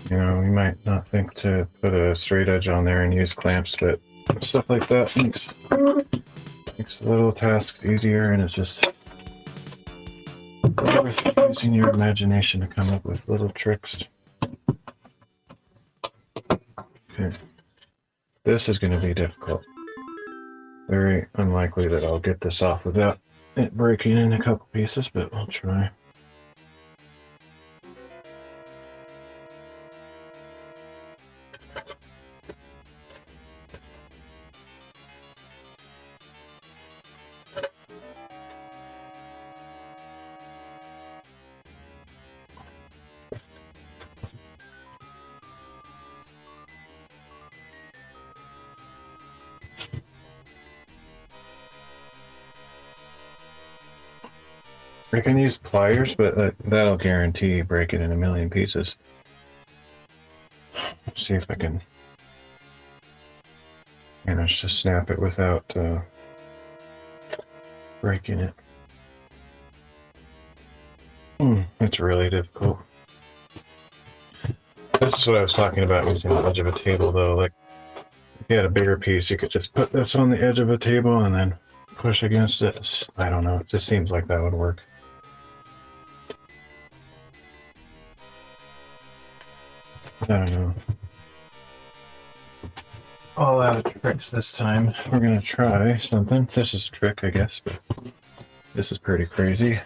you know, you might not think to put a straight edge on there and use clamps, but stuff like that makes the little tasks easier, and it's just worth using your imagination to come up with little tricks. Okay. This is going to be difficult. Very unlikely that I'll get this off without it breaking in a couple pieces, but I'll try. I can use pliers, but that'll guarantee break it in a million pieces. Let's see if I can manage to snap it without breaking it. It's really difficult. This is what I was talking about using the edge of a table, though. Like, if you had a bigger piece, you could just put this on the edge of a table and then push against it. I don't know. It just seems like that would work. I don't know. All out of tricks this time. We're gonna try something. This is a trick, I guess, but this is pretty crazy.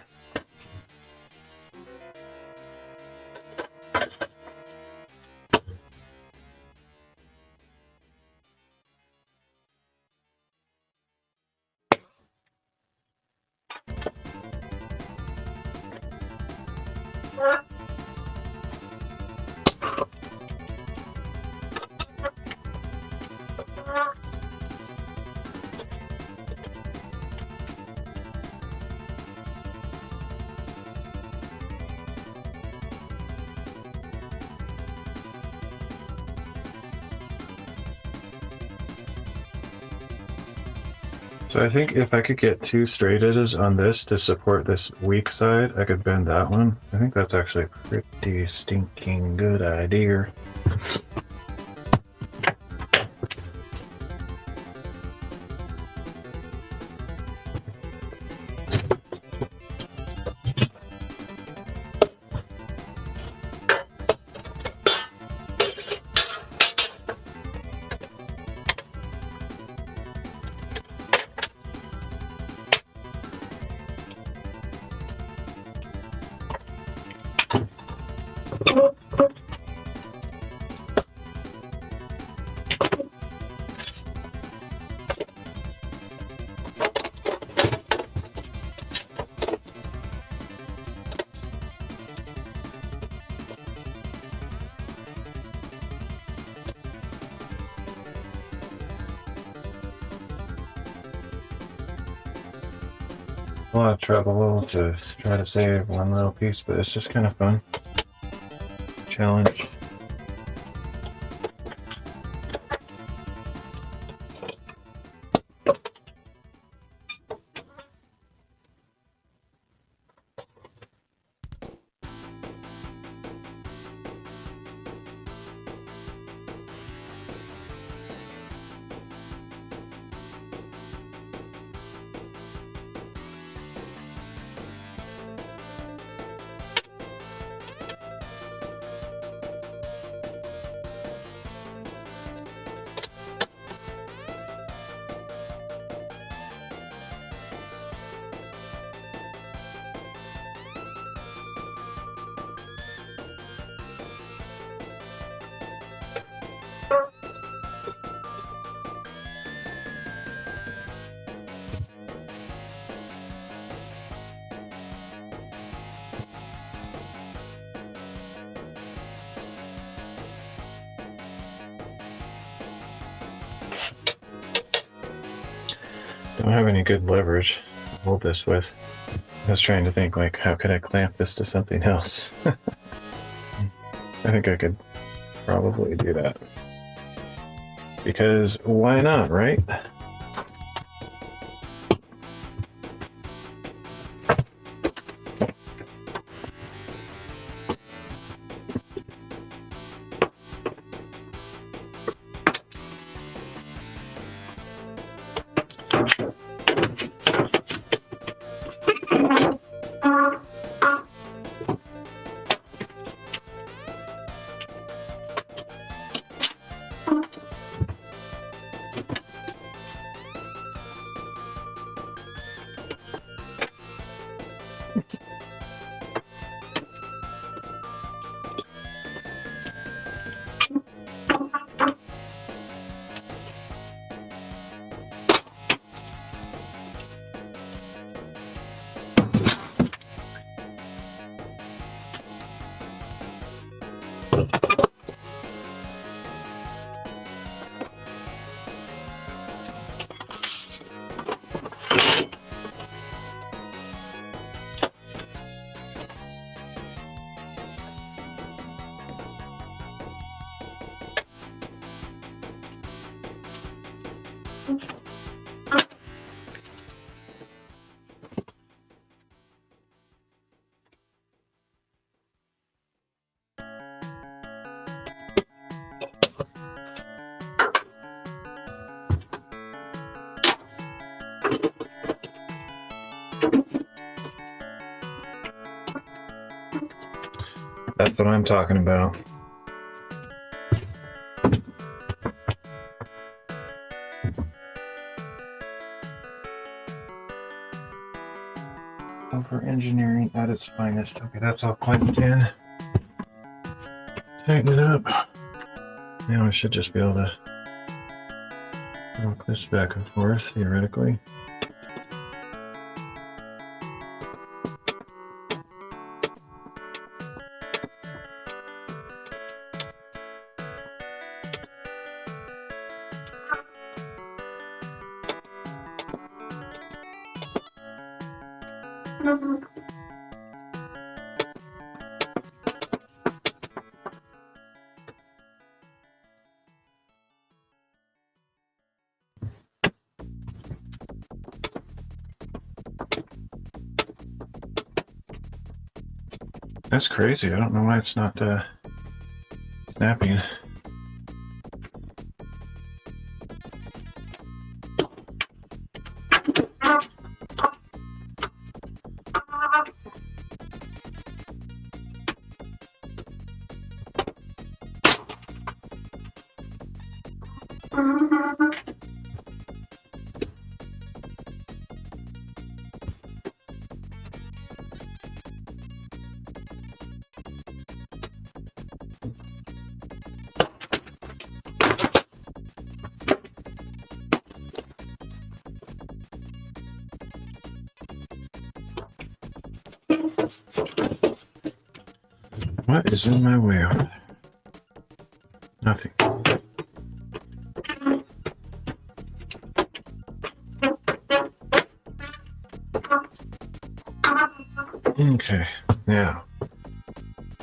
So I think if I could get 2 straight edges on this to support this weak side, I could bend that one. I think that's actually a pretty stinking good idea. a lot of trouble to try to save one little piece, but it's just kind of fun. Challenge. Don't have any good leverage to hold this with. I was trying to think, like, how could I clamp this to something else? I think I could probably do that. Because why not, right? That's what I'm talking about. Over engineering at its finest. Okay, that's all clamped in. Tighten it up. Now I should just be able to walk this back and forth, theoretically. That's crazy. I don't know why it's not snapping. What is in my way over there? Nothing. Okay, now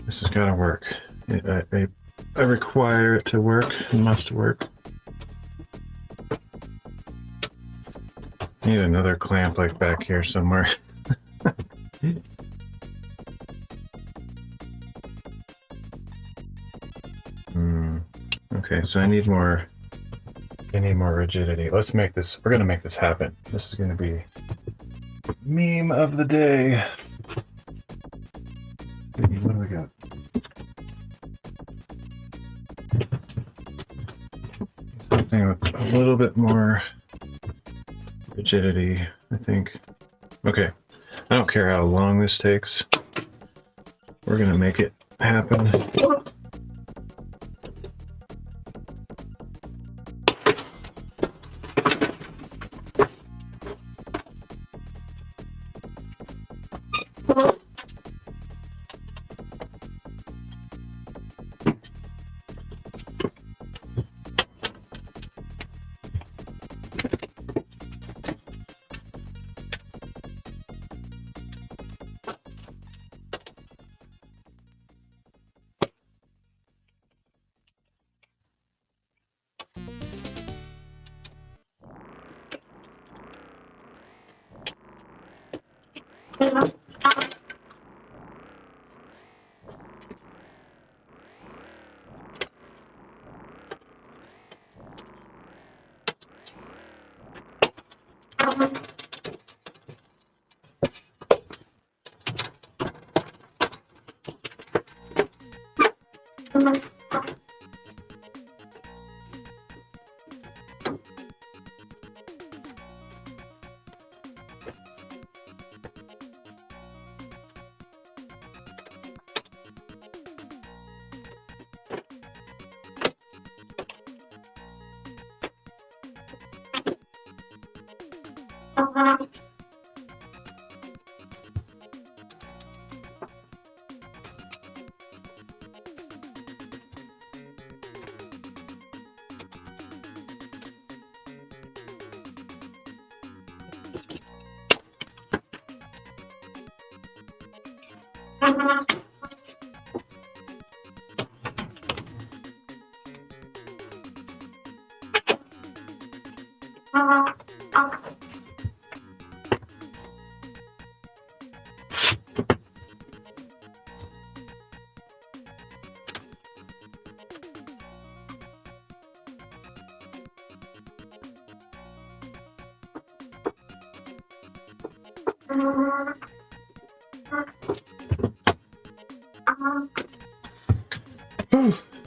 this has got to work. I require it to work. It must work. Need another clamp like back here somewhere. Okay, so I need more rigidity. Let's make this, we're gonna make this happen. This is gonna be meme of the day. What do we got? Something with a little bit more rigidity, I think. Okay, I don't care how long this takes. We're gonna make it happen.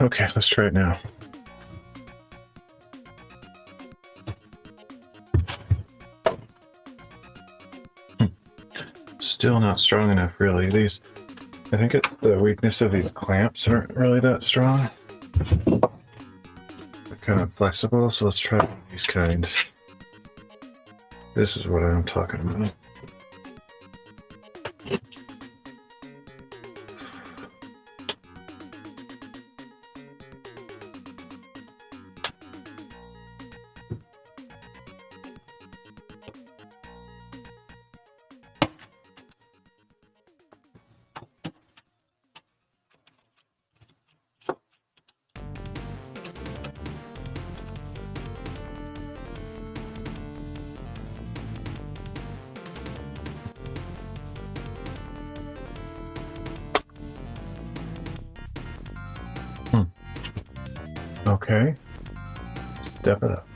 Okay, let's try it now. Still not strong enough, really. These, I think it's the weakness of these clamps aren't really that strong. They're kind of flexible, so let's try these kinds. This is what I'm talking about. Okay, step it up.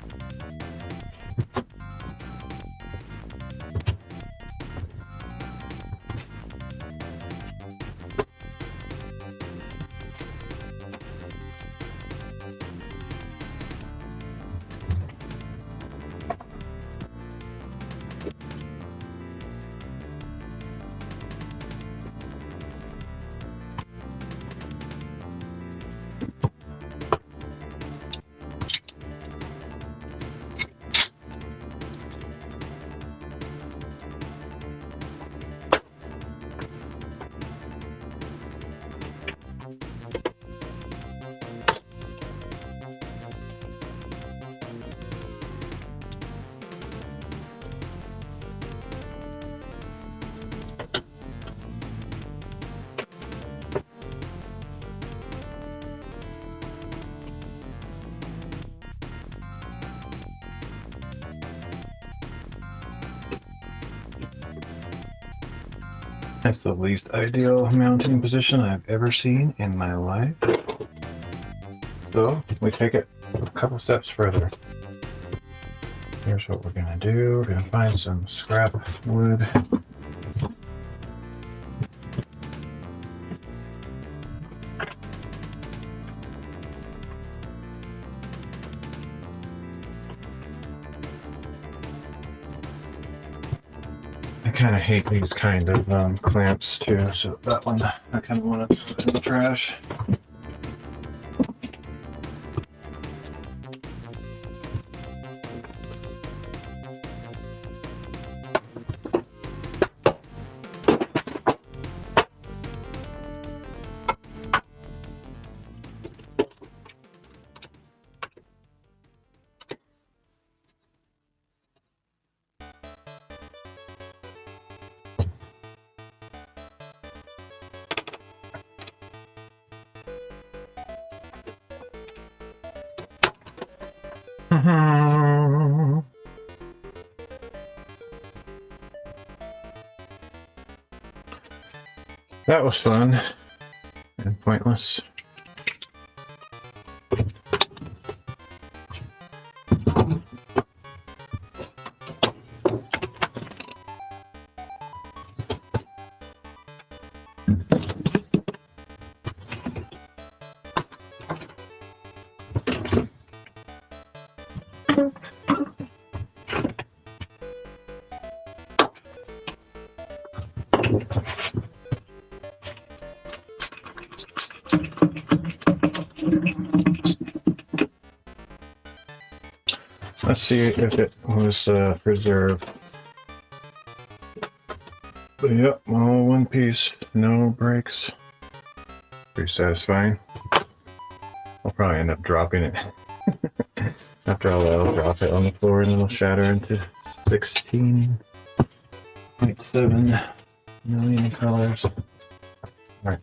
That's the least ideal mounting position I've ever seen in my life. So we take it a couple steps further. Here's what we're gonna do. We're gonna find some scrap wood. I kind of hate these kind of clamps too, so that one I kind of want to throw it in the trash. That was fun and pointless. Let's see if it was preserved. But yep, all one piece, no breaks. Pretty satisfying. I'll probably end up dropping it. After all that, I'll drop it on the floor and it'll shatter into 16.7 million colors. All right.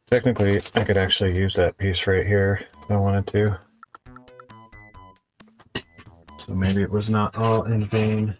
Technically, I could actually use that piece right here if I wanted to. So maybe it was not all in vain.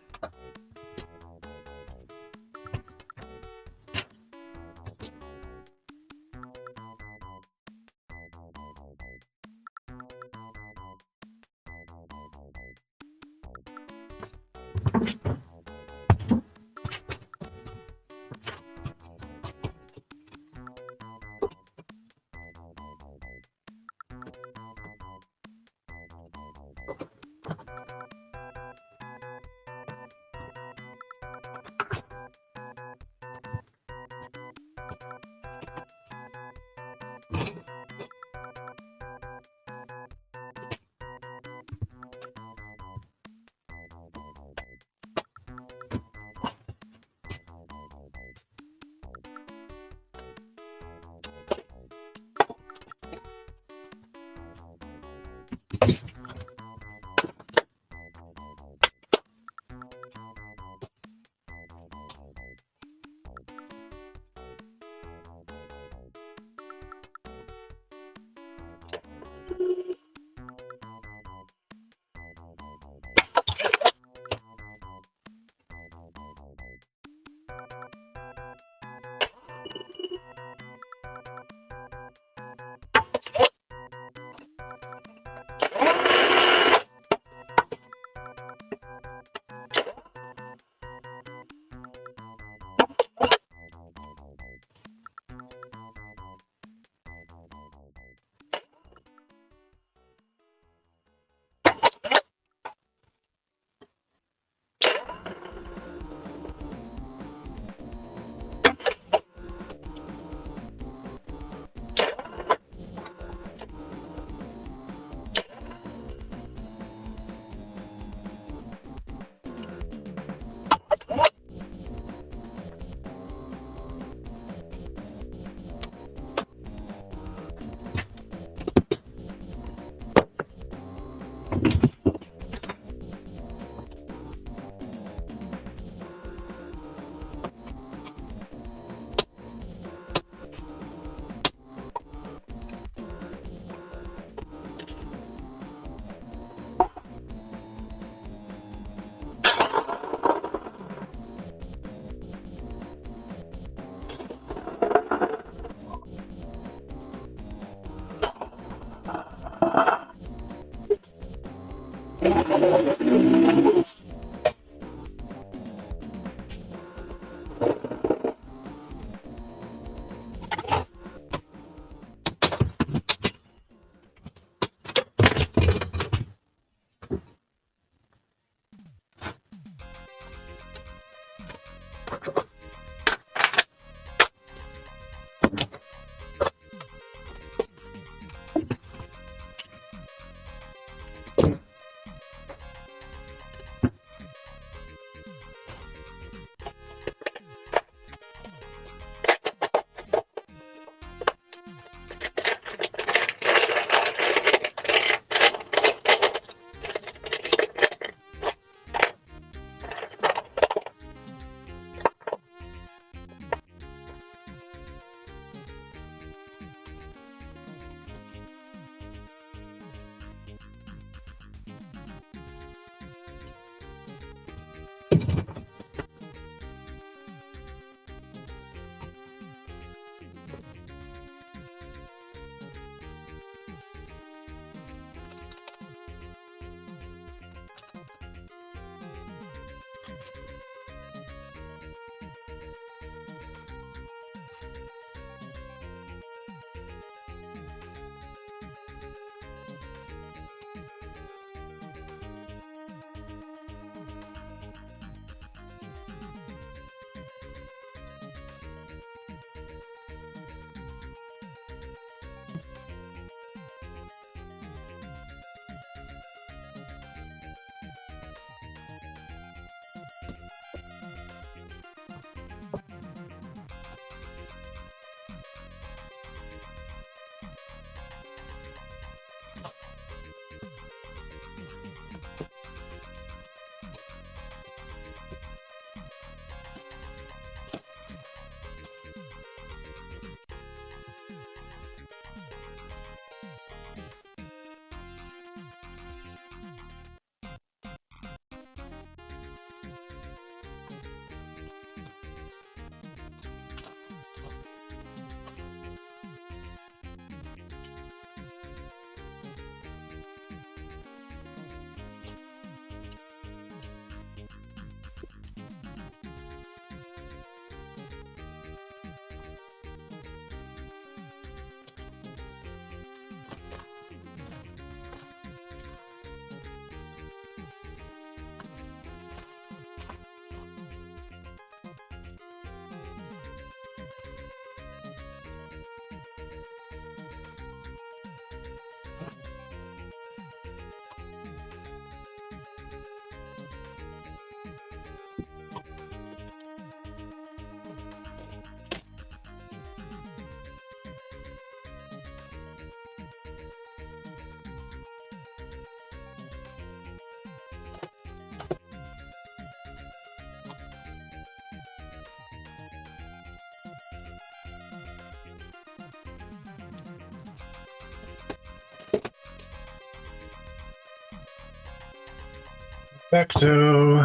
Back to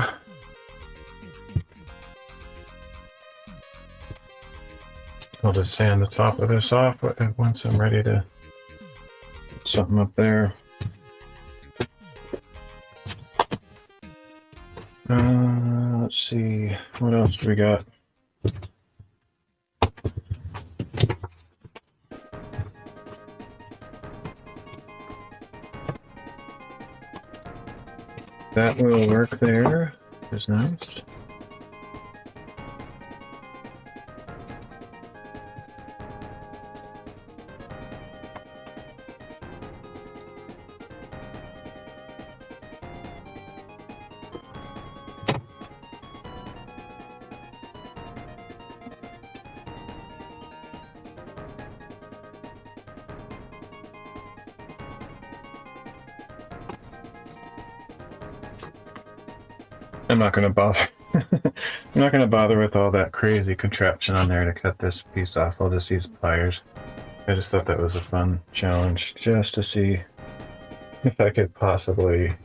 I'll just sand the top of this off once I'm ready to put something up there. Let's see, what else do we got? That will work there, is nice. I'm not going to bother. I'm not going to bother with all that crazy contraption on there to cut this piece off. I'll just use pliers. I just thought that was a fun challenge, just to see if I could possibly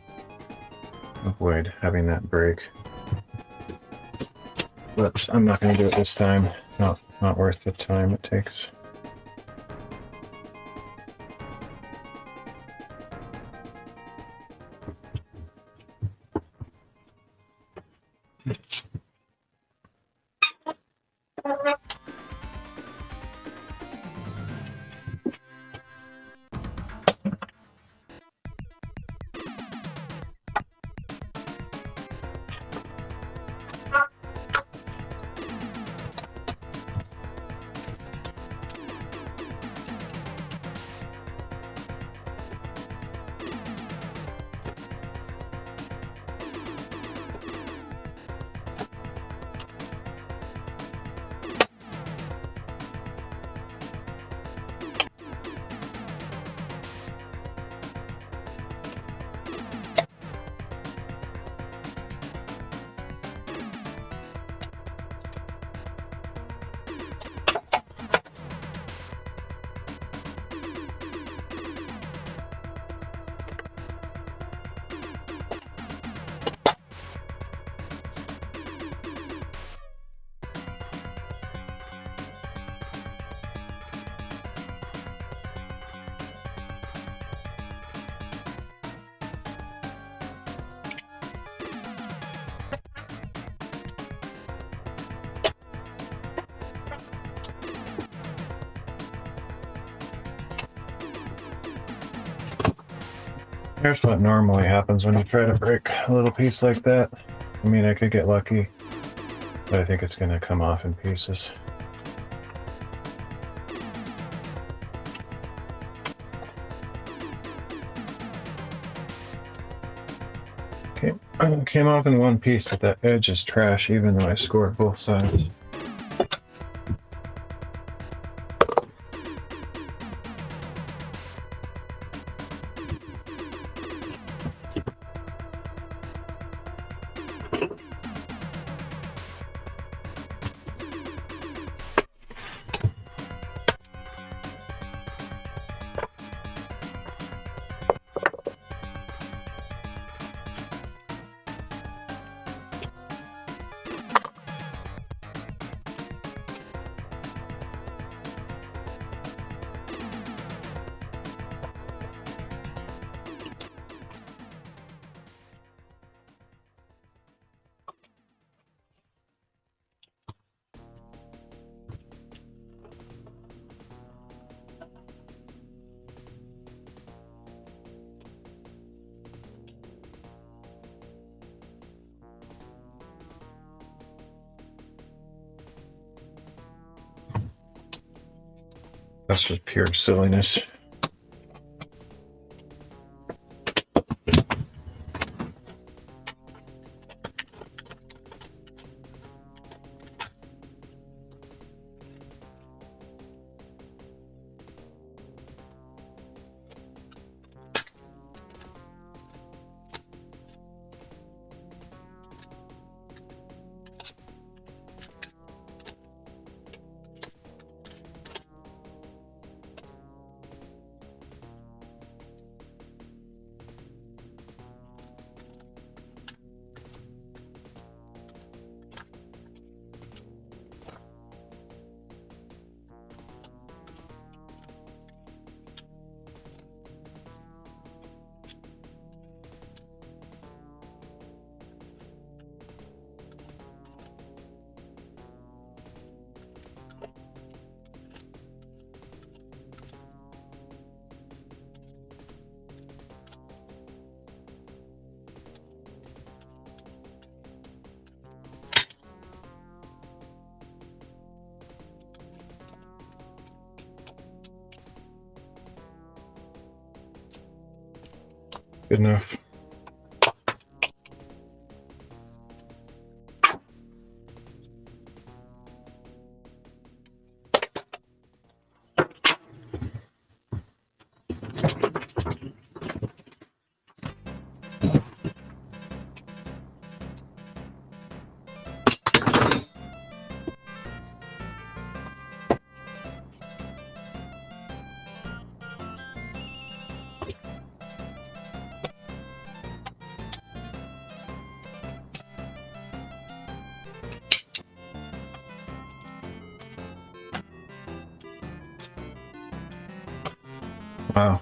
avoid having that break. But I'm not going to do it this time. Not worth the time it takes. Here's what normally happens when you try to break a little piece like that. I mean, I could get lucky, but I think it's going to come off in pieces. Okay, came off in one piece, but that edge is trash even though I scored both sides. That's just pure silliness. Good enough. Wow,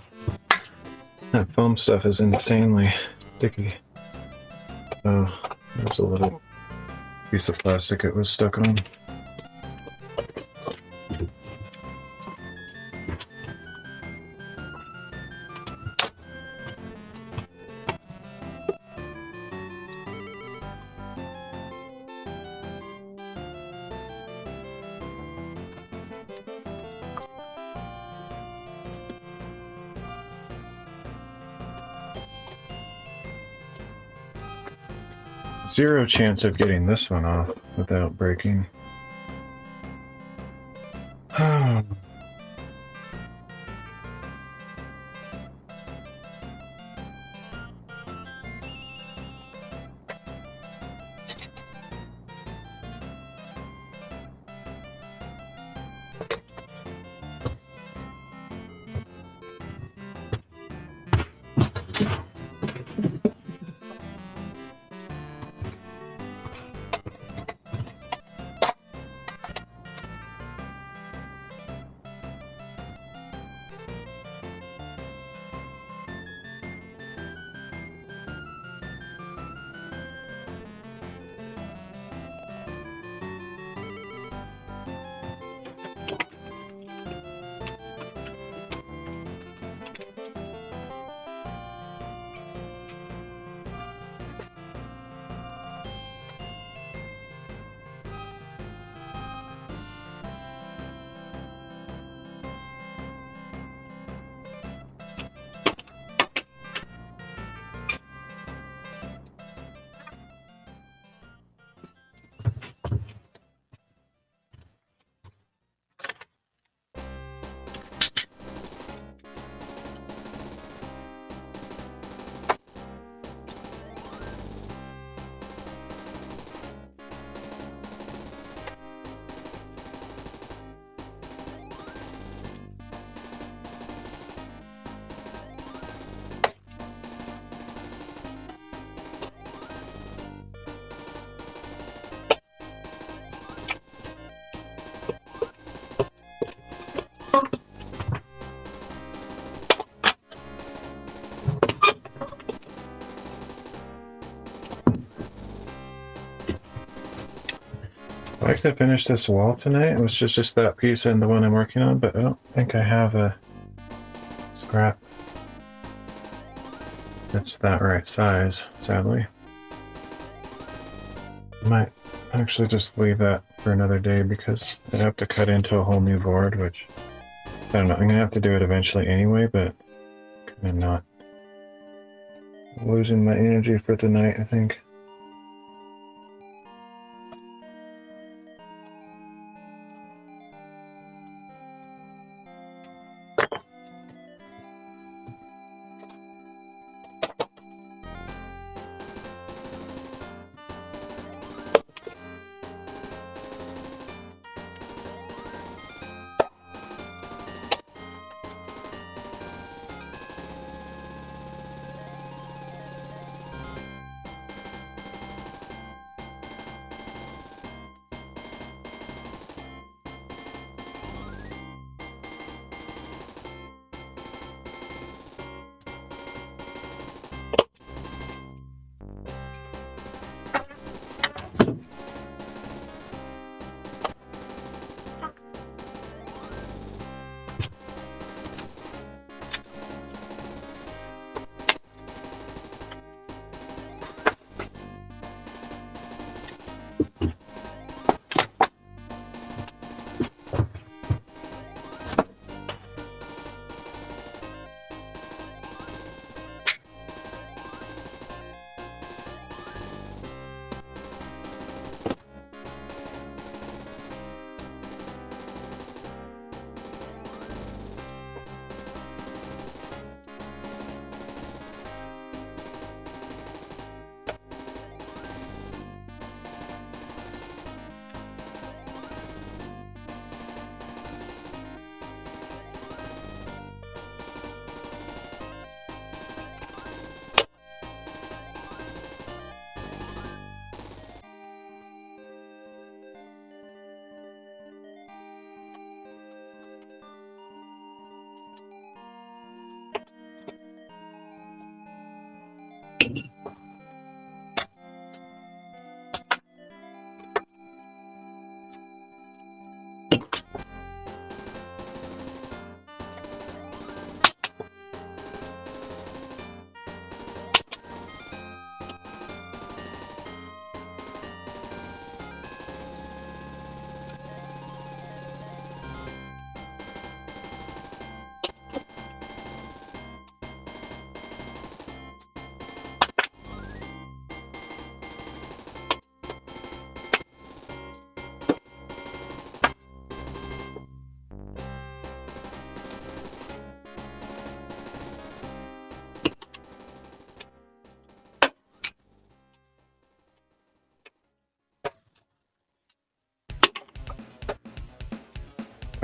that foam stuff is insanely sticky. Oh, there's a little piece of plastic it was stuck on. Zero chance of getting this one off without breaking. I'd like to finish this wall tonight. It was just that piece and the one I'm working on, but I don't think I have a scrap that's that right size, sadly. I might actually just leave that for another day because I'd have to cut into a whole new board, which I don't know. I'm gonna have to do it eventually anyway, but I'm not losing my energy for tonight, I think.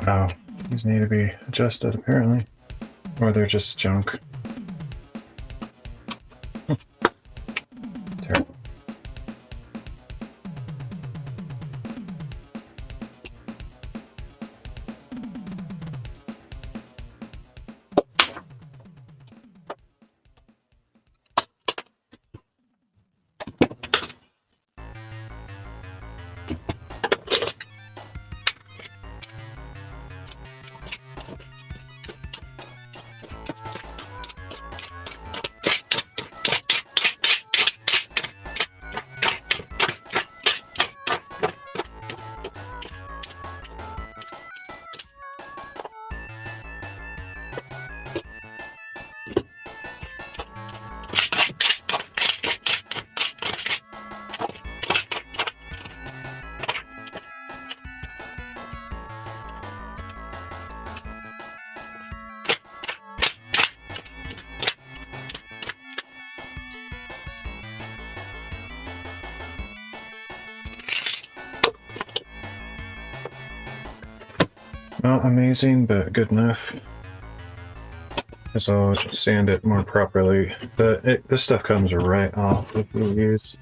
Wow, these need to be adjusted apparently, or they're just junk. Terrible. Not amazing, but good enough. As I'll sand it more properly. But this stuff comes right off if you use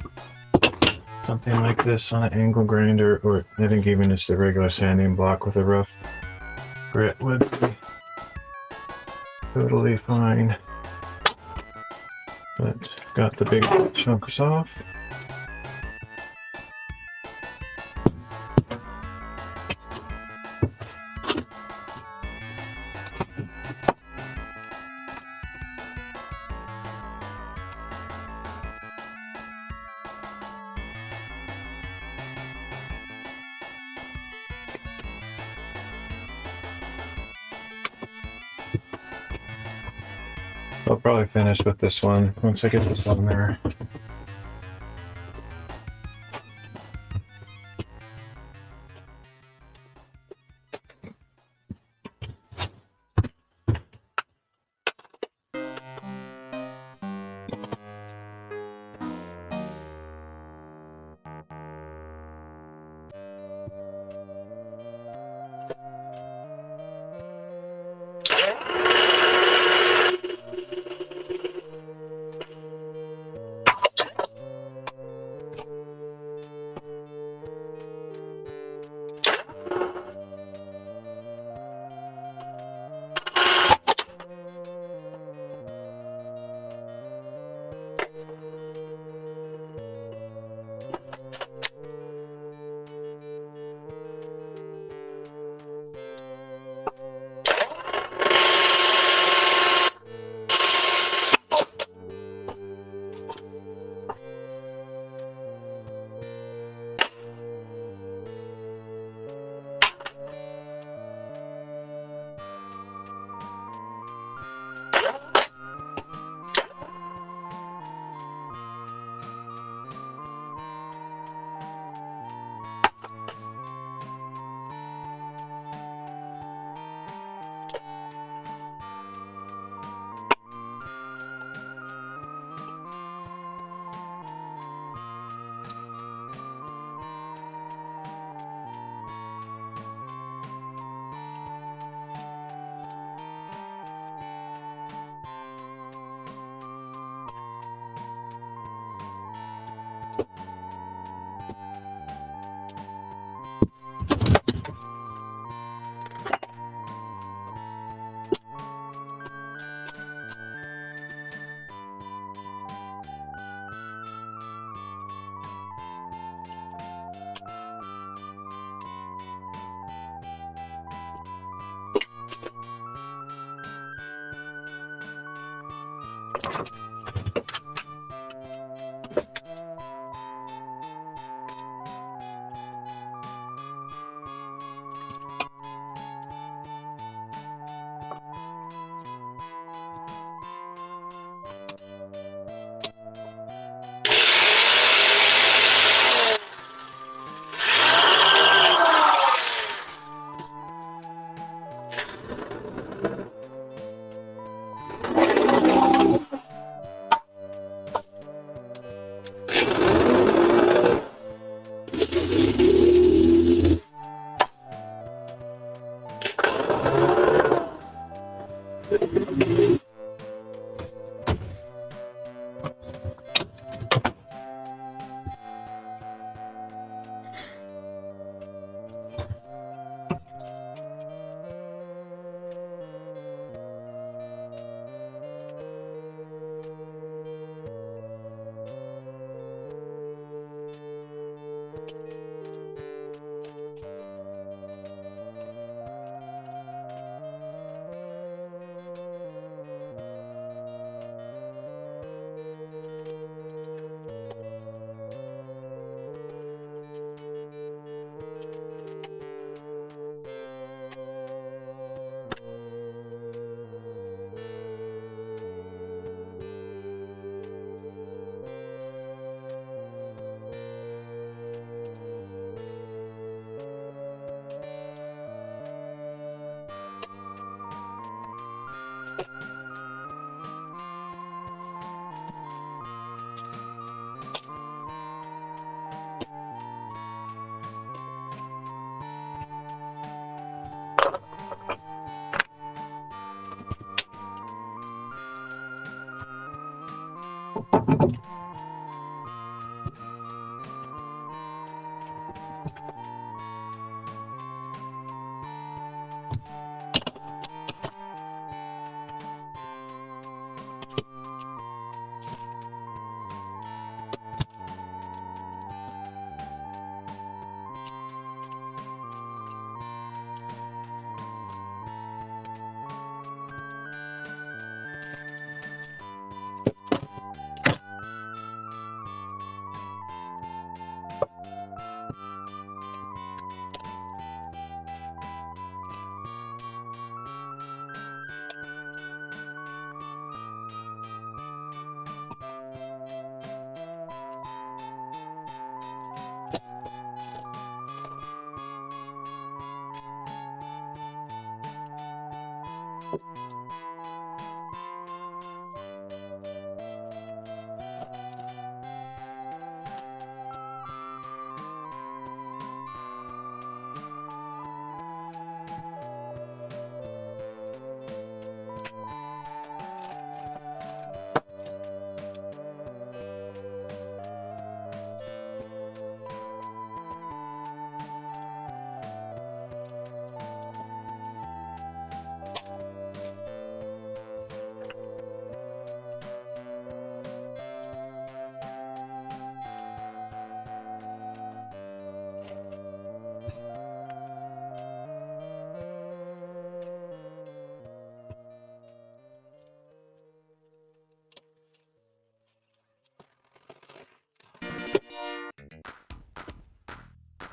something like this on an angle grinder, or I think even just a regular sanding block with a rough grit would be totally fine. But got the big chunks off. I'll probably finish with this one once I get this one there.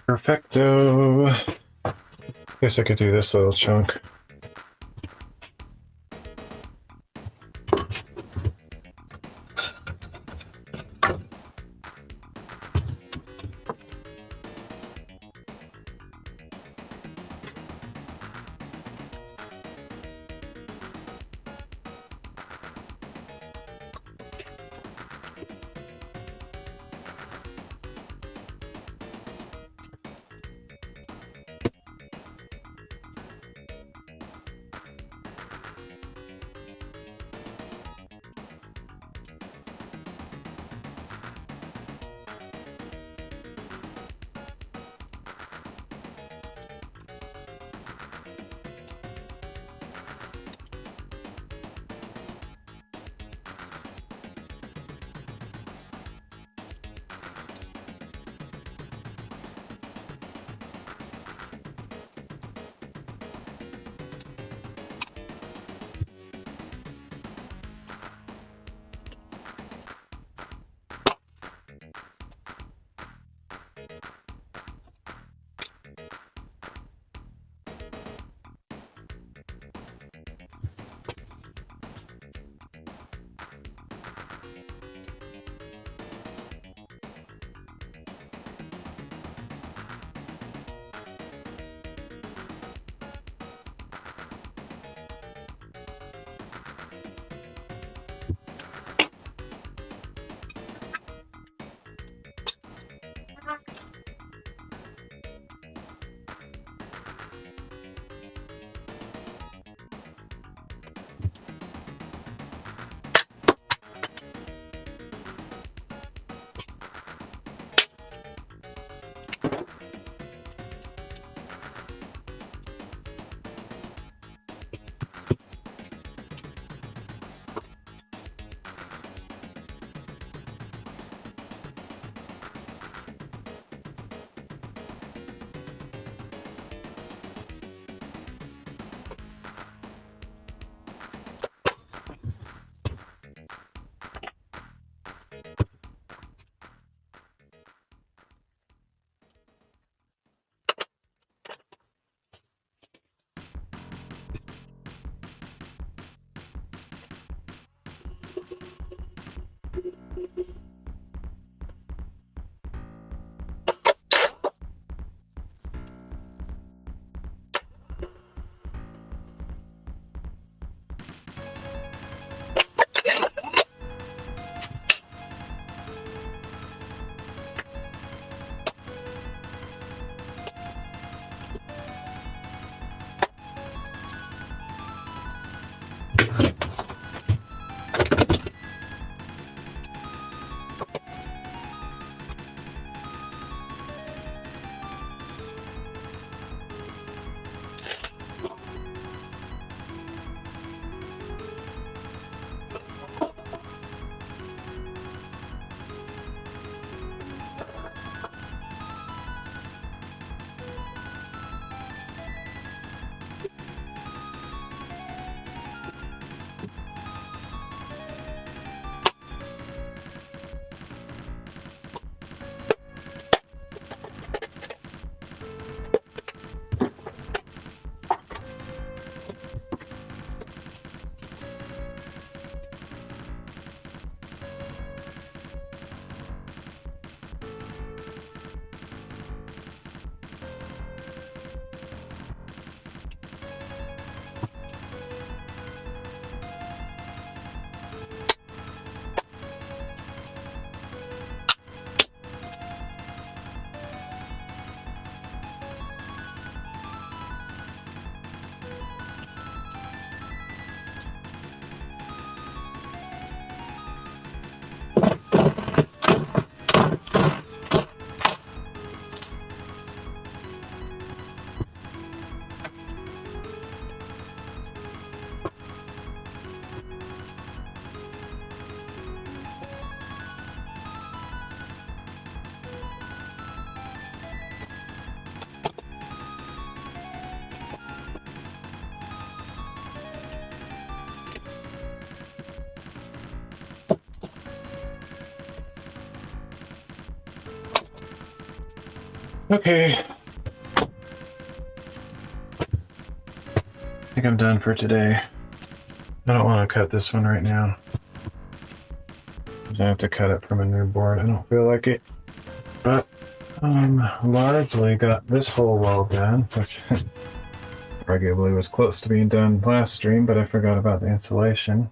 Perfecto. Guess I could do this little chunk. Okay. I think I'm done for today. I don't want to cut this one right now, because I have to cut it from a new board. I don't feel like it. But largely got this whole wall done, which arguably was close to being done last stream, but I forgot about the insulation.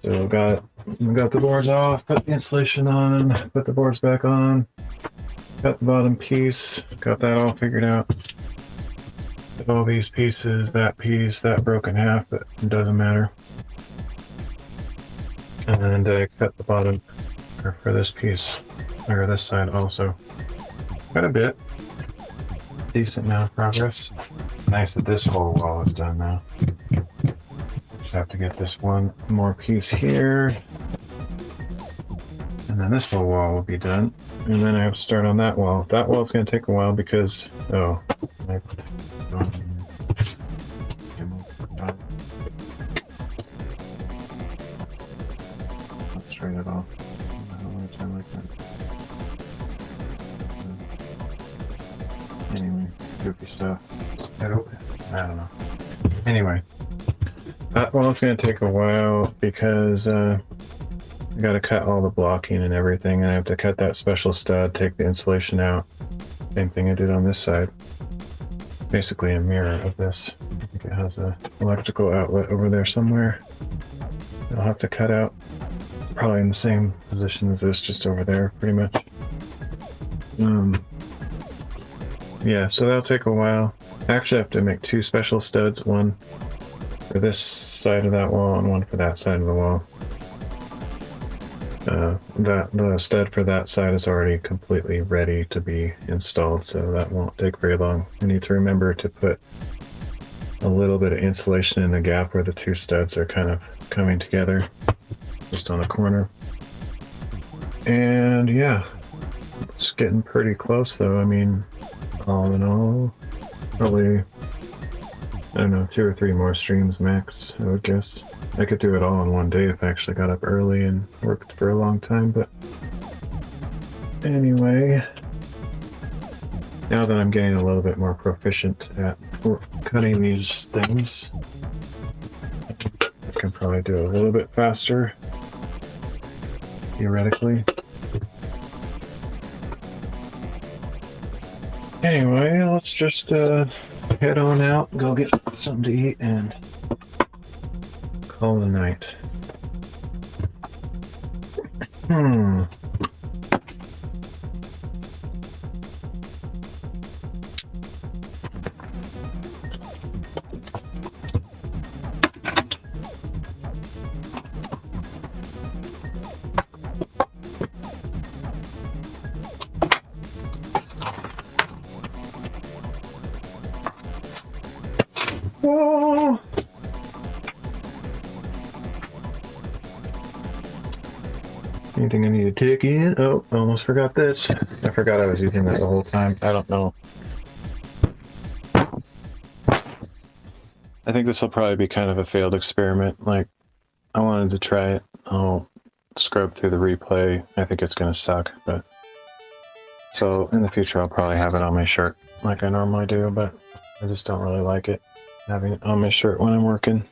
So we got the boards off, put the insulation on, put the boards back on, cut the bottom piece, got that all figured out. All these pieces, that piece, that broke in half, but it doesn't matter. And I cut the bottom for this piece, or this side also. Quite a bit. Decent amount of progress. Nice that this whole wall is done now. Just have to get this one more piece here. And then this whole wall will be done. And then I have to start on that wall. That wall's going to take a while because, oh, let's straighten it off. I don't want to turn like that. Anyway, goofy stuff. I don't know. Anyway, that wall's going to take a while because I got to cut all the blocking and everything, and I have to cut that special stud, take the insulation out. Same thing I did on this side. Basically a mirror of this. I think it has an electrical outlet over there somewhere. I'll have to cut out. Probably in the same position as this, just over there, pretty much. Yeah, so that'll take a while. I actually have to make two special studs, one for this side of that wall and one for that side of the wall. The stud for that side is already completely ready to be installed, so that won't take very long. I need to remember to put a little bit of insulation in the gap where the two studs are kind of coming together, just on the corner. And yeah, it's getting pretty close though. I mean, all in all, probably, I don't know, 2 or 3 more streams max, I would guess. I could do it all in one day if I actually got up early and worked for a long time, but anyway, now that I'm getting a little bit more proficient at cutting these things, I can probably do it a little bit faster, theoretically. Anyway, let's just head on out, go get something to eat, and call it a night. Whoa! Anything I need to take in? Oh, almost forgot this. I forgot I was using that the whole time. I don't know. I think this will probably be kind of a failed experiment. Like, I wanted to try it. I'll scrub through the replay. I think it's going to suck, but... So, in the future, I'll probably have it on my shirt like I normally do, but I just don't really like it, having it on my shirt when I'm working.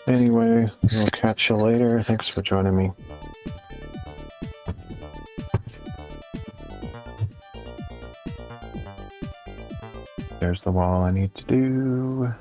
Anyway, we'll catch you later. Thanks for joining me. There's the wall I need to do.